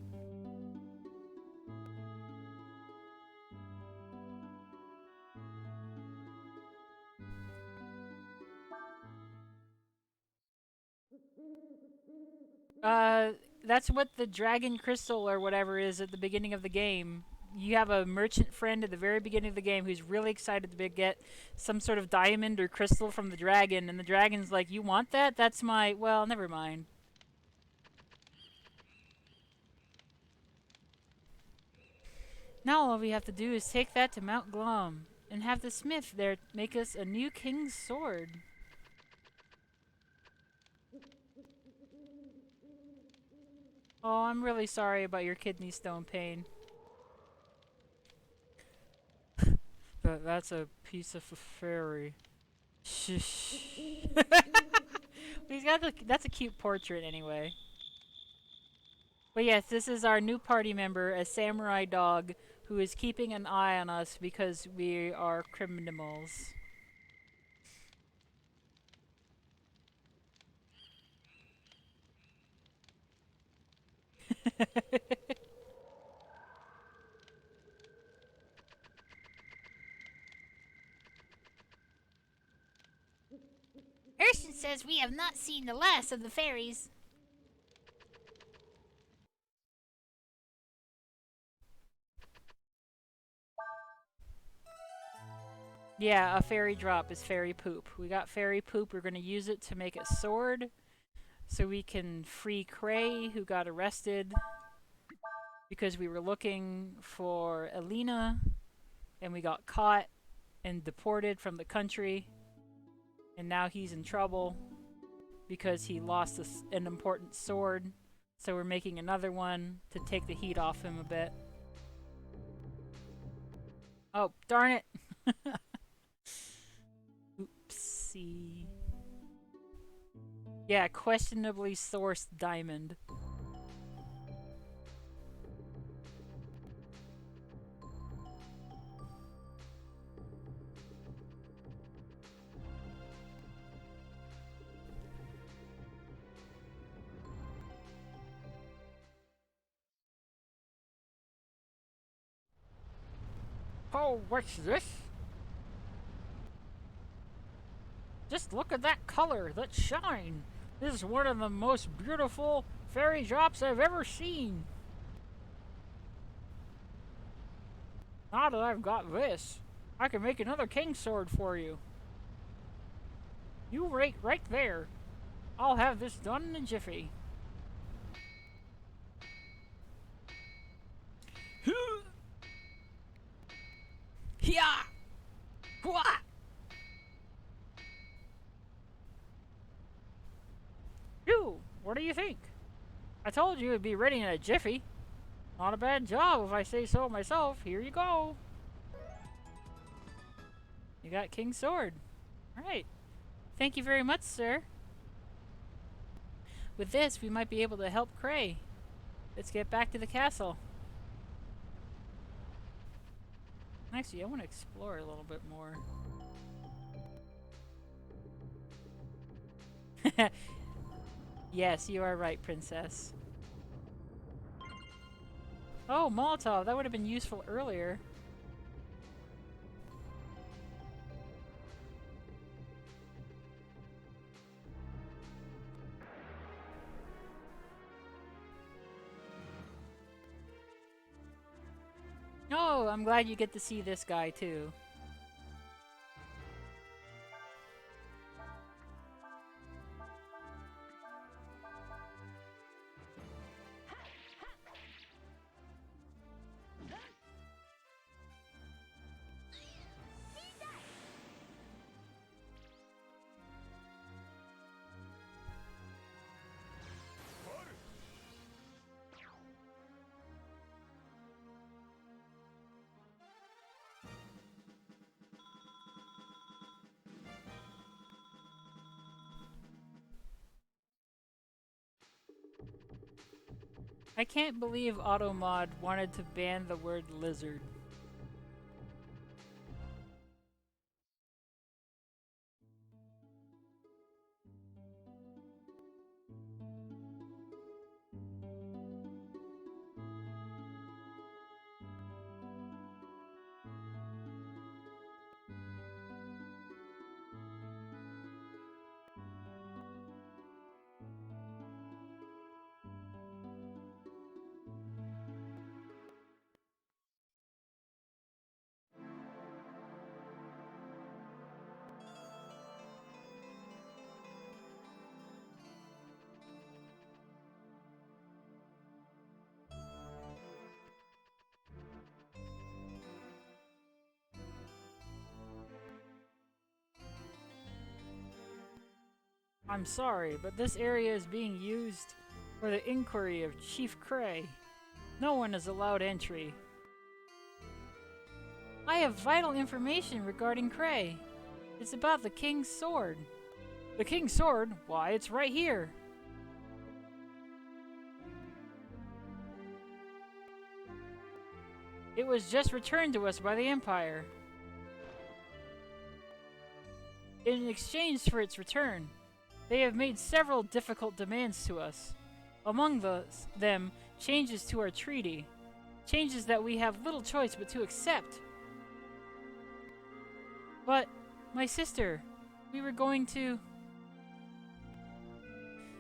Speaker 1: That's what the dragon crystal or whatever is at the beginning of the game. you have a merchant friend at the very beginning of the game who's really excited to get some sort of diamond or crystal from the dragon, and the dragon's like, "You want that? That's my..." Well, never mind. Now all we have to do is take that to Mount Glom and have the smith there make us a new king's sword. Oh, I'm really sorry about your kidney stone pain. That's a piece of a fairy. Shh. That's a cute portrait anyway. But yes, this is our new party member, a samurai dog, who is keeping an eye on us because we are criminals.
Speaker 2: Urshan says we have not seen the last of the fairies.
Speaker 1: Yeah, a fairy drop is fairy poop. We got fairy poop. We're going to use it to make a sword so we can free Cray, who got arrested because we were looking for Alina and we got caught and deported from the country. And now he's in trouble because he lost an important sword. So we're making another one to take the heat off him a bit. Oh, darn it! Oopsie. Yeah, questionably sourced diamond.
Speaker 3: Oh, what's this? Just look at that color, that shine. This is one of the most beautiful fairy drops I've ever seen. Now that I've got this, I can make another king's sword for you. You wait right there. I'll have this done in a jiffy.
Speaker 1: Yeah! Hua!
Speaker 3: You, what do you think? I told you it'd be ready in a jiffy. Not a bad job if I say so myself. Here you go.
Speaker 1: You got King's Sword. Alright. Thank you very much, sir. With this, we might be able to help Cray. Let's get back to the castle. Actually, I want to explore a little bit more. Yes, you are right, princess. Oh, Molotov. That would have been useful earlier. Oh, I'm glad you get to see this guy too. I can't believe Automod wanted to ban the word lizard.
Speaker 3: I'm sorry, but this area is being used for the inquiry of Chief Cray. No one is allowed entry.
Speaker 1: I have vital information regarding Cray. It's about the King's sword.
Speaker 3: The King's sword? Why, it's right here.
Speaker 1: It was just returned to us by the Empire. In exchange for its return, they have made several difficult demands to us. Among them, changes to our treaty. Changes that we have little choice but to accept. But, my sister, we were going to...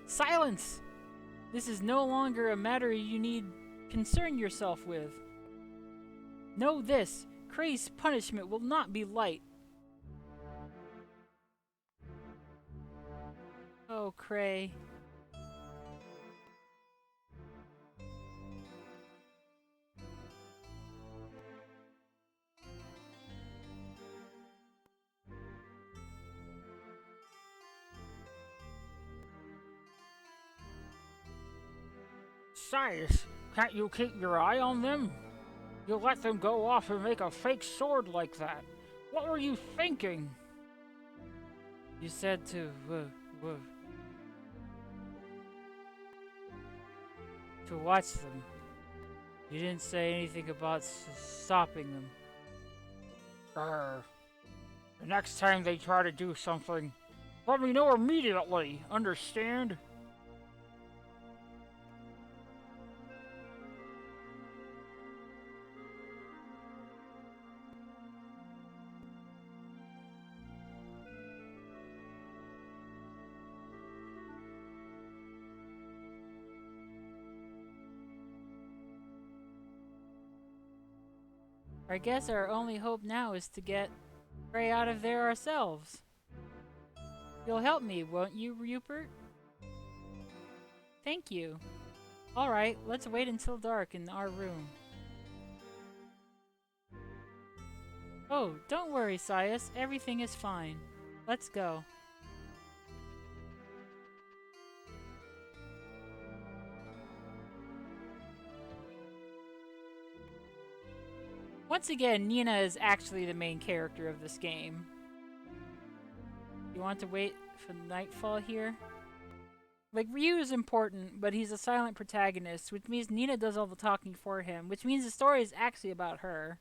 Speaker 3: Silence! This is no longer a matter you need concern yourself with. Know this, Cray's punishment will not be light.
Speaker 1: Oh, Cray.
Speaker 3: Sias, can't you keep your eye on them? You let them go off and make a fake sword like that. What were you thinking?
Speaker 1: You said to watch them. You didn't say anything about stopping them.
Speaker 3: The next time they try to do something, let me know immediately, understand?
Speaker 1: I guess our only hope now is to get Cray out of there ourselves. You'll help me, won't you, Rupert? Thank you. Alright, let's wait until dark in our room. Oh, don't worry, Sias. Everything is fine. Let's go. Once again, Nina is actually the main character of this game. You want to wait for nightfall here? Like, Ryu is important, but he's a silent protagonist, which means Nina does all the talking for him, which means the story is actually about her.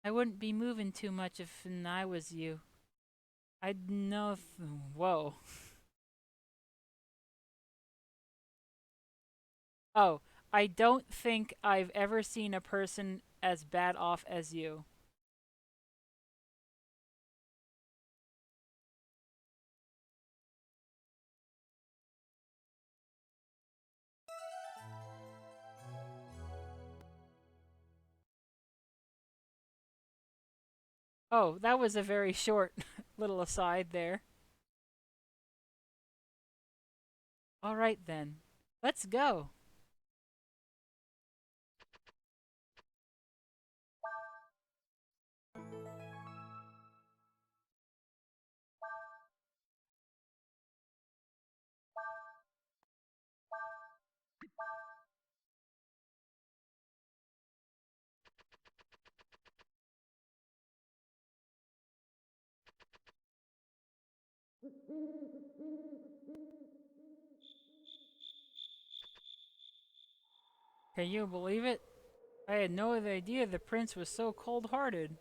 Speaker 1: I wouldn't be moving too much if I was you. I'd know whoa. Oh, I don't think I've ever seen a person as bad off as you. Oh, that was a very short little aside there. Alright then. Let's go. Can you believe it? I had no idea the prince was so cold-hearted.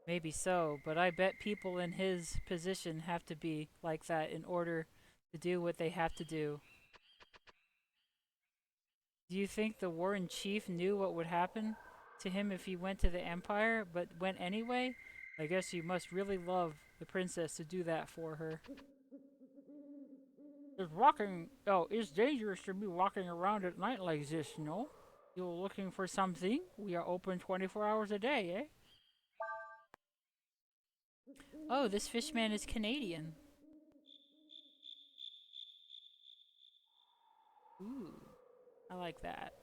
Speaker 1: Maybe so, but I bet people in his position have to be like that in order to do what they have to do. Do you think the Warren Chief knew what would happen to him if he went to the Empire, but went anyway? I guess you must really love the princess to do that for her.
Speaker 3: It's dangerous to be walking around at night like this, no? You're looking for something? We are open 24 hours a day, eh?
Speaker 1: Oh, this fishman is Canadian. Ooh, I like that.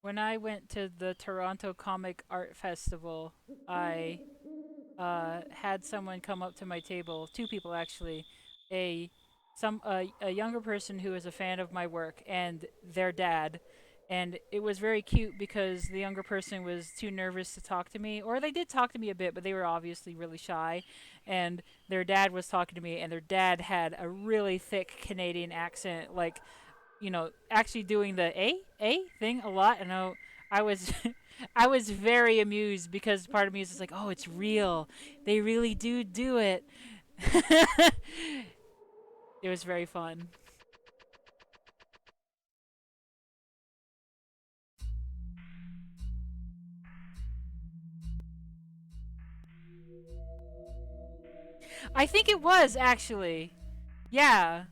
Speaker 1: When I went to the Toronto Comic Art Festival, I had someone come up to my table, two people actually, a a younger person who was a fan of my work and their dad, and it was very cute because the younger person was too nervous to talk to me, or they did talk to me a bit, but they were obviously really shy, and their dad was talking to me, and their dad had a really thick Canadian accent, like, you know, actually doing the a thing a lot, and I was I was very amused because part of me is just like, oh, it's real. They really do it. It was very fun. I think it was actually. Yeah.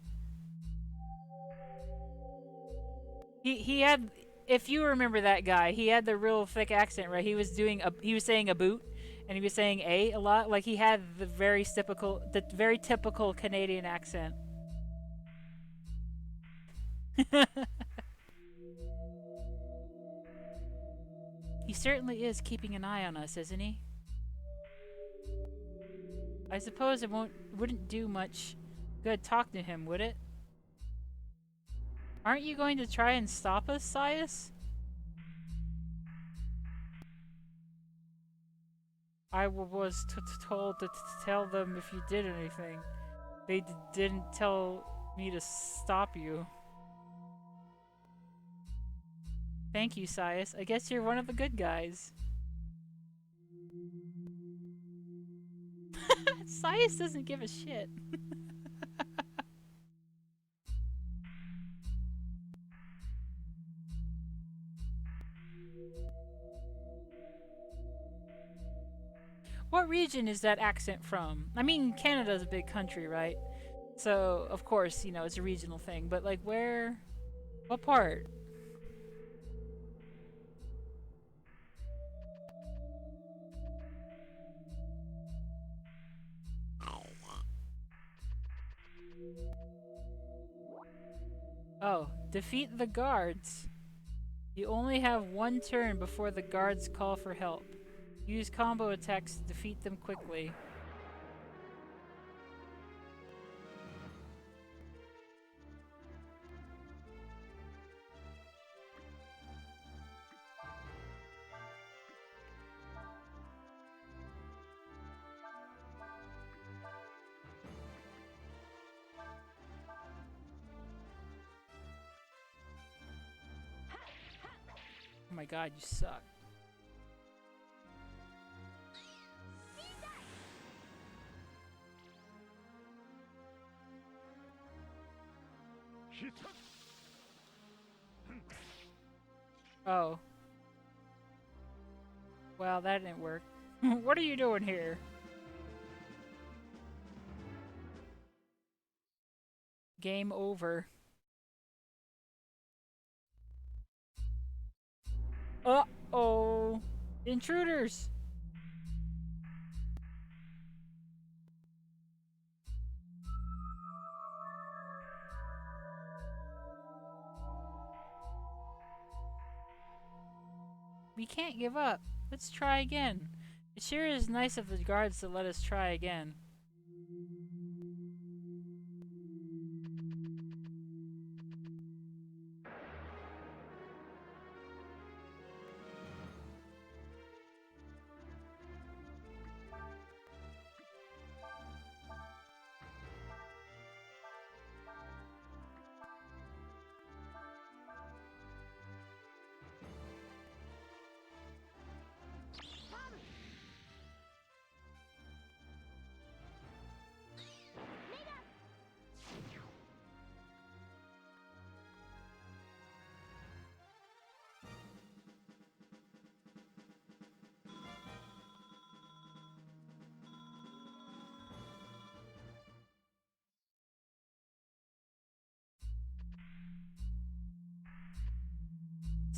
Speaker 1: He had, if you remember that guy, he had the real thick accent, right? He was saying a boot and he was saying a lot. Like he had the very typical Canadian accent. He certainly is keeping an eye on us, isn't he? I suppose it wouldn't do much good talking to him, would it? Aren't you going to try and stop us, Sias? Was told to tell them if you did anything. They didn't tell me to stop you. Thank you, Sias. I guess you're one of the good guys. Sias doesn't give a shit. What region is that accent from? I mean, Canada's a big country, right? So, of course, you know, it's a regional thing. But, like, where? What part? Oh, defeat the guards. You only have one turn before the guards call for help. Use combo attacks to defeat them quickly. Oh my god, you suck. Oh. Well, that didn't work. What are you doing here? Game over. Uh-oh. Intruders! We can't give up. Let's try again. It sure is nice of the guards to let us try again.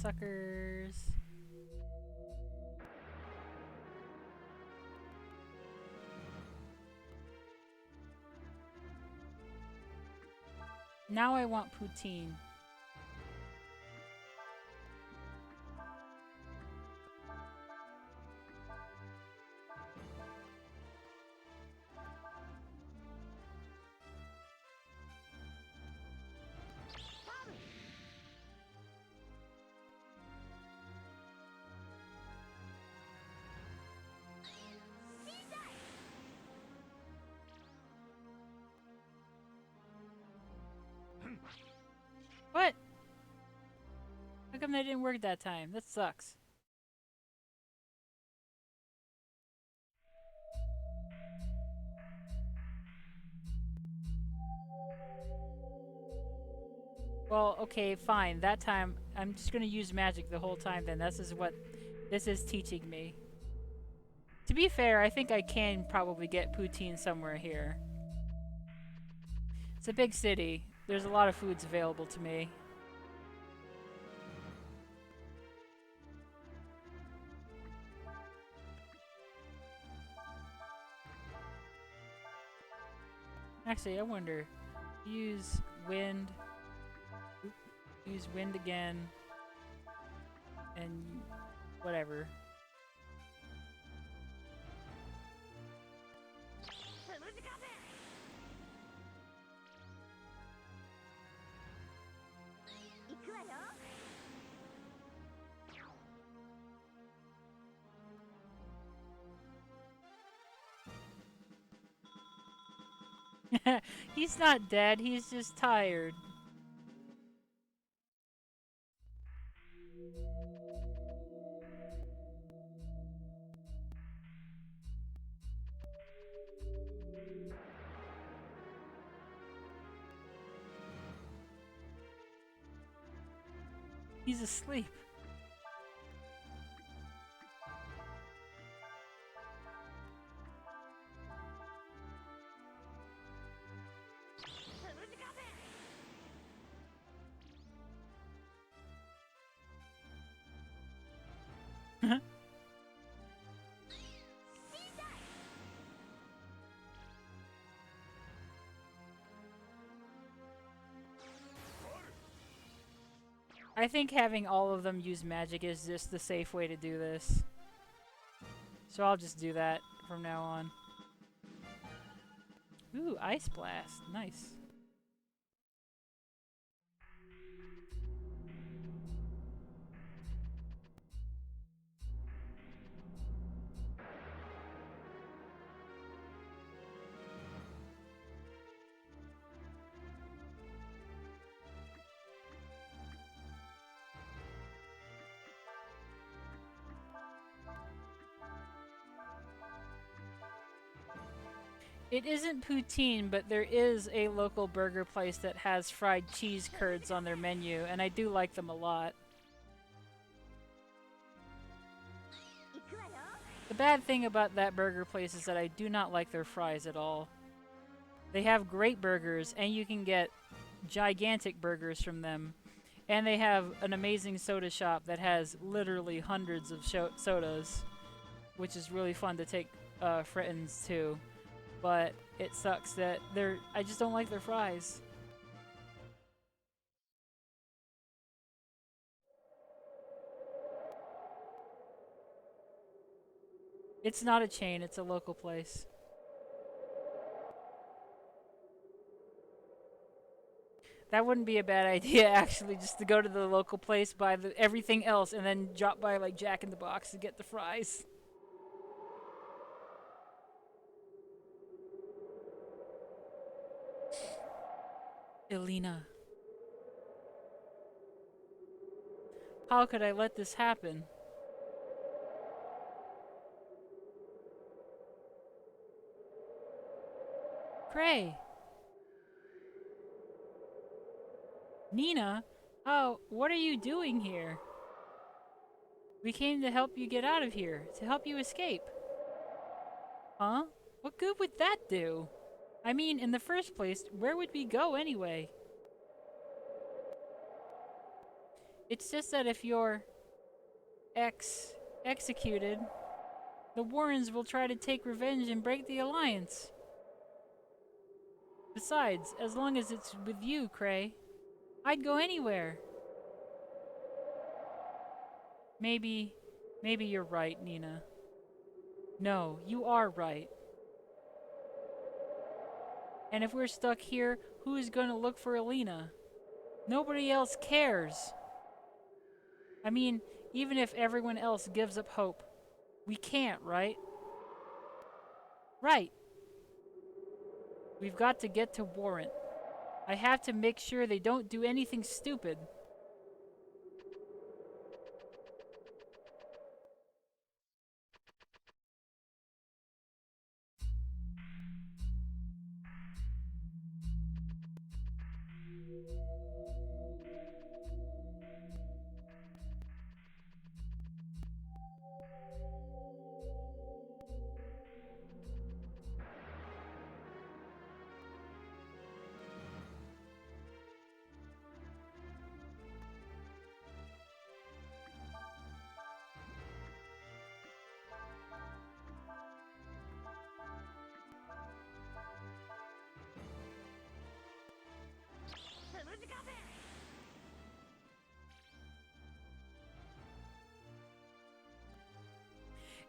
Speaker 1: Suckers. Now I want poutine. What? How come that didn't work that time? That sucks. Well, okay, fine. That time, I'm just gonna use magic the whole time then. This is what this is teaching me. To be fair, I think I can probably get poutine somewhere here. It's a big city. There's a lot of foods available to me. Actually, I wonder. Use wind. Use wind again. And whatever. He's not dead, he's just tired. He's asleep. I think having all of them use magic is just the safe way to do this. So I'll just do that from now on. Ooh, Ice Blast. Nice. It isn't poutine, but there is a local burger place that has fried cheese curds on their menu, and I do like them a lot. The bad thing about that burger place is that I do not like their fries at all. They have great burgers, and you can get gigantic burgers from them. And they have an amazing soda shop that has literally hundreds of sodas, which is really fun to take friends to. But it sucks that I just don't like their fries. It's not a chain, it's a local place. That wouldn't be a bad idea, actually, just to go to the local place, buy everything else, and then drop by like Jack in the Box to get the fries. Elena. How could I let this happen? Gray. Nina? Oh, what are you doing here? We came to help you get out of here, to help you escape. Huh? What good would that do? I mean, in the first place, where would we go anyway? It's just that if you're executed, the Warrens will try to take revenge and break the alliance. Besides, as long as it's with you, Cray, I'd go anywhere. Maybe you're right, Nina. No, you are right. And if we're stuck here, who is going to look for Alina? Nobody else cares. I mean, even if everyone else gives up hope, we can't, right? Right. We've got to get to Warrant. I have to make sure they don't do anything stupid.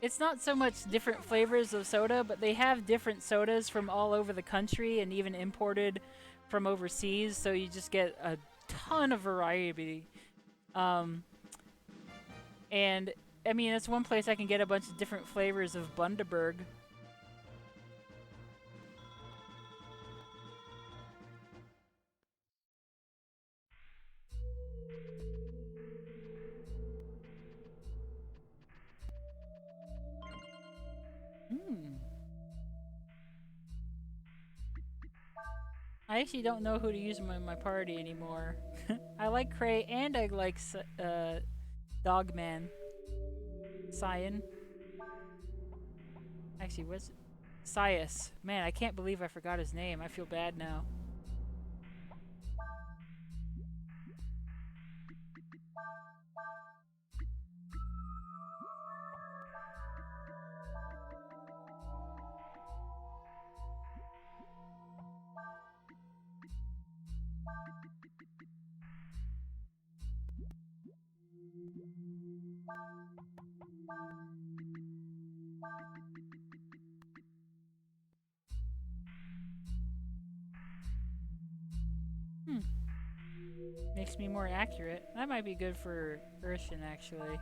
Speaker 1: It's not so much different flavors of soda, but they have different sodas from all over the country and even imported from overseas, so you just get a ton of variety. And I mean, it's one place I can get a bunch of different flavors of Bundaberg. Hmm. I actually don't know who to use in my party anymore. I like Cray and I like Dogman. Cyan. Actually, what's it? Sias. Man, I can't believe I forgot his name. I feel bad now. Hmm. Makes me more accurate. That might be good for Urshan, actually.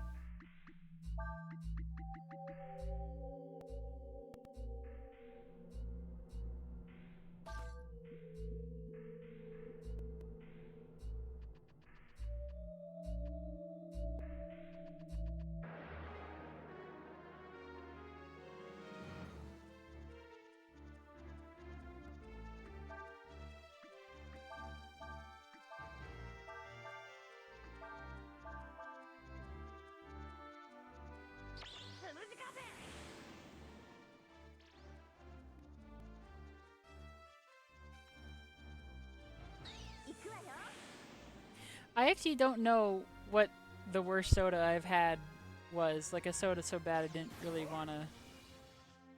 Speaker 1: I actually don't know what the worst soda I've had was. Like a soda so bad I didn't really want to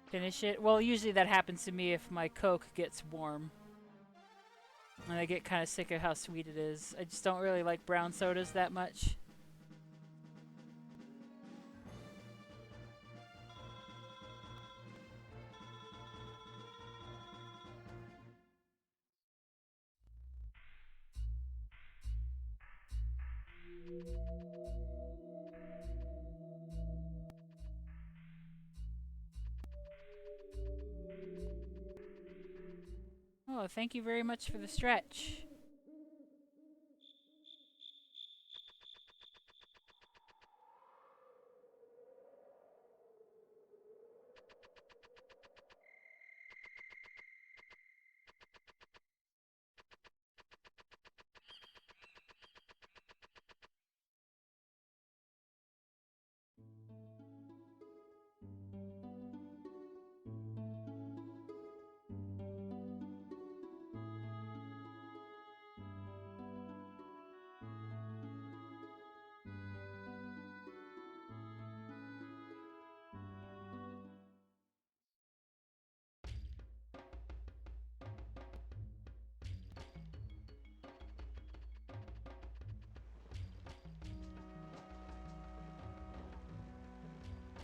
Speaker 1: finish it. Well, usually that happens to me if my Coke gets warm. And I get kind of sick of how sweet it is. I just don't really like brown sodas that much. Oh, thank you very much for the stretch.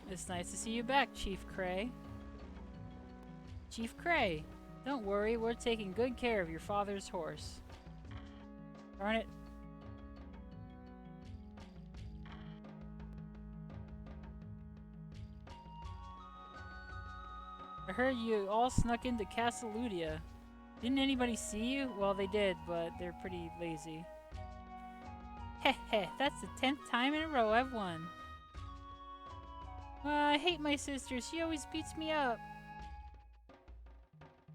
Speaker 1: It's nice to see you back, Chief Cray. Chief Cray, don't worry, we're taking good care of your father's horse. Darn it. I heard you all snuck into Castle Ludia. Didn't anybody see you? Well, they did, but they're pretty lazy. Heh heh, that's the 10th time in a row I've won. I hate my sister. She always beats me up.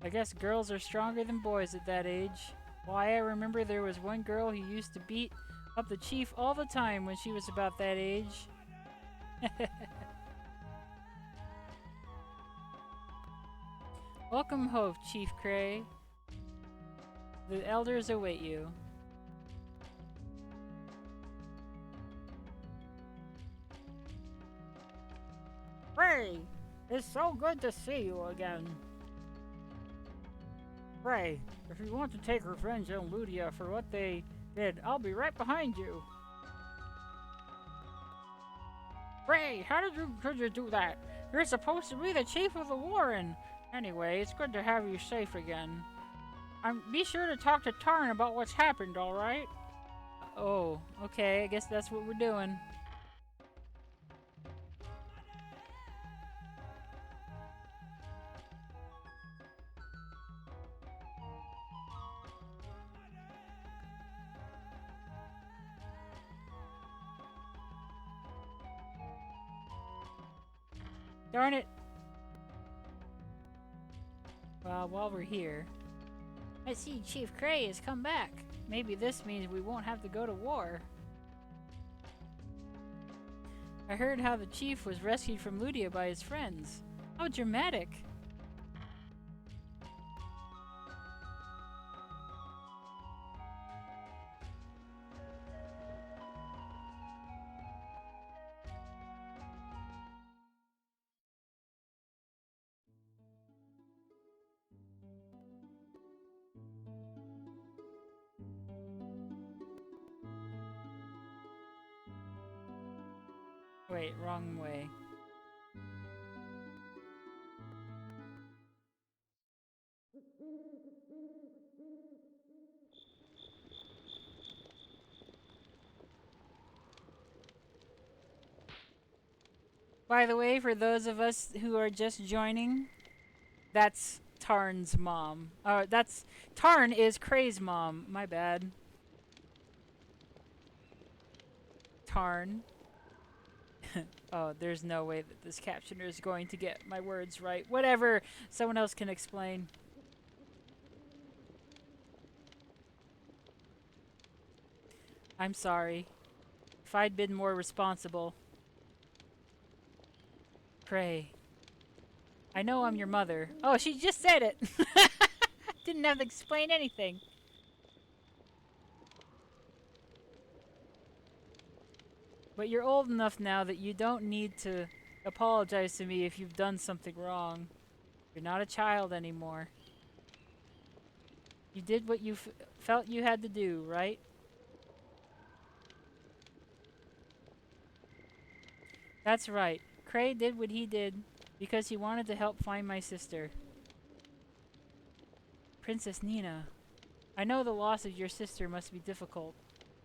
Speaker 1: I guess girls are stronger than boys at that age. Why, I remember there was one girl who used to beat up the chief all the time when she was about that age. Welcome home, Chief Cray. The elders await you.
Speaker 3: Ray, it's so good to see you again. Ray, if you want to take revenge on Ludia for what they did, I'll be right behind you. Ray, could you do that? You're supposed to be the chief of the Warren. Anyway, it's good to have you safe again. Be sure to talk to Tarn about what's happened, alright?
Speaker 1: Oh, okay, I guess that's what we're doing. Darn it! Well, while we're here, I see Chief Cray has come back. Maybe this means we won't have to go to war. I heard how the chief was rescued from Ludia by his friends. How dramatic! Wait, wrong way. By the way, for those of us who are just joining, that's Tarn's mom. Tarn is Cray's mom. My bad. Tarn. Oh, there's no way that this captioner is going to get my words right. Whatever. Someone else can explain. I'm sorry. If I'd been more responsible. Cray. I know I'm your mother. Oh, she just said it! Didn't have to explain anything. But you're old enough now that you don't need to apologize to me if you've done something wrong. You're not a child anymore. You did what you felt you had to do, right? That's right. Cray did what he did because he wanted to help find my sister. Princess Nina, I know the loss of your sister must be difficult,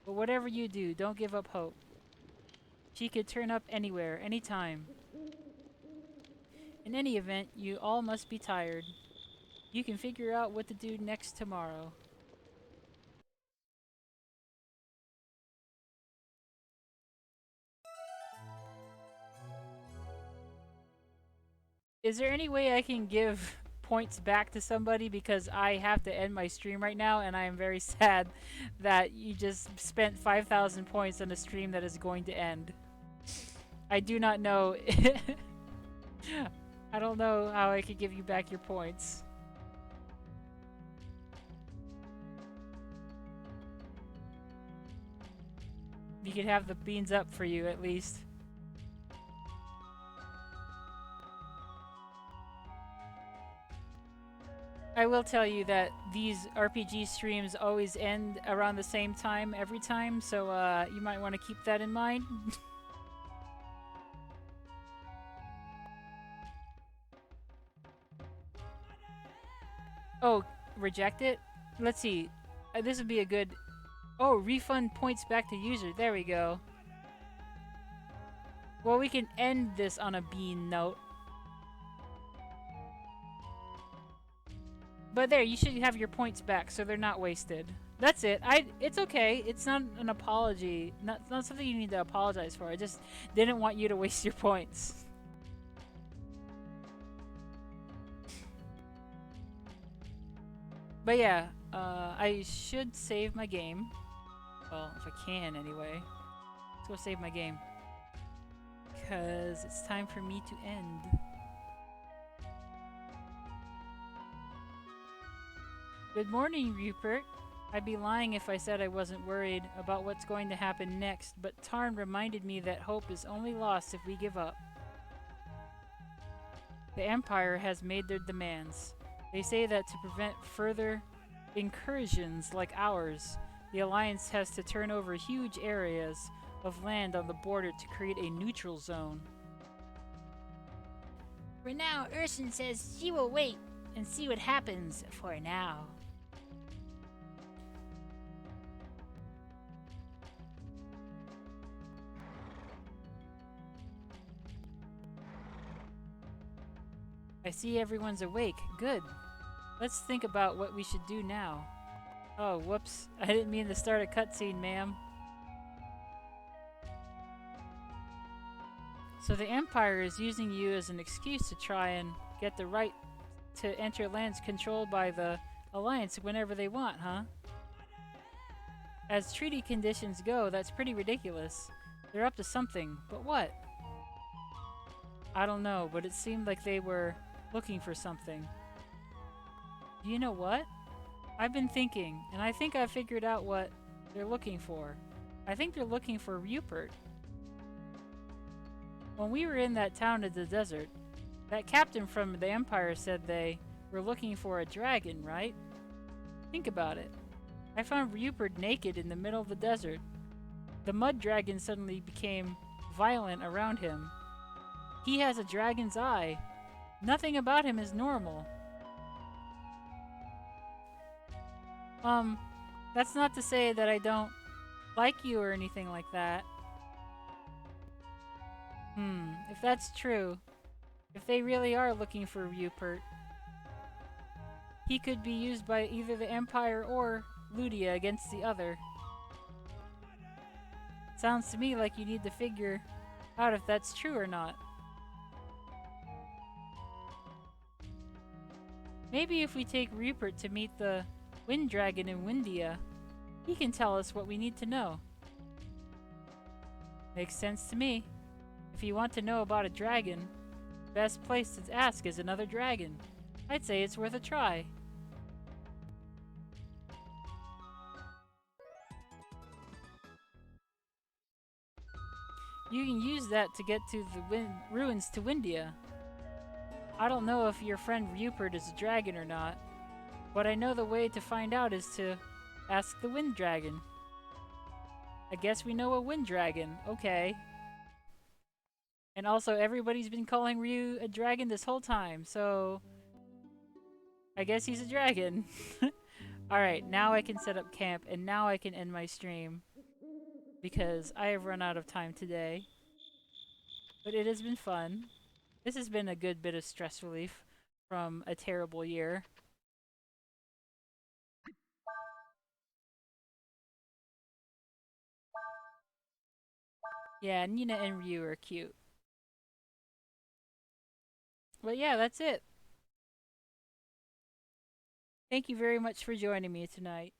Speaker 1: but whatever you do, don't give up hope. She could turn up anywhere, anytime. In any event, you all must be tired. You can figure out what to do next tomorrow. Is there any way I can give points back to somebody, because I have to end my stream right now and I am very sad that you just spent 5,000 points on a stream that is going to end. I do not know. I don't know how I could give you back your points. You could have the beans up for you at least. I will tell you that these RPG streams always end around the same time every time, so you might want to keep that in mind. Oh, reject it? Let's see. This would be a good... Oh, refund points back to user. There we go. Well, we can end this on a bean note. But there, you should have your points back so they're not wasted. That's it. It's okay. It's not an apology. Not something you need to apologize for. I just didn't want you to waste your points. But yeah, I should save my game. Well, if I can anyway. Let's go save my game. Because it's time for me to end. Good morning, Rupert. I'd be lying if I said I wasn't worried about what's going to happen next, but Tarn reminded me that hope is only lost if we give up. The Empire has made their demands. They say that to prevent further incursions like ours, the Alliance has to turn over huge areas of land on the border to create a neutral zone.
Speaker 2: For now, Urson says she will wait and see what happens for now.
Speaker 1: I see everyone's awake. Good. Let's think about what we should do now. Oh, whoops. I didn't mean to start a cutscene, ma'am. So the Empire is using you as an excuse to try and get the right to enter lands controlled by the Alliance whenever they want, huh? As treaty conditions go, that's pretty ridiculous. They're up to something, but what? I don't know, but it seemed like they were looking for something. Do you know what? I've been thinking, and I think I figured out what they're looking for. I think they're looking for Rupert. When we were in that town in the desert, that captain from the Empire said they were looking for a dragon, right? Think about it. I found Rupert naked in the middle of the desert. The mud dragon suddenly became violent around him. He has a dragon's eye. Nothing about him is normal. That's not to say that I don't like you or anything like that. If that's true, if they really are looking for Rupert, he could be used by either the Empire or Ludia against the other. Sounds to me like you need to figure out if that's true or not. Maybe if we take Rupert to meet the Wind Dragon in Windia, he can tell us what we need to know. Makes sense to me. If you want to know about a dragon, the best place to ask is another dragon. I'd say it's worth a try. You can use that to get to the ruins to Windia. I don't know if your friend Rupert is a dragon or not, but I know the way to find out is to ask the Wind Dragon. I guess we know a Wind Dragon. Okay. And also, everybody's been calling Ryu a dragon this whole time, so I guess he's a dragon. Alright, now I can set up camp, and now I can end my stream, because I have run out of time today. But it has been fun. This has been a good bit of stress relief from a terrible year. Yeah, Nina and Ryu are cute. But yeah, that's it. Thank you very much for joining me tonight.